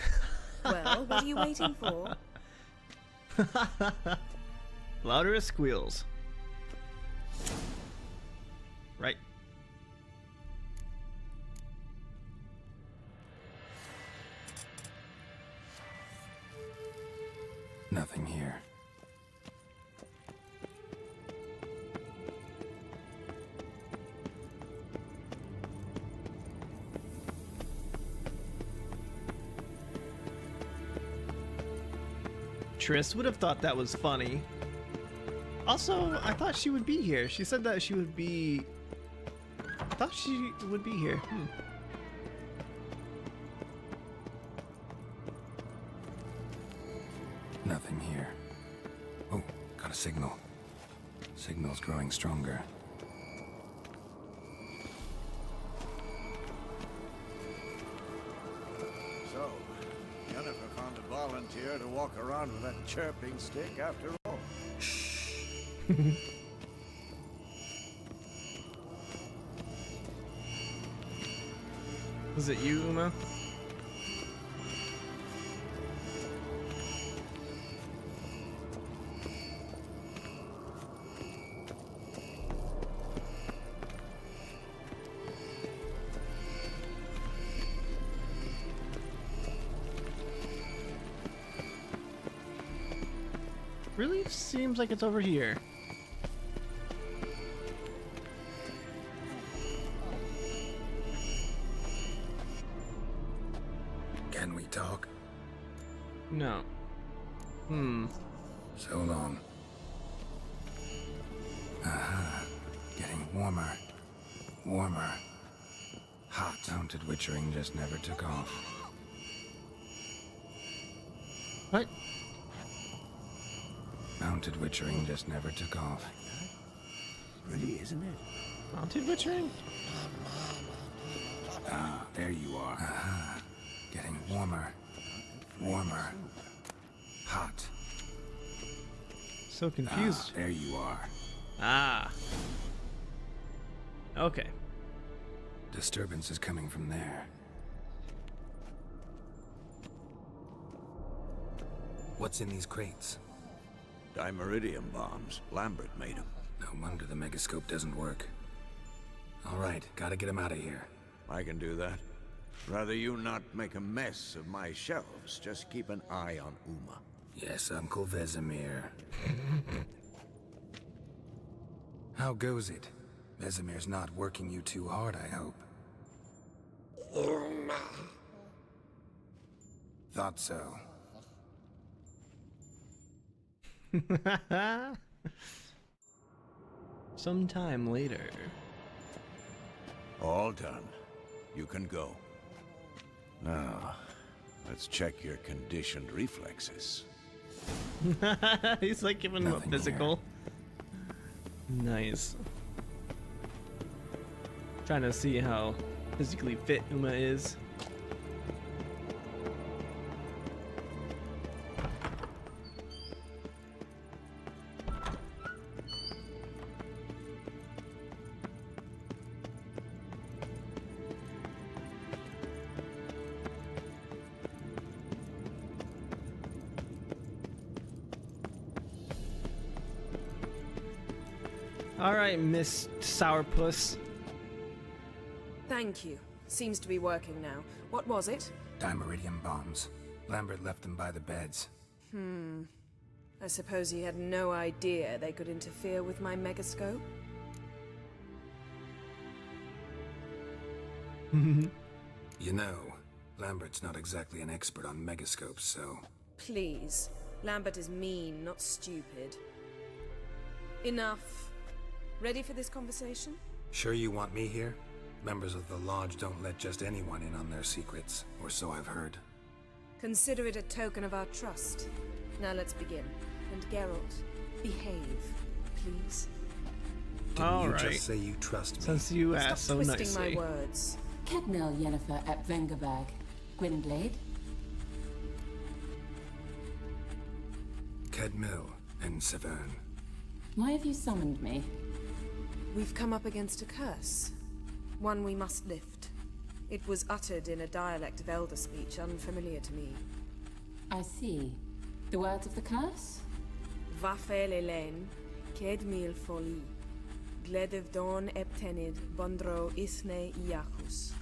Well, what are you waiting for? Louder it squeals. Right. Nothing here. Triss would have thought that was funny. Also, I thought she would be here. She said that she would be... I thought she would be here. Nothing here. Oh, got a signal. Signal's growing stronger. So, Jennifer found a volunteer to walk around with that chirping stick after all. Was it you, Uma? Really seems like it's over here. Can we talk? No. So long. Aha. Getting warmer. Warmer. Hot. Mounted witchering just never took off. What? Mounted witchering just never took off. Pretty, isn't it? Mounted witchering? Ah, there you are. Aha. Getting warmer. Warmer. Hot. So confused. Ah, there you are. Ah. Okay. Disturbance is coming from there. What's in these crates? Dimeridium bombs. Lambert made them. No wonder the megascope doesn't work. All right, gotta get him out of here. I can do that. Rather you not make a mess of my shelves. Just keep an eye on Uma. Yes, Uncle Vesemir. How goes it? Vesemir's not working you too hard, I hope. Uma. Thought so. Sometime later. All done. You can go. Now, let's check your conditioned reflexes. He's like giving him a physical. Nice. Trying to see how physically fit Uma is. All right, Miss Sourpuss. Thank you. Seems to be working now. What was it? Dimeridium bombs. Lambert left them by the beds. I suppose he had no idea they could interfere with my megascope? You know, Lambert's not exactly an expert on megascopes, so... Please. Lambert is mean, not stupid. Enough. Ready for this conversation? Sure you want me here? Members of the Lodge don't let just anyone in on their secrets, or so I've heard. Consider it a token of our trust. Now let's begin. And Geralt, behave, please. Didn't you just say you trust me? Since you asked so Stop twisting nicely. my words. Kednel Yennefer at Vengerberg. Gwynblade. Kedmil and Severn. Why have you summoned me? We've come up against a curse. One we must lift. It was uttered in a dialect of Elder speech unfamiliar to me. I see. The words of the curse? Vafel Elaine, Kedmil Foli, Gledev Don Eptenid, Bondro Isne Iachus.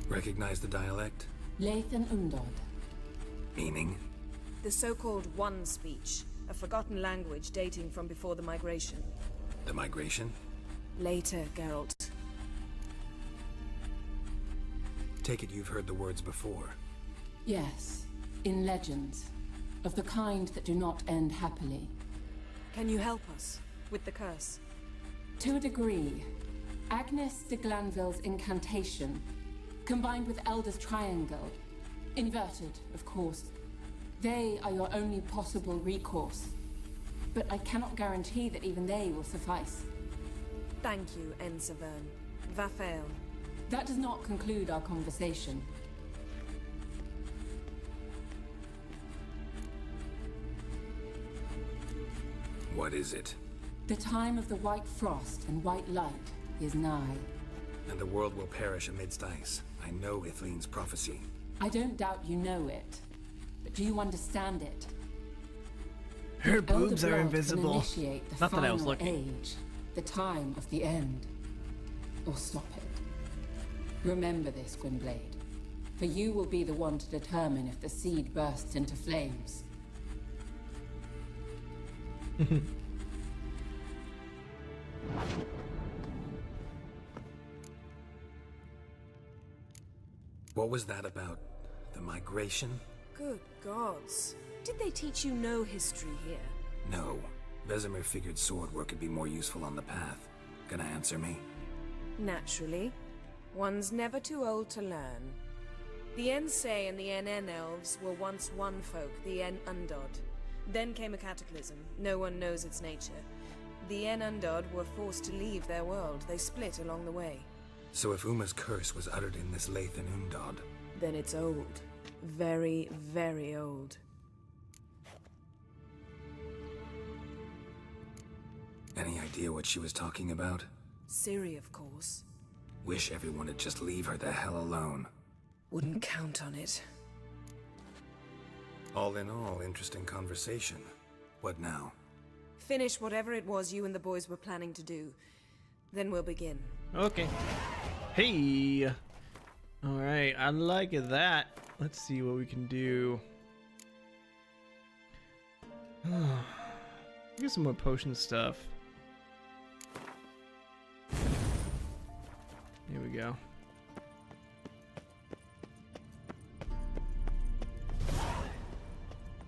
Recognize the dialect? Lathan Undod. Meaning? The so-called One speech, a forgotten language dating from before the migration. The migration? Later, Geralt. Take it you've heard the words before. Yes, in legends. Of the kind that do not end happily. Can you help us with the curse? To a degree. Agnes de Glanville's incantation, combined with Elder's triangle, inverted, of course. They are your only possible recourse. But I cannot guarantee that even they will suffice. Thank you, Severn. Vafel. That does not conclude our conversation. What is it? The time of the white frost and white light is nigh. And the world will perish amidst ice. I know Ithleen's prophecy. I don't doubt you know it. But do you understand it? Her boobs are invisible. Initiate the Not that I was final looking. age, the time of the end. Or stop it. Remember this, Gwynblade. For you will be the one to determine if the seed bursts into flames. What was that about? The migration? Good gods. Did they teach you no history here? No. Vesemir figured sword work could be more useful on the path. Gonna answer me? Naturally. One's never too old to learn. The Ensei and the NN elves were once one folk, the En Undod. Then came a cataclysm. No one knows its nature. The En Undod were forced to leave their world. They split along the way. So if Uma's curse was uttered in this Lathan Undod... Then it's old. Very, very old. Any idea what she was talking about? Ciri, of course. Wish everyone would just leave her the hell alone. Wouldn't count on it. All in all, interesting conversation. What now? Finish whatever it was you and the boys were planning to do. Then we'll begin. Okay. Hey! Alright, I like that. Let's see what we can do. Get some more potion stuff. Here we go.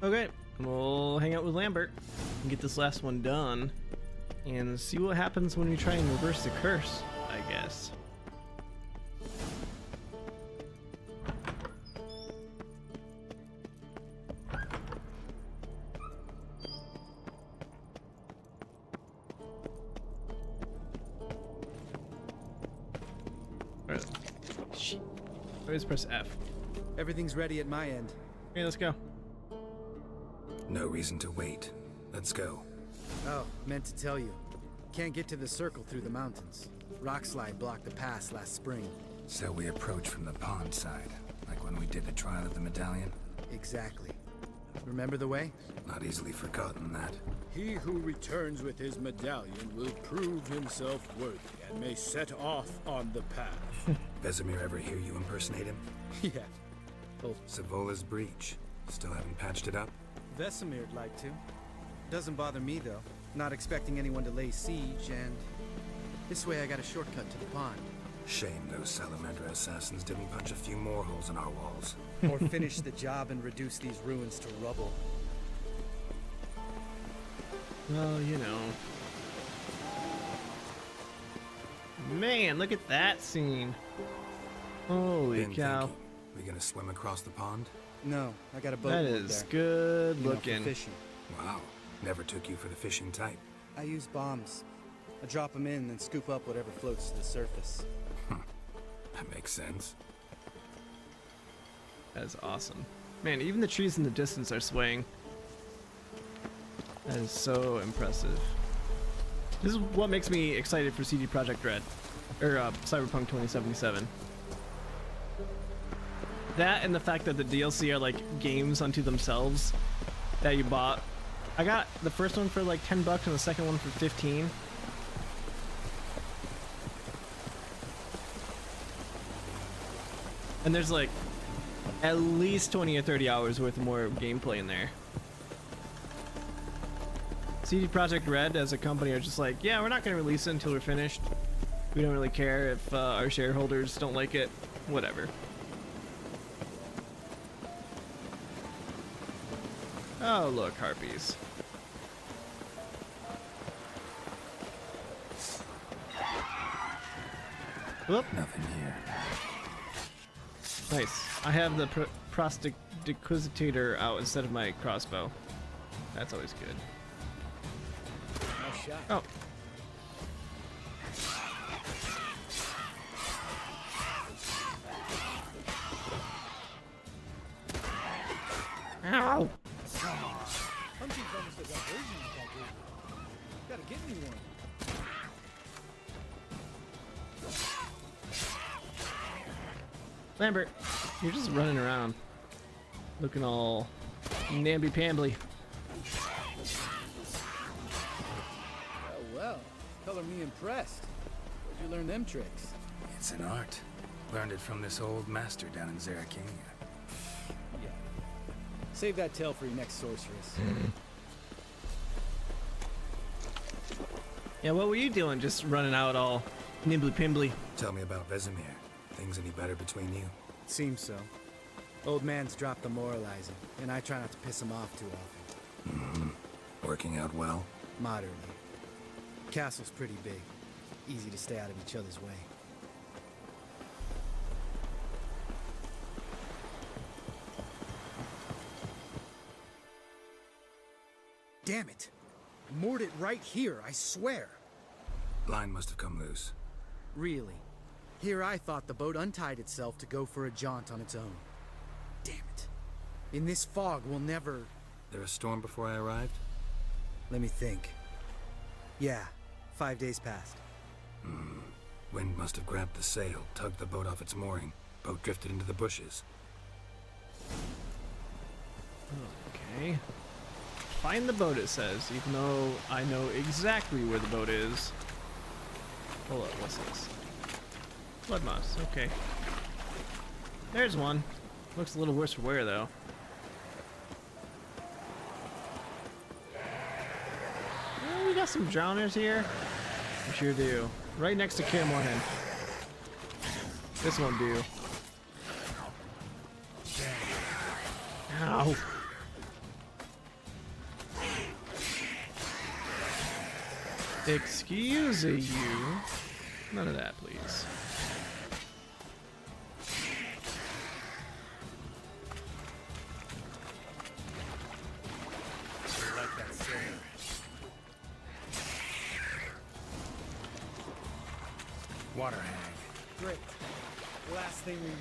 Okay, we'll hang out with Lambert and get this last one done and see what happens when we try and reverse the curse, I guess. Always press F. Everything's ready at my end. Okay, let's go. No reason to wait. Let's go. Oh, meant to tell you. Can't get to the circle through the mountains. Rockslide blocked the pass last spring. So we approach from the pond side, like when we did the trial of the medallion? Exactly. Remember the way? Not easily forgotten that. He who returns with his medallion will prove himself worthy and may set off on the path. Vesemir ever hear you impersonate him? Yeah. Oh. Savola's breach. Still haven't patched it up? Vesemir'd like to. Doesn't bother me, though. Not expecting anyone to lay siege, and this way I got a shortcut to the pond. Shame those Salamander assassins didn't punch a few more holes in our walls. Or finish the job and reduce these ruins to rubble. Well, you know. Man, look at that scene. Holy cow. We gonna swim across the pond? No, I got a boat. That is good You know, looking. for fishing. Wow. Never took you for the fishing type. I use bombs. I drop them in and scoop up whatever floats to the surface. That makes sense. That is awesome. Man, even the trees in the distance are swaying. That is so impressive. This is what makes me excited for CD Projekt Red. Or Cyberpunk 2077. That and the fact that the DLC are like games unto themselves that you bought. I got the first one for like $10 and the second one for 15. And there's like at least 20 or 30 hours worth of more gameplay in there. CD Projekt Red as a company are just like, yeah, we're not going to release it until we're finished. We don't really care if our shareholders don't like it. Whatever. Oh, look, harpies. Whoop. Nothing here. Nice. I have the Prestidigitator out instead of my crossbow. That's always good. Nice shot. Oh. Ow! Hunting's almost a diversion with that dude. Gotta get me one. Lambert, you're just running around, looking all namby-pambly. Well, color me impressed. Where'd you learn them tricks? It's an art. Learned it from this old master down in Zeracania. Yeah. Save that tale for your next sorceress. Yeah, what were you doing just running out all nimbly-pimbly? Tell me about Vesemir. Things any better between you? Seems so. Old man's dropped the moralizing, and I try not to piss him off too often. Mm-hmm. Working out well? Moderately. Castle's pretty big. Easy to stay out of each other's way. Damn it! I moored it right here, I swear! Line must have come loose. Really? Here I thought the boat untied itself to go for a jaunt on its own. Damn it. In this fog, we'll never... There a storm before I arrived? Let me think. Yeah, 5 days passed. Wind must have grabbed the sail, tugged the boat off its mooring. Boat drifted into the bushes. Okay. Find the boat, it says, even though I know exactly where the boat is. Hold up, what's this? Blood moss, okay. There's one. Looks a little worse for wear, though. Oh, we got some drowners here. We sure do. Right next to Kaer Morhen. This one do. Ow. Excuse you. None of that, please. Water hag. Great. Last thing we need.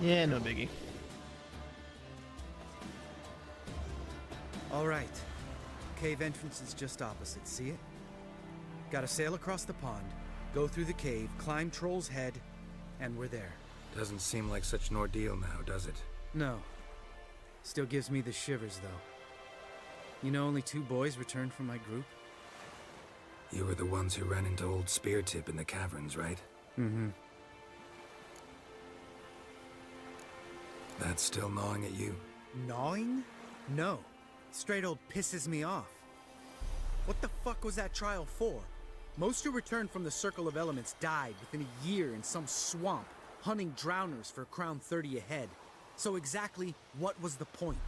Yeah, no biggie. All right. Cave entrance is just opposite, see it? Gotta sail across the pond, go through the cave, climb Troll's Head, and we're there. Doesn't seem like such an ordeal now, does it? No. Still gives me the shivers, though. You know only 2 boys returned from my group? You were the ones who ran into old Speartip in the caverns, right? Mm-hmm. That's still gnawing at you? Gnawing? No. Straight old pisses me off. What the fuck was that trial for? Most who returned from the Circle of Elements died within a year in some swamp, hunting drowners for crown 30 a head. So exactly what was the point?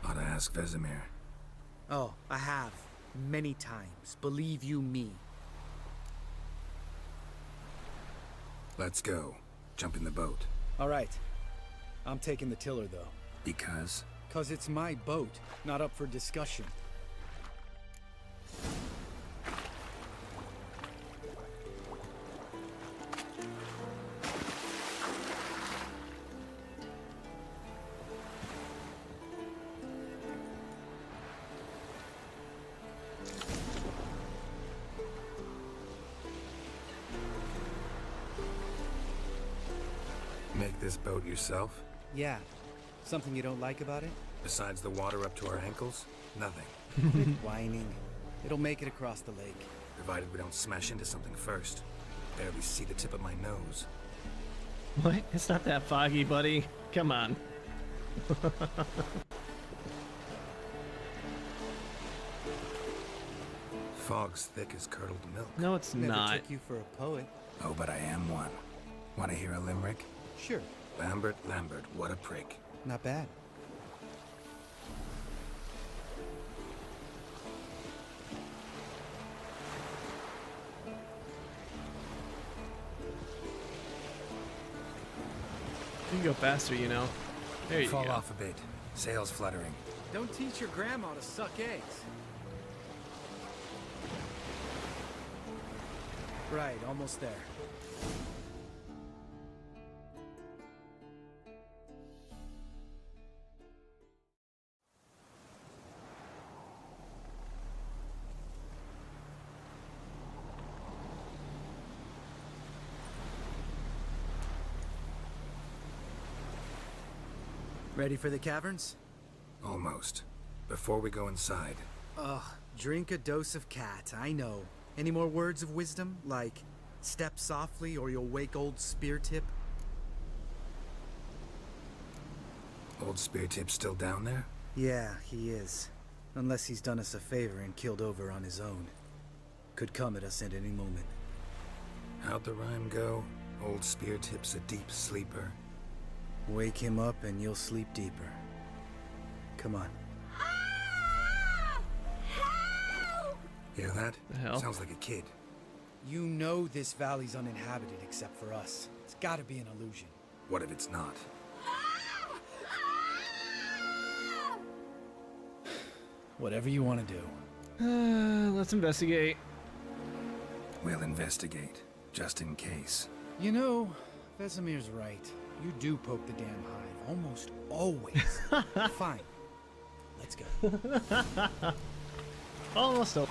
Ought to ask Vesemir. Oh, I have. Many times. Believe you me. Let's go. Jump in the boat. All right. I'm taking the tiller, though. Because? 'Cause it's my boat, not up for discussion. make this boat yourself? Yeah. Something you don't like about it? Besides the water up to our ankles? Nothing. Quit whining. It'll make it across the lake. Provided we don't smash into something first. Barely see the tip of my nose. What? It's not that foggy, buddy. Come on. Fog's thick as curdled milk. No, it's Never not. took you for a poet. Oh, but I am one. Want to hear a limerick? Sure. Lambert, what a prick. Not bad. You can go faster, you know. There you Fall go. off a bit. Sails fluttering. Don't teach your grandma to suck eggs. Right, almost there. Ready for the caverns? Almost. Before we go inside, Ugh, drink a dose of cat, I know. Any more words of wisdom? Like, step softly or you'll wake old Spear Tip? Old Spear Tip's still down there? Yeah, he is. Unless he's done us a favor and killed over on his own. Could come at us at any moment. How'd the rhyme go? Old Spear Tip's a deep sleeper. Wake him up and you'll sleep deeper. Come on. Hear that? The hell? Sounds like a kid. You know this valley's uninhabited except for us. It's gotta be an illusion. What if it's not? Whatever you want to do. Let's investigate. We'll investigate, just in case. You know, Vesemir's right. You do poke the damn hive, almost always. Fine. Let's go. Almost over.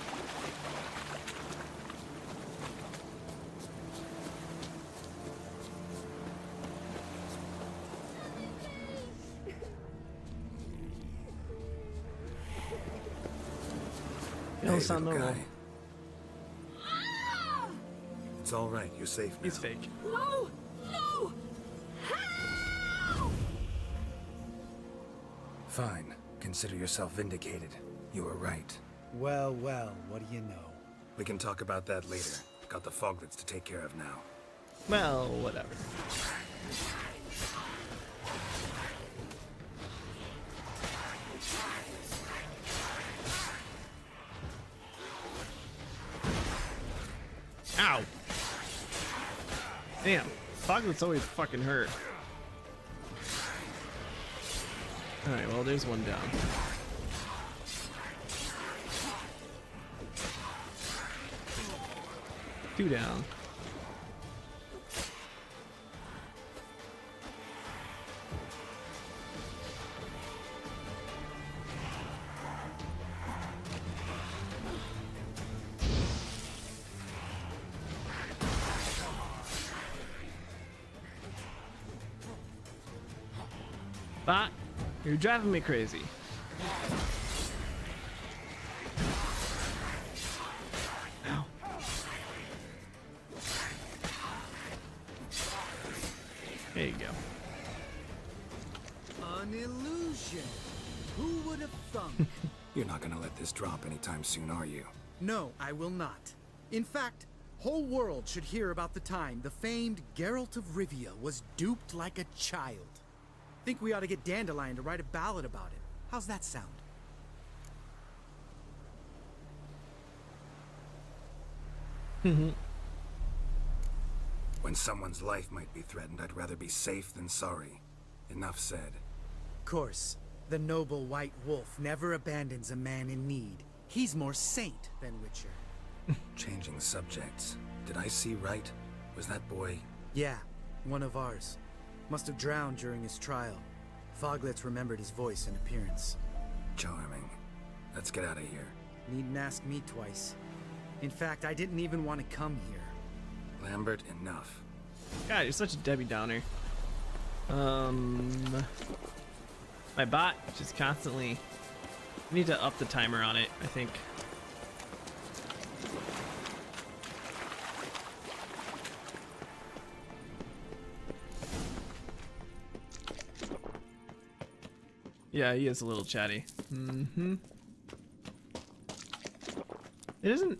You don't sound little normal. guy. It's all right. You're safe now. He's fake. No! No! Fine. Consider yourself vindicated. You were right. Well, well, what do you know? We can talk about that later. Got the foglets to take care of now. Well, whatever. Ow! Damn, foglets always fucking hurt. Alright, well, there's one down. Two down. But you're driving me crazy. Ow. There you go. An illusion. Who would have thunk? You're not gonna let this drop anytime soon, are you? No, I will not. In fact, whole world should hear about the time the famed Geralt of Rivia was duped like a child. Think we ought to get Dandelion to write a ballad about it. How's that sound? When someone's life might be threatened, I'd rather be safe than sorry. Enough said. Course, the noble white wolf never abandons a man in need. He's more saint than Witcher. Changing subjects. Did I see right? Was that boy... Yeah, one of ours. Must have drowned during his trial. Foglets remembered his voice and appearance. Charming. Let's get out of here. Needn't ask me twice. In fact, I didn't even want to come here. Lambert, enough. God, you're such a Debbie Downer. My bot just constantly. I need to up the timer on it, I think. Yeah, he is a little chatty. Mm-hmm. It isn't.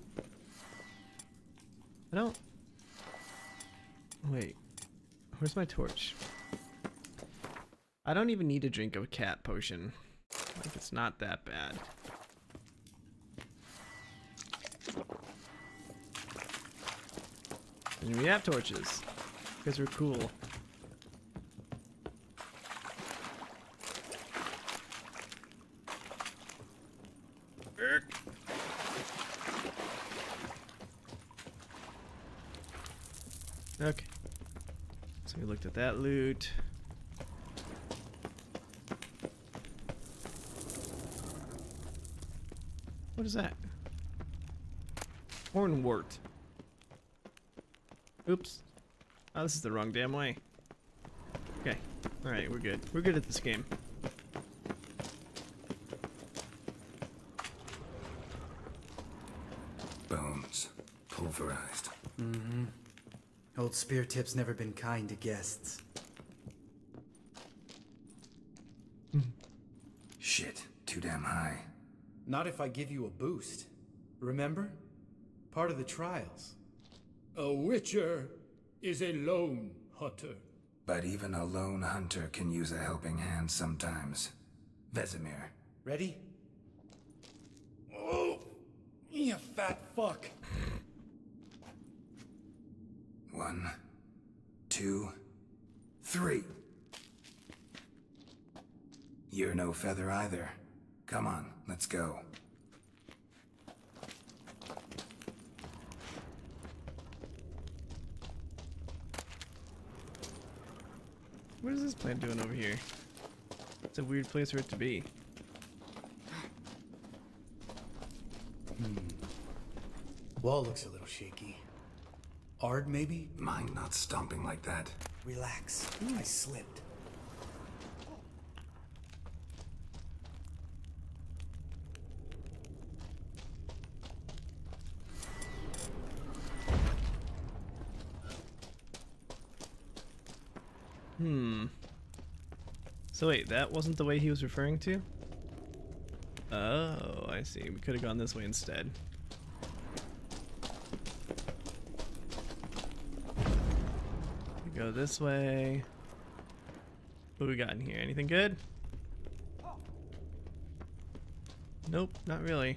I don't. Wait. Where's my torch? I don't even need to drink a cat potion. Like, it's not that bad. And we have torches. Because we're cool. Okay. So we looked at that loot. What is that? Hornwort. Oops. Oh, this is the wrong damn way. Okay. Alright, we're good. We're good at this game. Bones. Pulverized. Mm-hmm. Old Spear Tip's never been kind to guests. Shit. Too damn high. Not if I give you a boost. Remember? Part of the trials. A witcher is a lone hunter. But even a lone hunter can use a helping hand sometimes. Vesemir. Ready? Oh! You fat fuck! 1, 2, 3. You're no feather either. Come on, let's go. What is this plant doing over here? It's a weird place for it to be. Wall looks a little shaky. Ard, maybe? Mind not stomping like that. Relax. I slipped. So wait, that wasn't the way he was referring to? Oh, I see. We could have gone this way instead. We go this way. What do we got in here? Anything good? Nope, not really.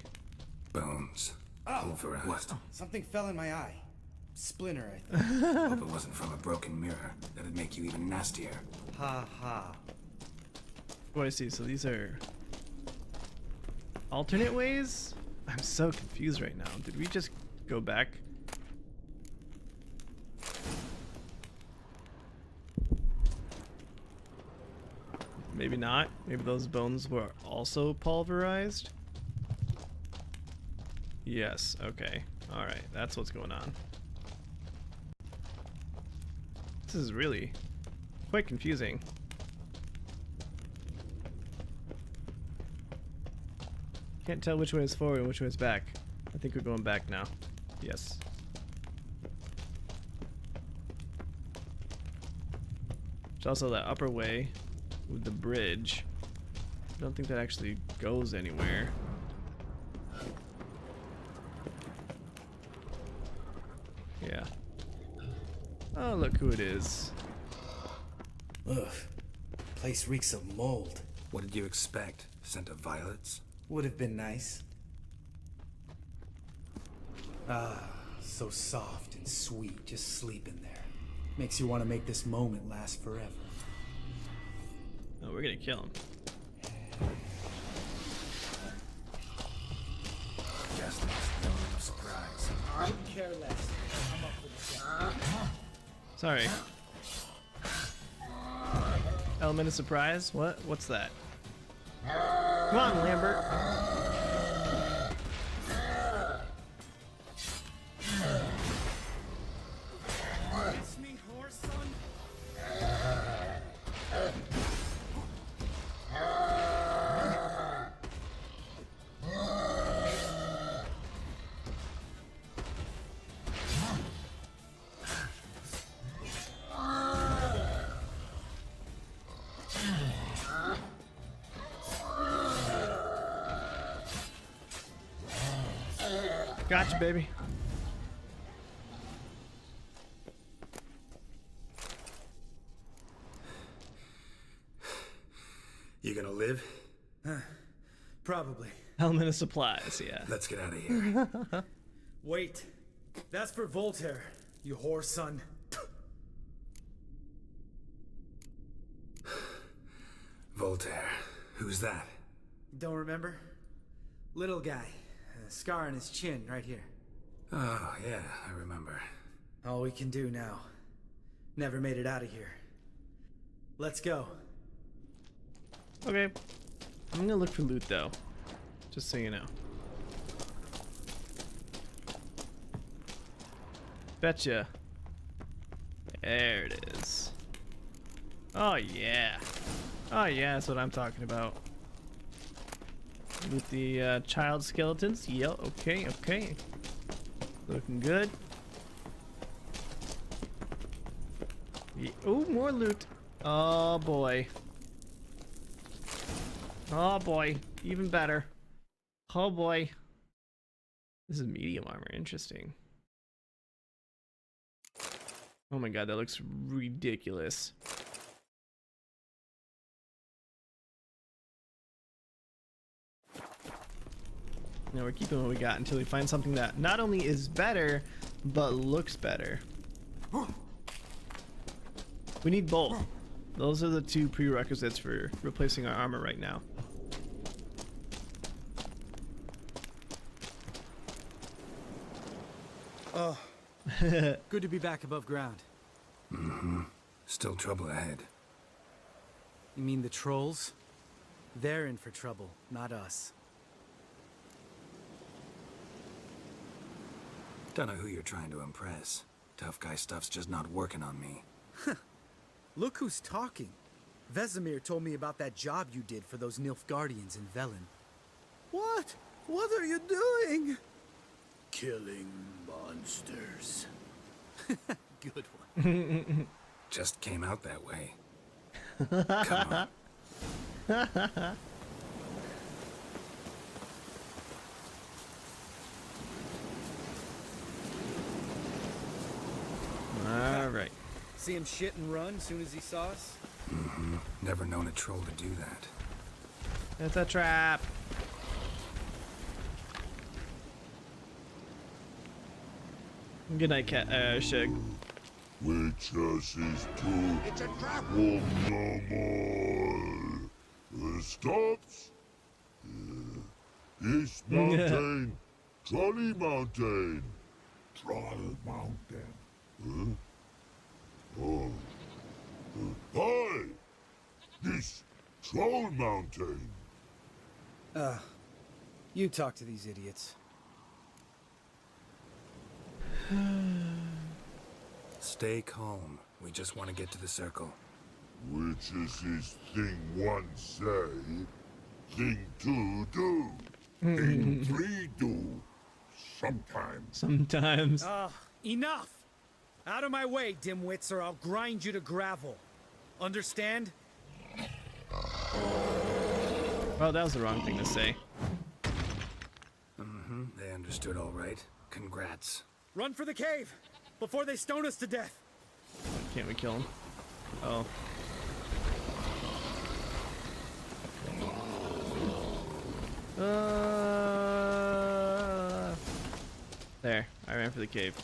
Bones. Pulverized. What? Something fell in my eye. Splinter, I think. Hope it wasn't from a broken mirror. That'd make you even nastier. Ha ha. Oh, I see. So these are alternate ways? I'm so confused right now. Did we just go back? Maybe not. Maybe those bones were also pulverized? Yes. Okay. Alright. That's what's going on. This is really quite confusing. Can't tell which way is forward and which way is back. I think we're going back now. Yes. There's also that upper way with the bridge. I don't think that actually goes anywhere. Yeah. Oh, look who it is. Ugh. Place reeks of mold. What did you expect? Scent of violets? Would have been nice. Ah, so soft and sweet, just sleeping there. Makes you want to make this moment last forever. Oh, we're gonna kill him. Just an element of surprise. I care less. I'm up for this. Sorry. Element of surprise? What? What's that? Come on, Lambert. It's me, horse son. Gotcha, baby. You gonna live? Probably. Element of supplies, yeah. Let's get out of here. Wait. That's for Voltaire, you whore son. Voltaire. Who's that? Don't remember? Little guy. A scar on his chin, right here. Oh, yeah, I remember. All we can do now. Never made it out of here. Let's go. Okay. I'm gonna look for loot, though. Just so you know. Betcha. There it is. Oh, yeah. Oh, yeah, that's what I'm talking about. With the child skeletons. Yep, okay, okay. Looking good. Yeah. Oh, more loot. Oh, boy. Oh, boy. Even better. Oh, boy. This is medium armor. Interesting. Oh my god, that looks ridiculous. Now we're keeping what we got until we find something that not only is better, but looks better. We need both. Those are the two prerequisites for replacing our armor right now. Oh. Good to be back above ground. Mm-hmm. Still trouble ahead. You mean the trolls? They're in for trouble, not us. Don't know who you're trying to impress. Tough guy stuff's just not working on me. Look who's talking. Vesemir told me about that job you did for those Nilfgaardians in Velen. What? What are you doing? Killing monsters. Good one. Just came out that way. Come on. All right. See him shit and run as soon as he saw us? Mm-hmm. Never known a troll to do that. It's a trap. Good night, Shig. Witches is too. It's a trap. Walk no more. Stops. East Mountain. Trolley Mountain. Troll Mountain. Huh? Oh. Hi! This Troll Mountain. You talk to these idiots. Stay calm. We just want to get to the circle. Witches is thing one say, thing two do, Thing three do. Sometimes. Sometimes. Enough! Out of my way, dimwits, or I'll grind you to gravel. Understand? Well, that was the wrong thing to say. Mm-hmm. They understood all right. Congrats. Run for the cave! Before they stone us to death! Can't we kill him? Oh. There. I ran for the cave.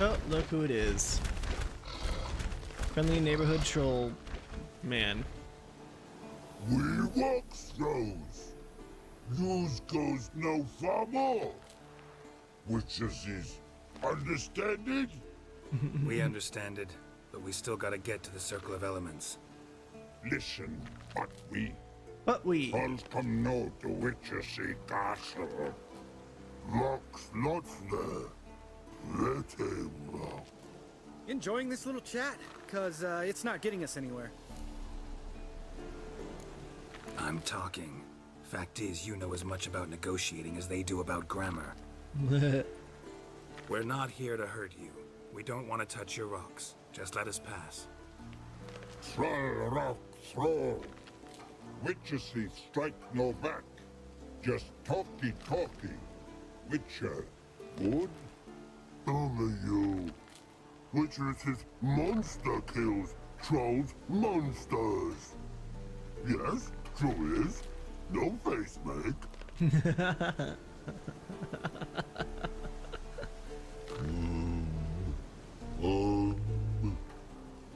Oh, look who it is. Friendly neighborhood troll man. We walk throws. News goes no far more. Witches is understanded? We understand it, but we still gotta get to the Circle of Elements. Listen, but we All come know to Witches castle. Locks not there. Let him rock. Enjoying this little chat? Cause it's not getting us anywhere. I'm talking. Fact is, you know as much about negotiating as they do about grammar. We're not here to hurt you. We don't want to touch your rocks. Just let us pass. Troll rock throw. Witcher see strike no back. Just talky. Witcher, good? Only you. Witcher says monster kills. Trolls monsters. Yes, true is. No face make.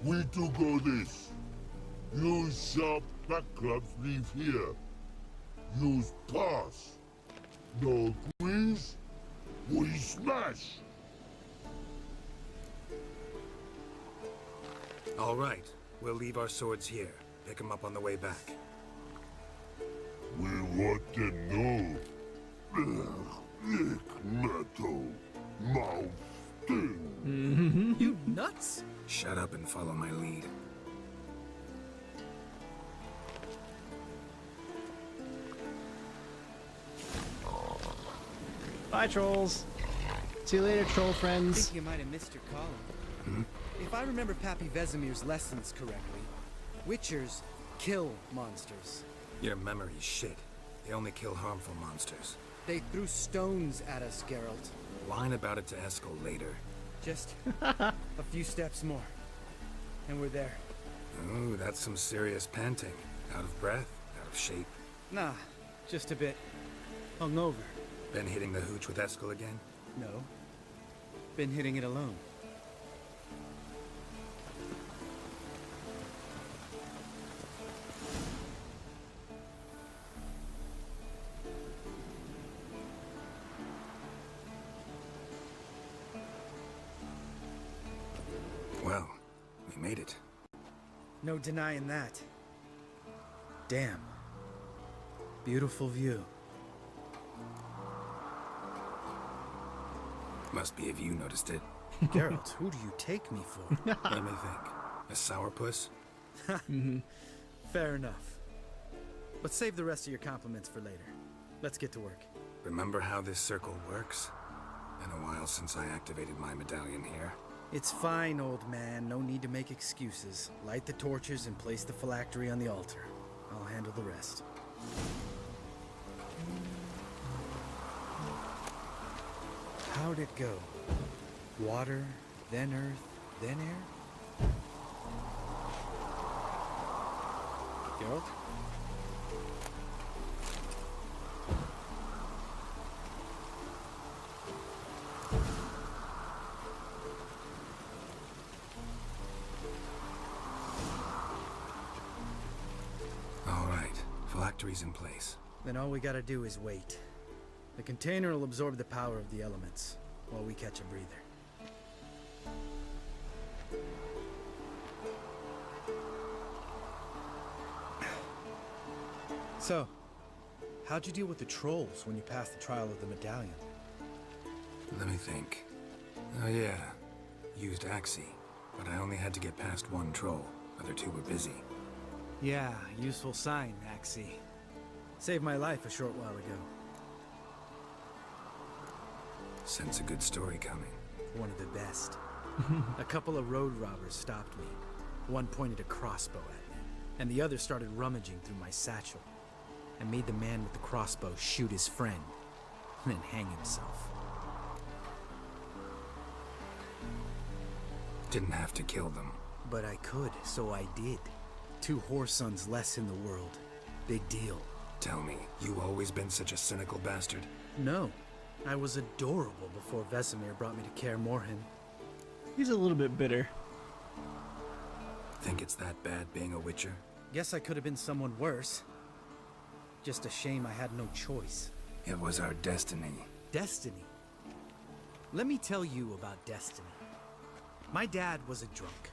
We do go this. Use sharp back clubs leave here. Use pass. No agrees, we smash. All right, we'll leave our swords here. Pick them up on the way back. We want to know. Lick metal. Mouth sting. You nuts? Shut up and follow my lead. Bye, trolls. See you later, troll I friends. think you might have missed your calling. If I remember Pappy Vesemir's lessons correctly, Witchers kill monsters. Your memory's shit. They only kill harmful monsters. They threw stones at us, Geralt. Whine about it to Eskel later. Just a few steps more, and we're there. Ooh, that's some serious panting. Out of breath? Out of shape? Nah, just a bit. Hungover. Been hitting the hooch with Eskel again? No. Been hitting it alone. Well, we made it. No denying that. Damn. Beautiful view. Must be if you noticed it. Geralt, who do you take me for? Let me think. A sourpuss? Fair enough. But save the rest of your compliments for later. Let's get to work. Remember how this circle works? Been a while since I activated my medallion here. It's fine, old man. No need to make excuses. Light the torches and place the phylactery on the altar. I'll handle the rest. How'd it go? Water, then earth, then air? Geralt? All right, phylactery's in place. Then all we gotta do is wait. The container will absorb the power of the elements, while we catch a breather. So, how'd you deal with the trolls when you passed the trial of the medallion? Let me think. Oh yeah, used Axii, but I only had to get past one troll. Other two were busy. Yeah, useful sign, Axii. Saved my life a short while ago. Sense a good story coming. One of the best. A couple of road robbers stopped me. One pointed a crossbow at me, and the other started rummaging through my satchel. I made the man with the crossbow shoot his friend, and then hang himself. Didn't have to kill them. But I could, so I did. 2 whoresons less in the world. Big deal. Tell me, you always been such a cynical bastard? No. I was adorable before Vesemir brought me to Kaer Morhen. He's a little bit bitter. Think it's that bad being a Witcher? Guess I could have been someone worse. Just a shame I had no choice. It was our destiny. Destiny? Let me tell you about destiny. My dad was a drunk.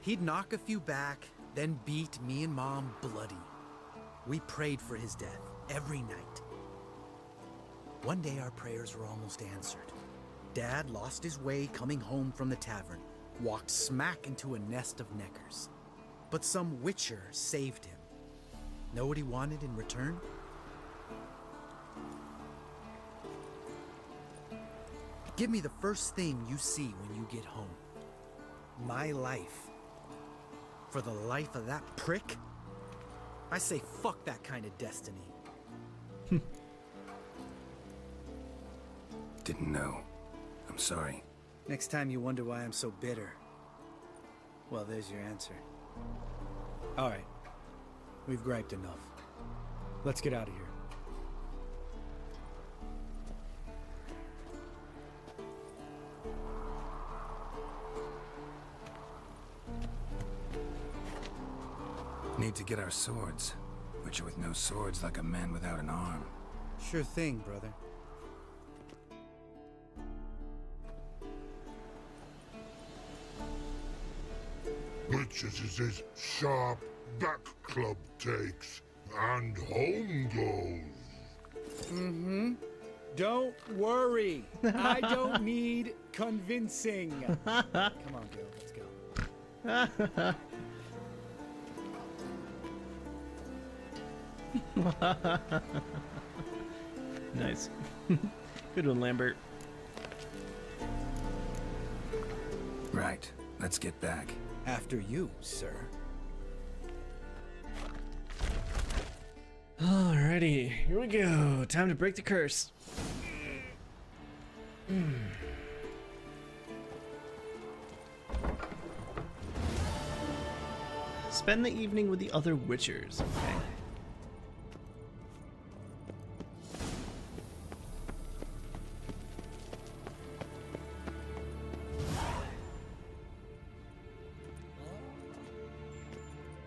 He'd knock a few back, then beat me and Mom bloody. We prayed for his death every night. One day our prayers were almost answered. Dad lost his way coming home from the tavern, walked smack into a nest of neckers. But some Witcher saved him. Know what he wanted in return? Give me the first thing you see when you get home. My life. For the life of that prick? I say fuck that kind of destiny. Didn't know. I'm sorry. Next time you wonder why I'm so bitter, well, there's your answer. All right. We've griped enough. Let's get out of here. Need to get our swords. Witcher with no swords like a man without an arm. Sure thing, brother. Witches is his sharp back club takes, and home goes. Mm-hmm. Don't worry. I don't need convincing. Come on, Gil. Let's go. Nice. Good one, Lambert. Right. Let's get back. After you, sir. Alrighty, here we go. Time to break the curse. Spend the evening with the other Witchers. Okay.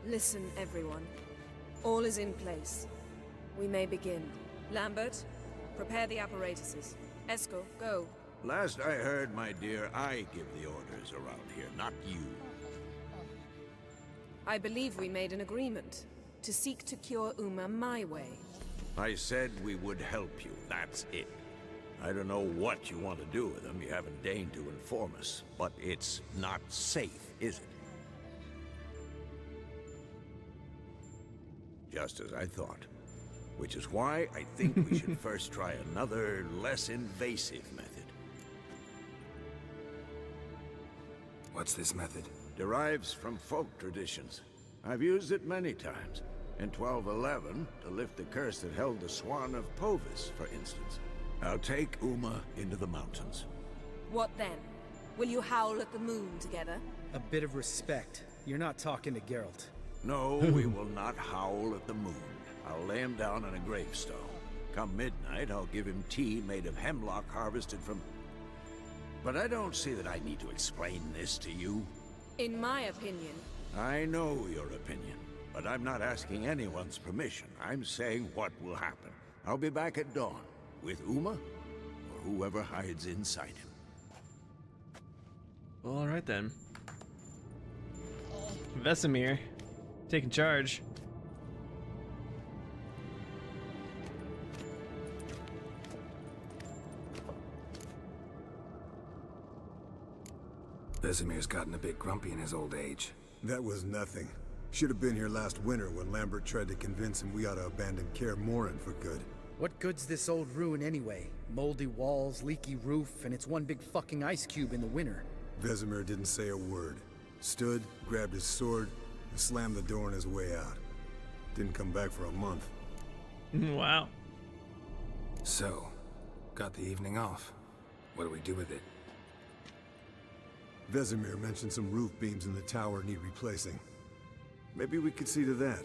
Listen, everyone. All is in place. We may begin. Lambert, prepare the apparatuses. Eskel, go. Last I heard, my dear, I give the orders around here, not you. I believe we made an agreement to seek to cure Uma my way. I said we would help you, that's it. I don't know what you want to do with them, you haven't deigned to inform us, but it's not safe, is it? Just as I thought. Which is why I think we should first try another, less invasive method. What's this method? Derives from folk traditions. I've used it many times. In 1211, to lift the curse that held the Swan of Povis, for instance. I'll take Uma into the mountains. What then? Will you howl at the moon together? A bit of respect. You're not talking to Geralt. No, we will not howl at the moon. I'll lay him down on a gravestone. Come midnight, I'll give him tea made of hemlock harvested from... But I don't see that I need to explain this to you. In my opinion... I know your opinion, but I'm not asking anyone's permission. I'm saying what will happen. I'll be back at dawn, with Uma, or whoever hides inside him. Alright then. Vesemir, taking charge. Vesemir's gotten a bit grumpy in his old age. That was nothing. Should have been here last winter when Lambert tried to convince him we ought to abandon Kaer Morhen for good. What good's this old ruin anyway? Moldy walls, leaky roof, and it's one big fucking ice cube in the winter. Vesemir didn't say a word. Stood, grabbed his sword, and slammed the door on his way out. Didn't come back for a month. Wow. So, got the evening off. What do we do with it? Vesemir mentioned some roof beams in the tower need replacing. Maybe we could see to that.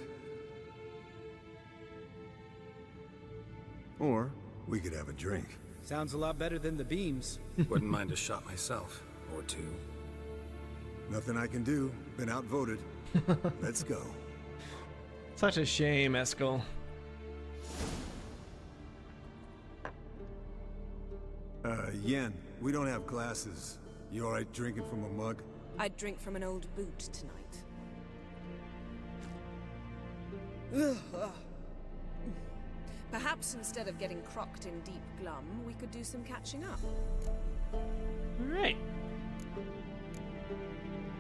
Or we could have a drink. Sounds a lot better than the beams. Wouldn't mind a shot myself. Or two. Nothing I can do. Been outvoted. Let's go. Such a shame, Eskel. Yen, we don't have glasses. You alright drinking from a mug? I'd drink from an old boot tonight. Perhaps instead of getting crocked in deep glum, we could do some catching up. Alright.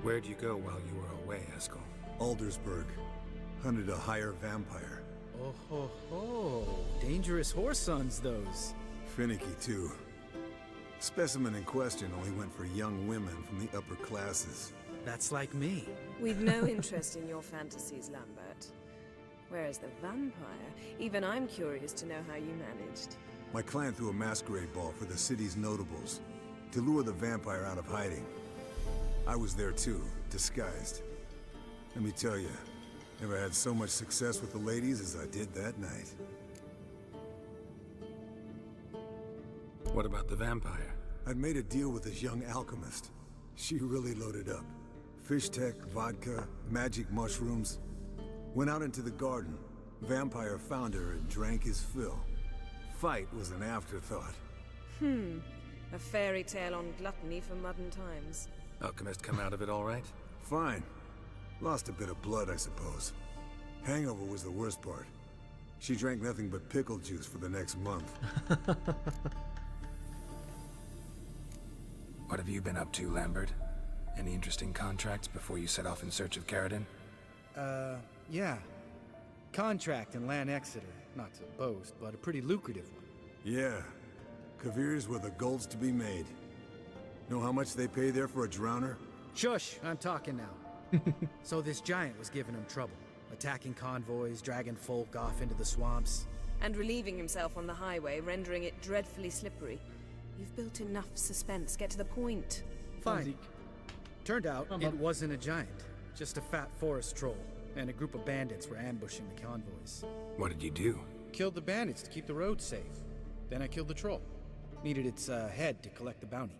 Where'd you go while you were away, Eskel? Aldersburg. Hunted a higher vampire. Oh ho ho. Dangerous horse sons, those. Finicky, too. Specimen in question only went for young women from the upper classes. That's like me. We've no interest in your fantasies, Lambert. Whereas the vampire, even I'm curious to know how you managed. My clan threw a masquerade ball for the city's notables to lure the vampire out of hiding. I was there too, disguised. Let me tell you, never had so much success with the ladies as I did that night. What about the vampire? I'd made a deal with this young alchemist. She really loaded up. Fish tech, vodka, magic mushrooms. Went out into the garden. Vampire found her and drank his fill. Fight was an afterthought. A fairy tale on gluttony for modern times. Alchemist come out of it all right? Fine. Lost a bit of blood, I suppose. Hangover was the worst part. She drank nothing but pickle juice for the next month. What have you been up to, Lambert? Any interesting contracts before you set off in search of Caradon? Yeah. Contract in Lan Exeter. Not to boast, but a pretty lucrative one. Yeah. Kavir's where the gold's to be made. Know how much they pay there for a drowner? Shush, I'm talking now. So this giant was giving him trouble. Attacking convoys, dragging folk off into the swamps. And relieving himself on the highway, rendering it dreadfully slippery. You've built enough suspense. Get to the point. Fine. Turned out it wasn't a giant. Just a fat forest troll. And a group of bandits were ambushing the convoys. What did you do? Killed the bandits to keep the roads safe. Then I killed the troll. Needed its head to collect the bounty.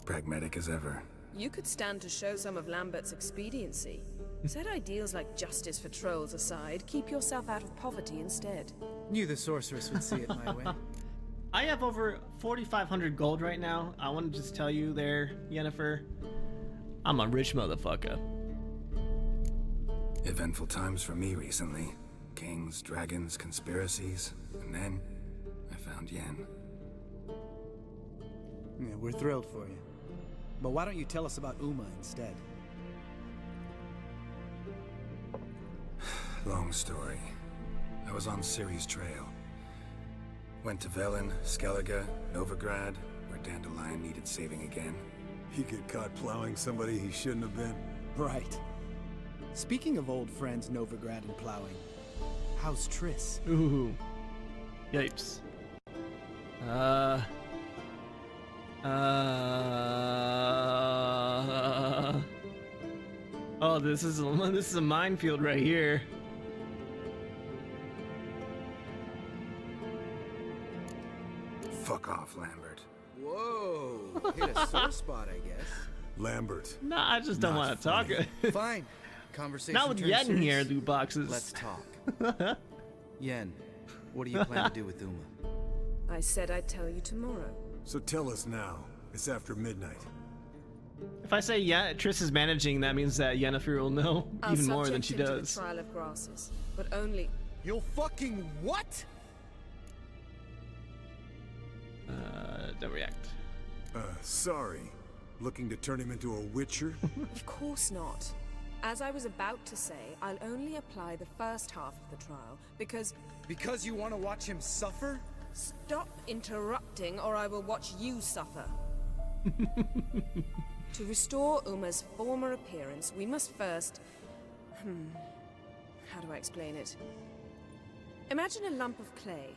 Pragmatic as ever. You could stand to show some of Lambert's expediency. Set ideals like justice for trolls aside, keep yourself out of poverty instead. Knew the sorceress would see it my way. I have over 4,500 gold right now. I want to just tell you there, Yennefer, I'm a rich motherfucker. Eventful times for me recently. Kings, dragons, conspiracies, and then I found Yen. Yeah, we're thrilled for you. But why don't you tell us about Uma instead? Long story. I was on Ciri's trail. Went to Velen, Skellige, Novigrad, where Dandelion needed saving again. He get caught plowing somebody he shouldn't have been. Right. Speaking of old friends Novigrad and plowing, how's Triss? Ooh. Yipes. Oh, this is a minefield right here. Fuck off, Lambert. Whoa, hit a sore spot, I guess. Lambert. No, I just don't want to talk. Fine. Conversation. Not with turns Yen here, serious. loot boxes. Let's talk. Yen, what do you plan to do with Uma? I said I'd tell you tomorrow. So tell us now. It's after midnight. If I say yeah, Triss is managing, that means that Yennefer will know even more than she I'll subject him to does. the trial of grasses, but only. You'll fucking what? Don't react. Sorry. Looking to turn him into a witcher? Of course not. As I was about to say, I'll only apply the first half of the trial, because... Because you want to watch him suffer? Stop interrupting, or I will watch you suffer. To restore Uma's former appearance, we must first... How do I explain it? Imagine a lump of clay.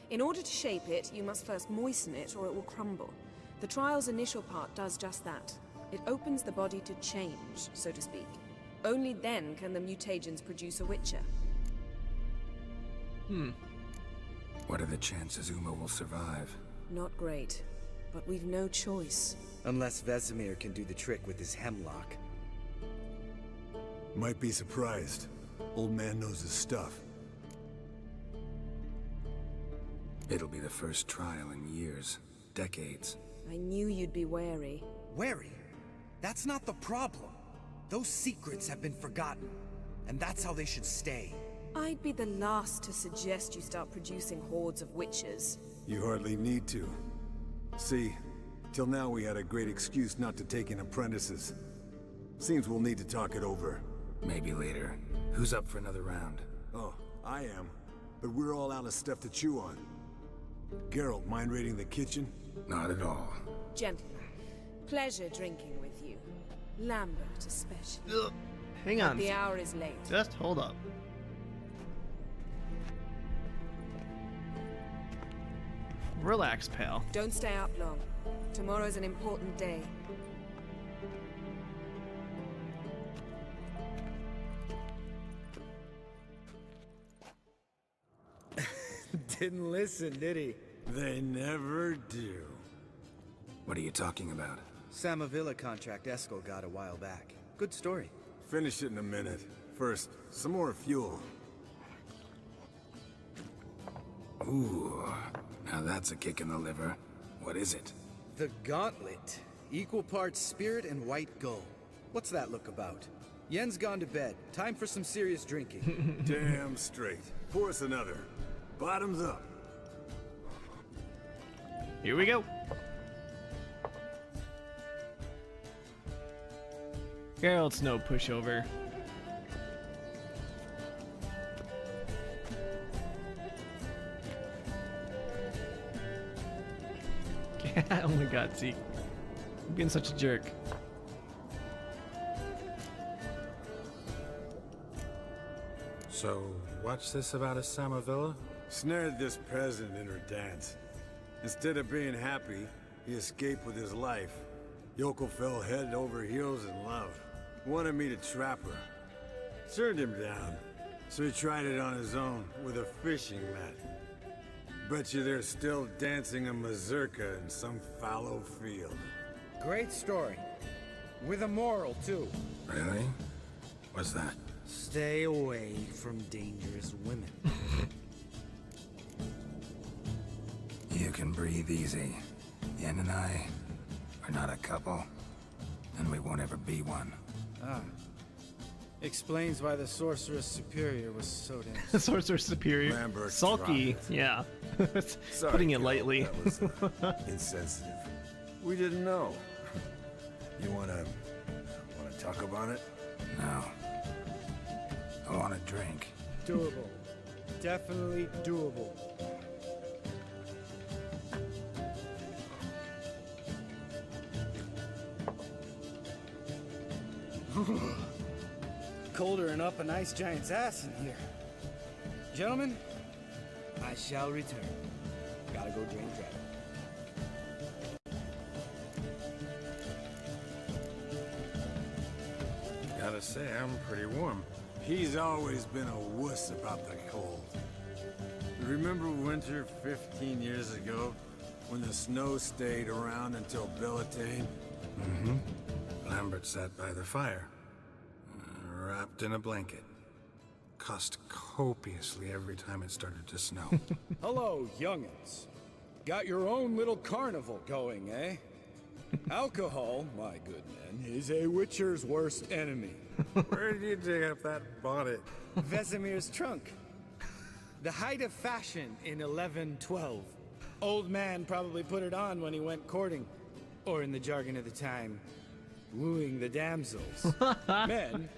In order to shape it, you must first moisten it, or it will crumble. The trial's initial part does just that. It opens the body to change, so to speak. Only then can the mutagens produce a witcher. What are the chances Uma will survive? Not great, but we've no choice. Unless Vesemir can do the trick with his hemlock. Might be surprised. Old man knows his stuff. It'll be the first trial in years, decades. I knew you'd be wary. Wary? That's not the problem. Those secrets have been forgotten, and that's how they should stay. I'd be the last to suggest you start producing hordes of witches. You hardly need to. See, till now we had a great excuse not to take in apprentices. Seems we'll need to talk it over. Maybe later. Who's up for another round? Oh, I am. But we're all out of stuff to chew on. Geralt, mind raiding the kitchen? Not at all. Gentlemen, Pleasure drinking with you. Lambert especially. Ugh. Hang But on. the hour is late. Just hold up. Relax, pal. Don't stay up long. Tomorrow's an important day. Didn't listen, did he? They never do. What are you talking about? Samavilla contract Eskel got a while back. Good story. Finish it in a minute. First, some more fuel. Ooh, now that's a kick in the liver. What is it? The Gauntlet. Equal parts spirit and white gold. What's that look about? Yen's gone to bed. Time for some serious drinking. Damn straight. Pour us another. Bottoms up. Here we go. Geralt's no pushover. Oh my god, Zeke. You're being such a jerk. So, what's this about a Samavilla? Snared this peasant in her dance. Instead of being happy, he escaped with his life. Yoko fell head over heels in love. Wanted me to trap her. Turned him down. So he tried it on his own with a fishing net. Bet you they're still dancing a mazurka in some fallow field. Great story. With a moral, too. Really? What's that? Stay away from dangerous women. You can breathe easy. Yen and I are not a couple, and we won't ever be one. Ah. Explains why the Sorceress Superior was so dense. The Sorcerer Superior. Lambert Sulky, tried. yeah. Sorry, Putting it Carol, lightly. That was insensitive. We didn't know. You wanna talk about it? No. I want a drink. Doable. Definitely doable. Colder and up an ice giant's ass in here. Gentlemen, I shall return. Gotta go drain dragon. Gotta say, I'm pretty warm. He's always been a wuss about the cold. Remember winter 15 years ago, when the snow stayed around until Bellatane? Mm-hmm. Lambert sat by the fire, wrapped in a blanket. Cussed copiously every time it started to snow. Hello, young'uns. Got your own little carnival going, eh? Alcohol, my good men, is a witcher's worst enemy. Where did you dig up that bonnet? Vesemir's trunk. The height of fashion in 1112. Old man probably put it on when he went courting. Or in the jargon of the time, wooing the damsels. Men,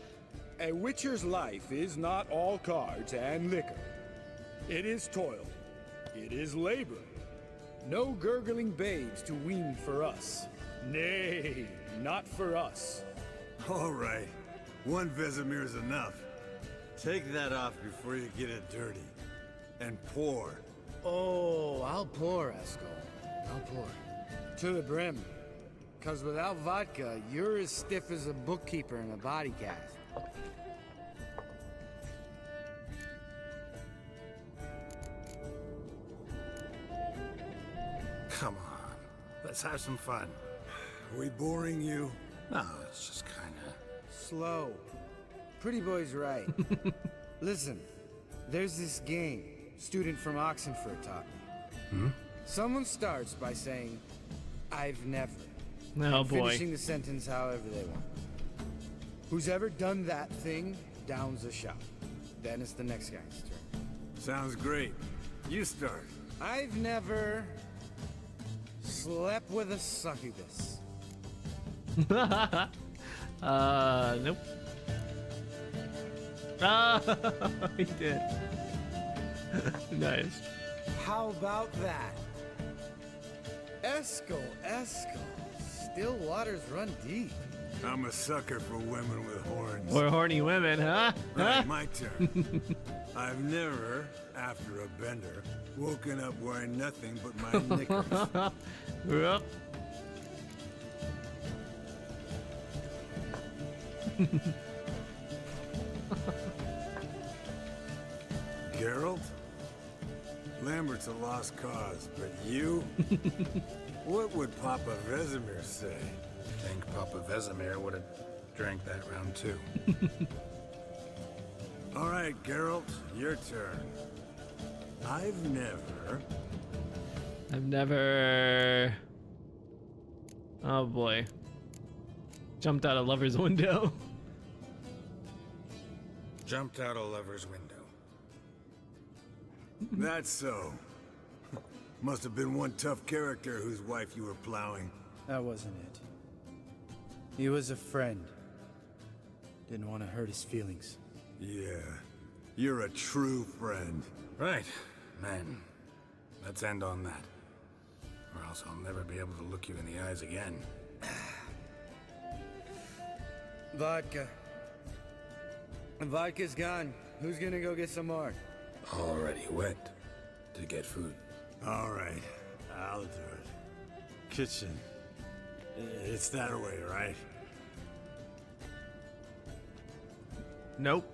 a witcher's life is not all cards and liquor. It is toil. It is labor. No gurgling babes to wean for us. Nay, not for us. All right. One Vesemir's enough. Take that off before you get it dirty. And pour. Oh, I'll pour, Eskel. I'll pour. To the brim. 'Cause without vodka, you're as stiff as a bookkeeper in a body cast. Come on, let's have some fun. Are we boring you? No, it's just kinda... Slow. Pretty boy's right. Listen, there's this game student from Oxenford taught me. Someone starts by saying, I've never. Oh and boy. Finishing the sentence however they want. Who's ever done that thing downs a shot. Then it's the next guy's turn. Sounds great. You start. I've never slept with a succubus. Nope. Ah, he did. Nice. How about that? Eskel, still waters run deep. I'm a sucker for women with horns. Or horny women, huh? Right, my turn. I've never, after a bender, woken up wearing nothing but my knickers. Yep. Geralt? Lambert's a lost cause, but you? What would Papa Vesemir say? I think Papa Vesemir would have drank that round too. All right, Geralt, your turn. I've never... Oh boy. Jumped out a lover's window. Jumped out a lover's window. That's so. Must have been one tough character whose wife you were plowing. That wasn't it. He was a friend. Didn't want to hurt his feelings. Yeah. You're a true friend. Right, man. Let's end on that. Or else I'll never be able to look you in the eyes again. Vodka. Vodka's gone. Who's gonna go get some more? Already went to get food. All right, I'll do it. Kitchen. It's that way, right? Nope.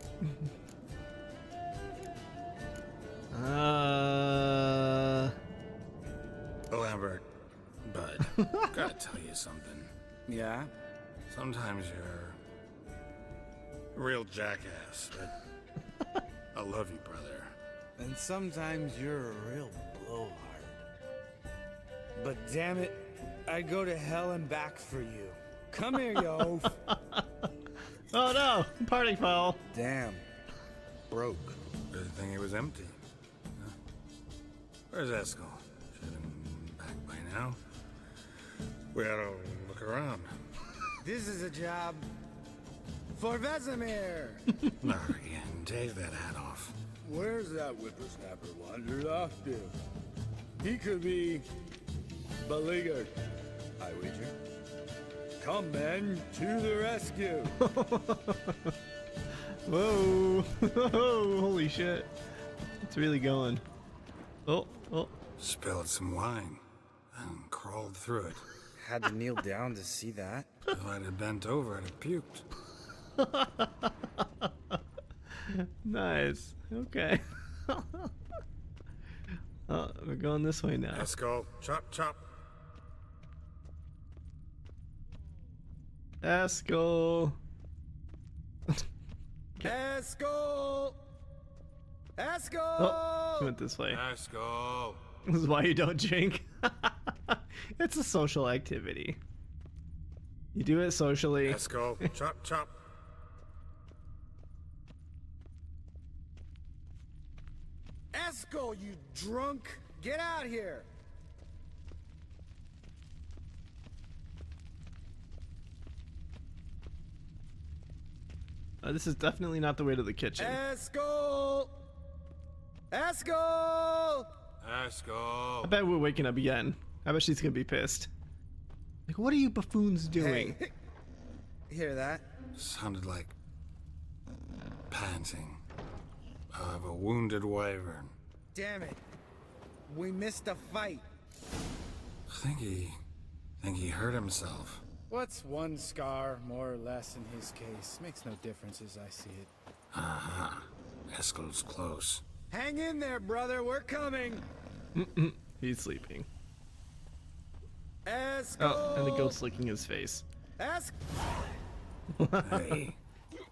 Lambert, bud, gotta tell you something. Yeah? Sometimes you're a real jackass, but I love you, brother. And sometimes you're a real blowhard. But damn it, I'd go to hell and back for you. Come here, you oaf. Oh no, party foul. Damn. Broke. Good thing it was empty. Huh? Where's Eskel? Should have been back by now. We ought to look around. This is a job for Vesemir. Not again. Take that hat off. Where's that whippersnapper wandered off to? He could be beleaguered, I wager. Come, men, to the rescue! Whoa! Holy shit! It's really going. Oh! Spilled some wine and crawled through it. Had to kneel down to see that. If I'd have bent over, I'd have puked. Nice. Okay. Oh, we're going this way now. Let's go. Chop, chop. Eskel. Eskel! Eskel! Oh, he went this way. Eskel. This is why you don't drink. It's a social activity. You do it socially. Let's go. Chop, chop. Eskel, you drunk! Get out here! This is definitely not the way to the kitchen. Eskel! Eskel! Eskel. I bet we're waking up again. I bet she's gonna be pissed. Like, what are you buffoons doing? Hey. Hear that? Sounded like panting of a wounded wyvern. Damn it. We missed a fight. I think he hurt himself. What's one scar, more or less, in his case? Makes no difference as I see it. Uh-huh. Eskel's close. Hang in there, brother. We're coming. He's sleeping. Eskel! Oh, and the goat's licking his face. Hey,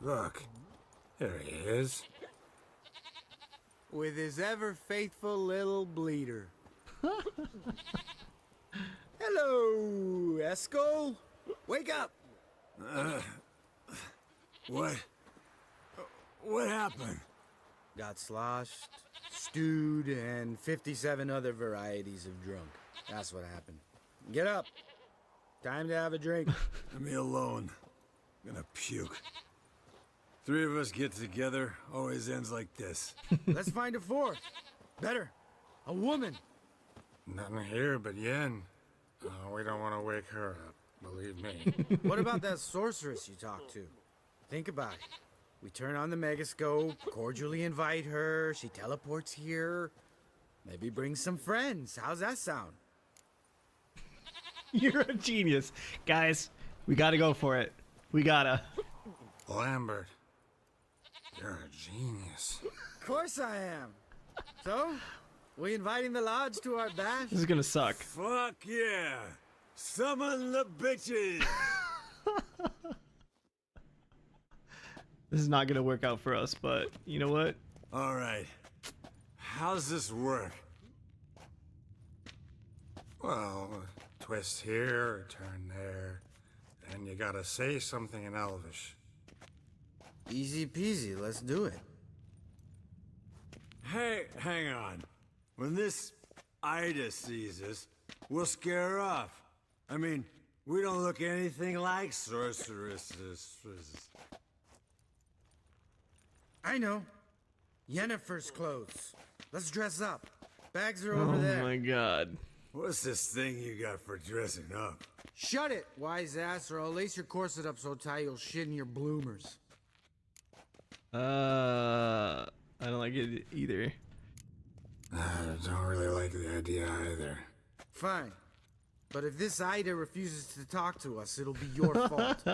look. There he is. With his ever-faithful little bleeder. Hello, Eskel. Wake up. What happened? Got sloshed, stewed, and 57 other varieties of drunk. That's what happened. Get up. Time to have a drink. Leave me alone. I'm gonna puke. Three of us get together, always ends like this. Let's find a fourth. Better. A woman. Nothing here but Yen. We don't want to wake her up. believe me. What about that sorceress you talked to? Think about it. We turn on the megascope, cordially invite her, she teleports here. Maybe bring some friends. How's that sound? You're a genius. Guys, we gotta go for it. We gotta. Lambert, you're a genius. Of course I am. So, we inviting the lodge to our bash? This is gonna suck. Fuck yeah! Summon the bitches! This is not gonna work out for us, but you know what? Alright. How's this work? Well, twist here, turn there, and you gotta say something in Elvish. Easy peasy, let's do it. Hey, hang on. When this Ida sees us, we'll scare her off. I mean, we don't look anything like sorceresses. I know. Yennefer's clothes. Let's dress up. Bags are over there. Oh my god. What's this thing you got for dressing up? Shut it, wise ass, or I'll lace your corset up so tight you'll shit in your bloomers. I don't like it either. I don't really like the idea either. Fine. But if this Ida refuses to talk to us, it'll be your fault.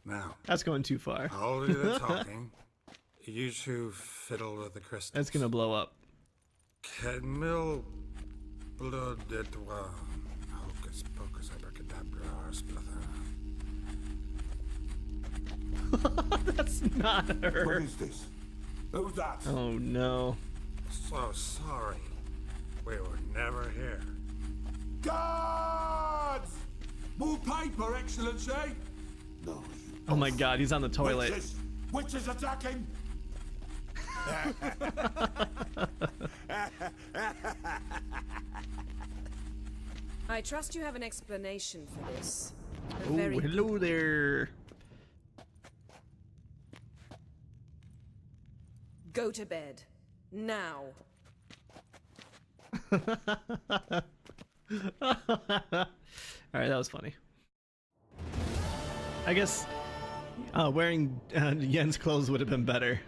Now, that's going too far. I'll do the talking. You two fiddle with the crystals. That's gonna blow up. Camille blood et toi. Hocus pocus abracadabra splither. That's not her. What is this? Who's that? Oh no. So sorry. We were never here. Guards! More paper, Excellency! No. Oh my god, he's on the toilet. Witches! Witches attacking! I trust you have an explanation for this. A Oh, very hello there. Go to bed. Now. Alright, that was funny. I guess wearing Yen's clothes would have been better.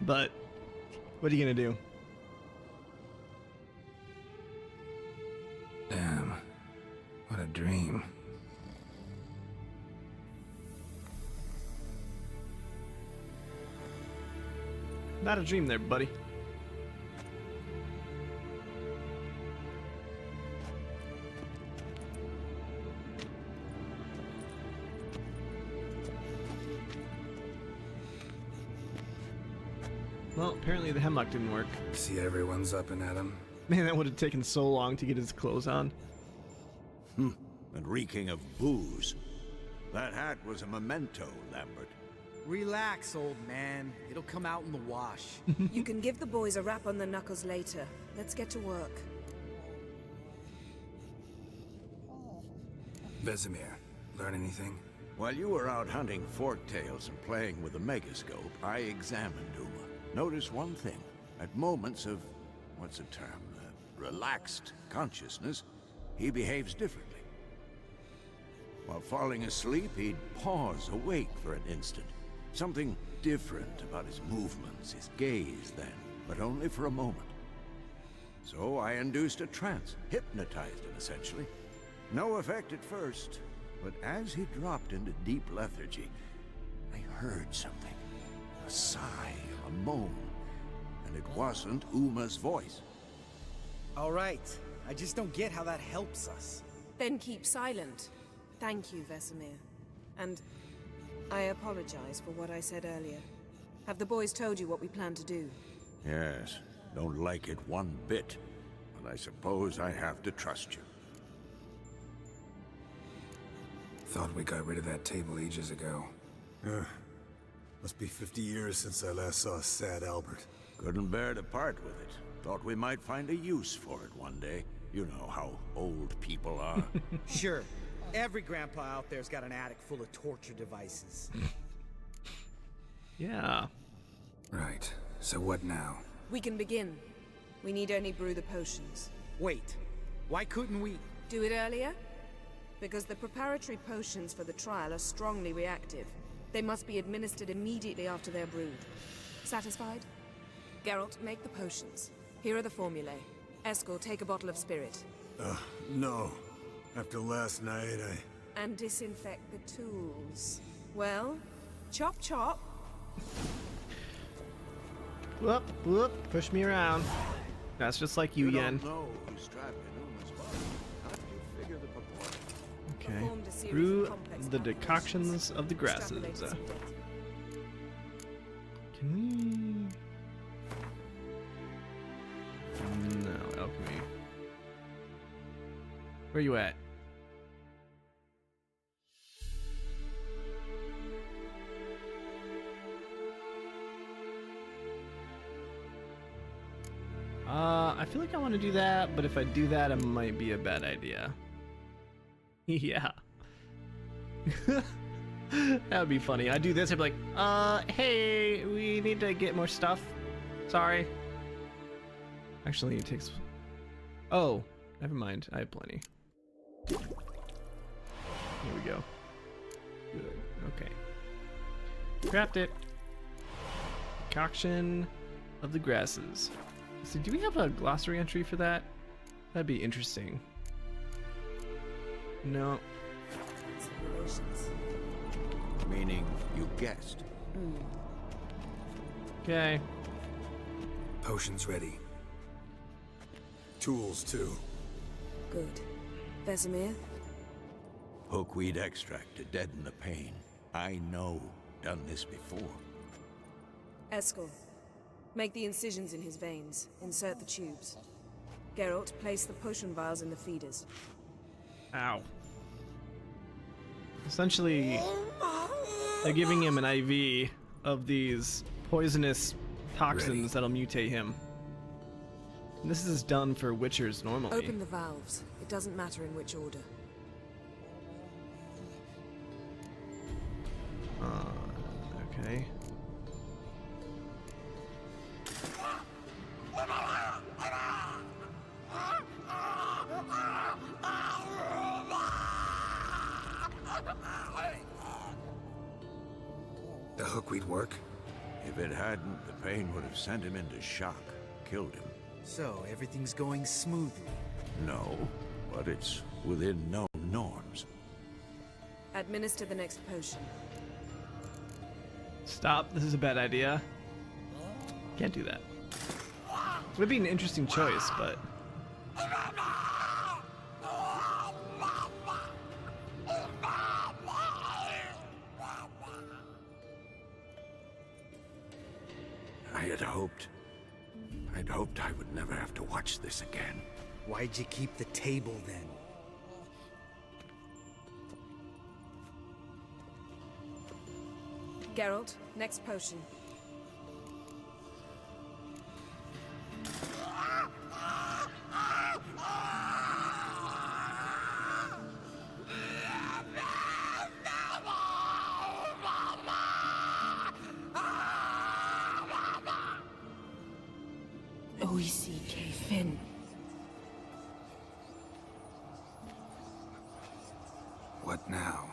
But what are you gonna do? Damn. What a dream. Not a dream there, buddy. Well, apparently the hemlock didn't work. See, everyone's up and at him. Man, that would have taken so long to get his clothes on. And reeking of booze. That hat was a memento, Lambert. Relax, old man. It'll come out in the wash. You can give the boys a rap on the knuckles later. Let's get to work. Vesemir, learn anything? While you were out hunting forktails and playing with the megascope, I examined Uma. Notice one thing. At moments of, what's the term, relaxed consciousness, he behaves differently. While falling asleep, he'd pause awake for an instant. Something different about his movements, his gaze then, but only for a moment. So I induced a trance, hypnotized him essentially. No effect at first, but as he dropped into deep lethargy, I heard something. A sigh, a moan, and it wasn't Uma's voice. All right. I just don't get how that helps us. Then keep silent. Thank you, Vesemir. And I apologize for what I said earlier. Have the boys told you what we plan to do? Yes, don't like it one bit, but I suppose I have to trust you. Thought we got rid of that table ages ago. Must be 50 years since I last saw sad Albert. Couldn't bear to part with it. Thought we might find a use for it one day. You know how old people are. Sure. Every grandpa out there's got an attic full of torture devices. Yeah. Right. So what now? We can begin. We need only brew the potions. Wait. Why couldn't we... Do it earlier? because the preparatory potions for the trial are strongly reactive. They must be administered immediately after they're brewed. Satisfied? Geralt, make the potions. Here are the formulae. Eskel, take a bottle of spirit. No. After last night, And disinfect the tools. Well, chop chop. Whoop, whoop, push me around. That's just like you, Yen. Okay. Brew the decoctions of the grasses. Can we? No, alchemy. Where you at? I feel like I want to do that, but if I do that, it might be a bad idea. Yeah. That would be funny. I do this, I'd be like, hey, we need to get more stuff. Sorry. Actually, it takes... Oh, never mind. I have plenty. Here we go. Good. Okay. Craft it. Concoction of the grasses. So do we have a glossary entry for that? That'd be interesting. No. Meaning you guessed. Okay. Potions ready. Tools, too. Good. Vesemir? Hookweed extract to deaden the pain. I know. Done this before. Eskel, make the incisions in his veins. Insert the tubes. Geralt, place the potion vials in the feeders. Ow. Essentially, they're giving him an IV of these poisonous toxins that'll mutate him. And this is done for witchers normally. Open the valves. It doesn't matter in which order. Okay. The hookweed work? If it hadn't, the pain would have sent him into shock, killed him. So, everything's going smoothly? No, but it's within known norms. Administer the next potion. Stop. This is a bad idea. Can't do that. It would be an interesting choice, but... I'd hoped I would never have to watch this again. Why'd you keep the table then? Geralt, next potion. O-E-C-K, Finn. What now?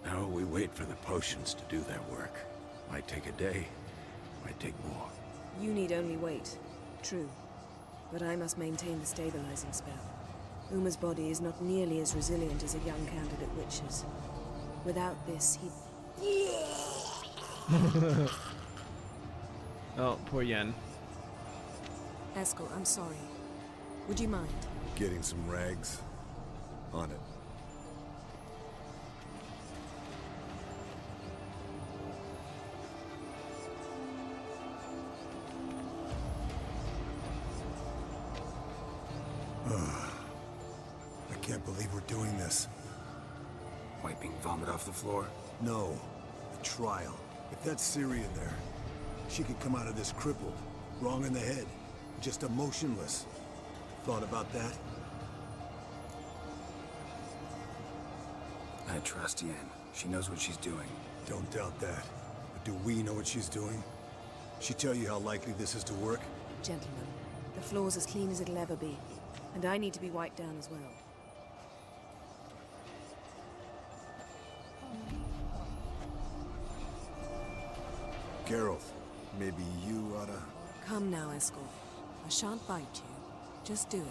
Now we wait for the potions to do their work. Might take a day, might take more. You need only wait. True. But I must maintain the stabilizing spell. Uma's body is not nearly as resilient as a young candidate witch's. Without this, he'd... Oh, poor Yen. Eskel, I'm sorry. Would you mind? Getting some rags. On it. I can't believe we're doing this. Wiping vomit off the floor? No. The trial. If that's Ciri in there, she could come out of this crippled, wrong in the head, just emotionless. Thought about that? I trust Yen. She knows what she's doing. Don't doubt that. But do we know what she's doing? She tell you how likely this is to work? Gentlemen, the floor's as clean as it'll ever be. And I need to be wiped down as well. Geralt, maybe you oughta... Come now, Escort. I shan't bite you. Just do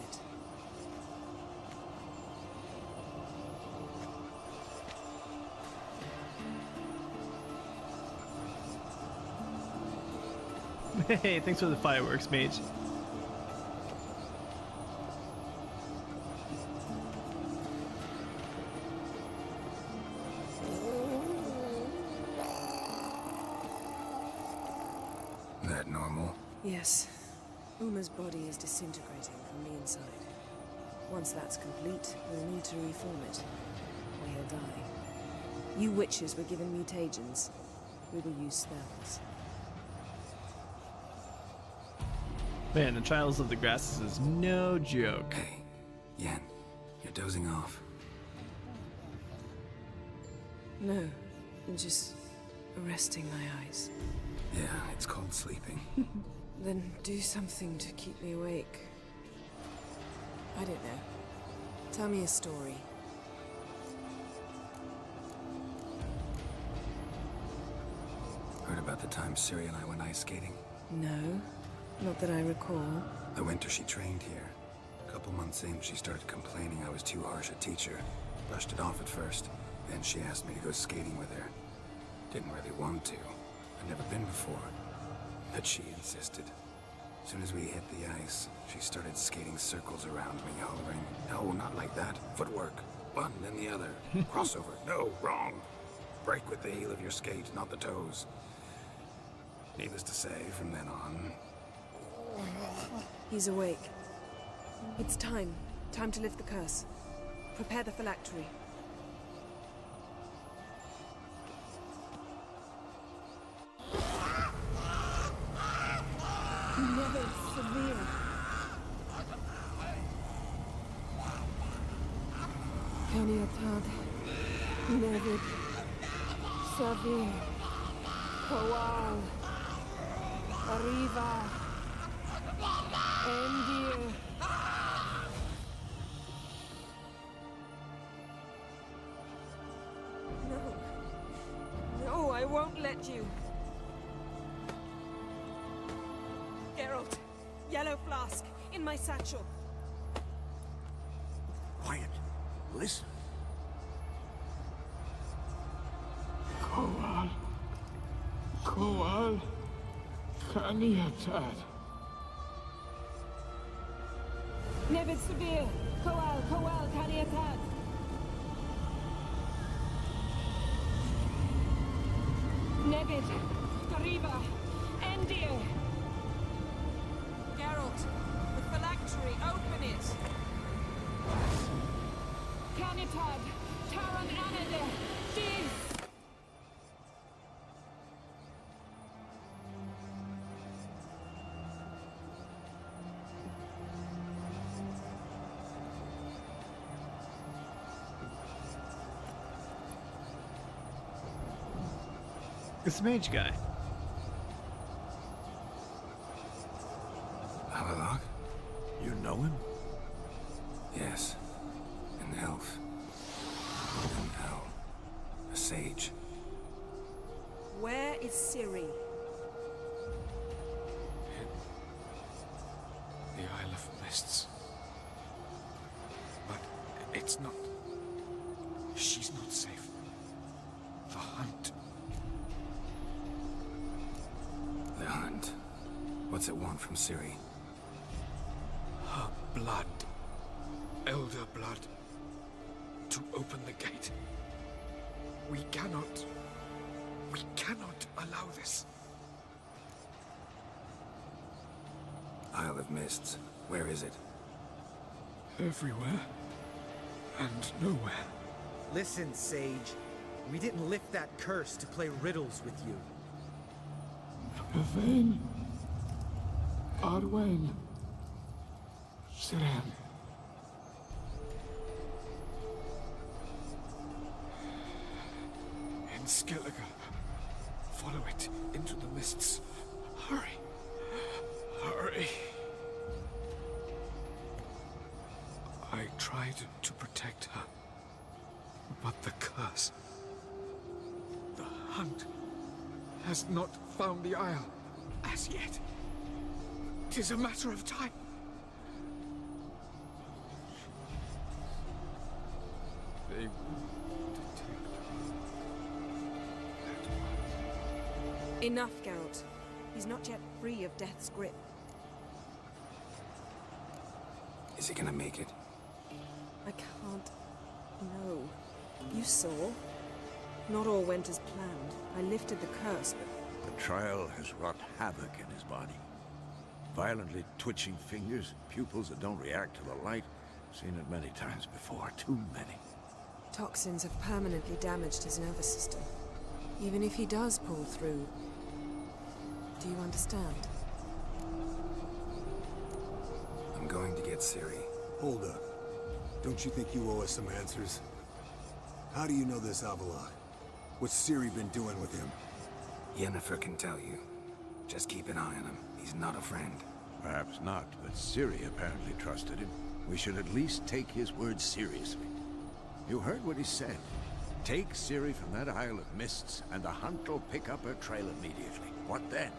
it. Hey, thanks for the fireworks, mage. That normal? Yes. Uma's body is disintegrating from the inside. Once that's complete, we'll need to reform it, or he'll die. You witches were given mutagens. We will use spells. Man, the Trials of the Grasses is no joke. Hey, Yen, you're dozing off. No, I'm just resting my eyes. Yeah, it's called sleeping. Then do something to keep me awake. I don't know. Tell me a story. Heard about the time Ciri and I went ice skating? No, not that I recall. The winter she trained here. A couple months in, she started complaining I was too harsh a teacher. Brushed it off at first. Then she asked me to go skating with her. Didn't really want to. I'd never been before. But she insisted. As soon as we hit the ice, she started skating circles around me, hollering, "No, not like that. Footwork. One, then the other. Crossover. No, wrong. Break with the heel of your skate, not the toes." Needless to say, from then on... He's awake. It's time. Time to lift the curse. Prepare the phylactery. Never severe. Caniatad. Never severe. Kowal. Arriva. Endir. No. No, I won't let you. Geralt, yellow flask, in my satchel. Quiet. Listen. Kowal. Kowal. Caniatad. Never severe. Kowal, Kowal, Caniatad. Nevid, Dariva, Endir. Geralt, the phylactery, open it. Canitad, Taran Anade, Dis. It's the mage guy. Havelock? You know him? Yes. An elf. An owl. A sage. Where is Ciri? The Isle of Mists. But it's not... She's not safe. The hunt. The hunt. What's it want from Ciri? Her blood. Elder blood. To open the gate. We cannot allow this. Isle of Mists. Where is it? Everywhere. And nowhere. Listen, Sage. We didn't lift that curse to play riddles with you. Yvain. Arwain. Siren. In Skellige. Follow it into the mists. Hurry. Hurry. I tried to protect her. But the curse. The hunt has not found the Isle as yet. 'Tis a matter of time. They Enough, Geralt. He's not yet free of death's grip. Is he gonna make it? I can't. No. You saw? Not all went as planned. I lifted the curse, but... The trial has wrought havoc in his body. Violently twitching fingers, pupils that don't react to the light. Seen it many times before, too many. Toxins have permanently damaged his nervous system. Even if he does pull through... Do you understand? I'm going to get Ciri. Hold up. Don't you think you owe us some answers? How do you know this Avila? What's Ciri been doing with him? Yennefer can tell you. Just keep an eye on him. He's not a friend. Perhaps not, but Ciri apparently trusted him. We should at least take his words seriously. You heard what he said. Take Ciri from that Isle of Mists, and the hunt will pick up her trail immediately. What then?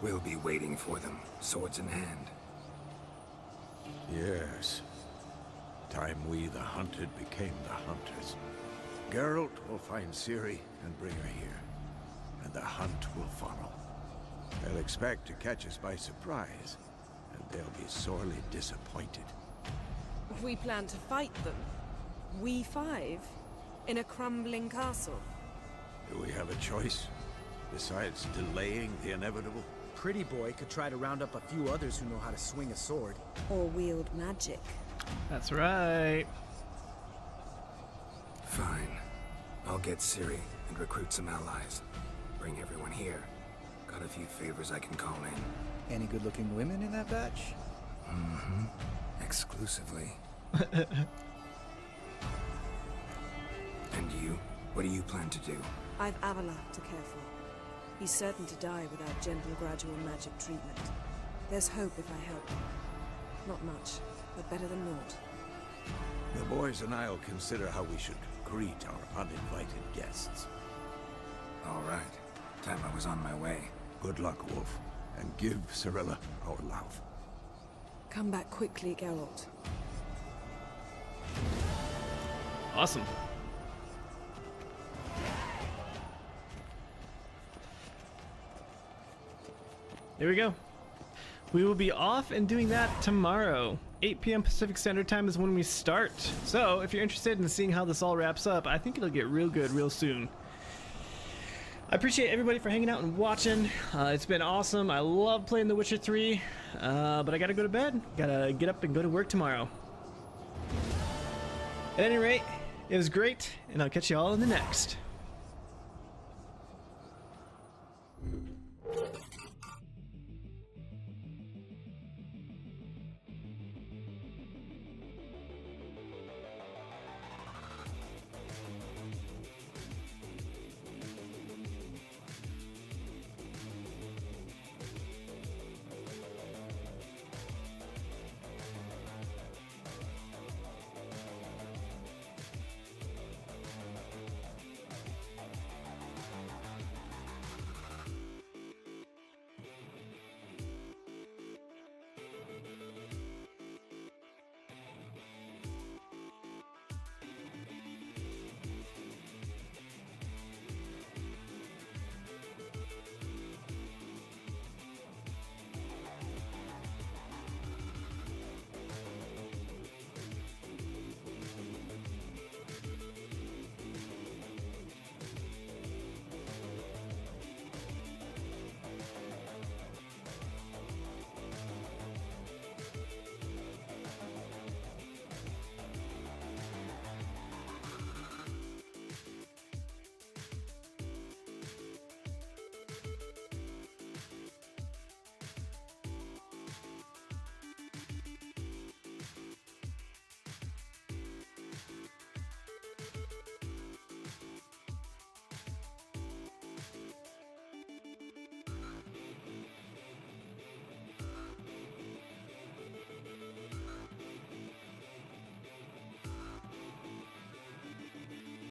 We'll be waiting for them, swords in hand. Yes. Time we, the hunted, became the hunters. Geralt will find Ciri and bring her here, and the hunt will follow. They'll expect to catch us by surprise, and they'll be sorely disappointed. We plan to fight them. We five? In a crumbling castle? Do we have a choice? Besides delaying the inevitable? Pretty Boy could try to round up a few others who know how to swing a sword. Or wield magic. That's right. Fine. I'll get Ciri and recruit some allies. Bring everyone here. Got a few favors I can call in. Any good-looking women in that batch? Mm-hmm. Exclusively. And you? What do you plan to do? I've Avila to care for. He's certain to die without gentle, gradual magic treatment. There's hope if I help. Not much, but better than naught. The boys and I'll consider how we should greet our uninvited guests. All right. Time I was on my way. Good luck, Wolf, and give Cirilla our love. Come back quickly, Geralt. Awesome. There we go. We will be off and doing that tomorrow. 8 p.m. Pacific Standard Time is when we start. So if you're interested in seeing how this all wraps up, I think it'll get real good real soon. I appreciate everybody for hanging out and watching. It's been awesome. I love playing The Witcher 3, but I gotta go to bed. Gotta get up and go to work tomorrow. At any rate, it was great, and I'll catch you all in the next.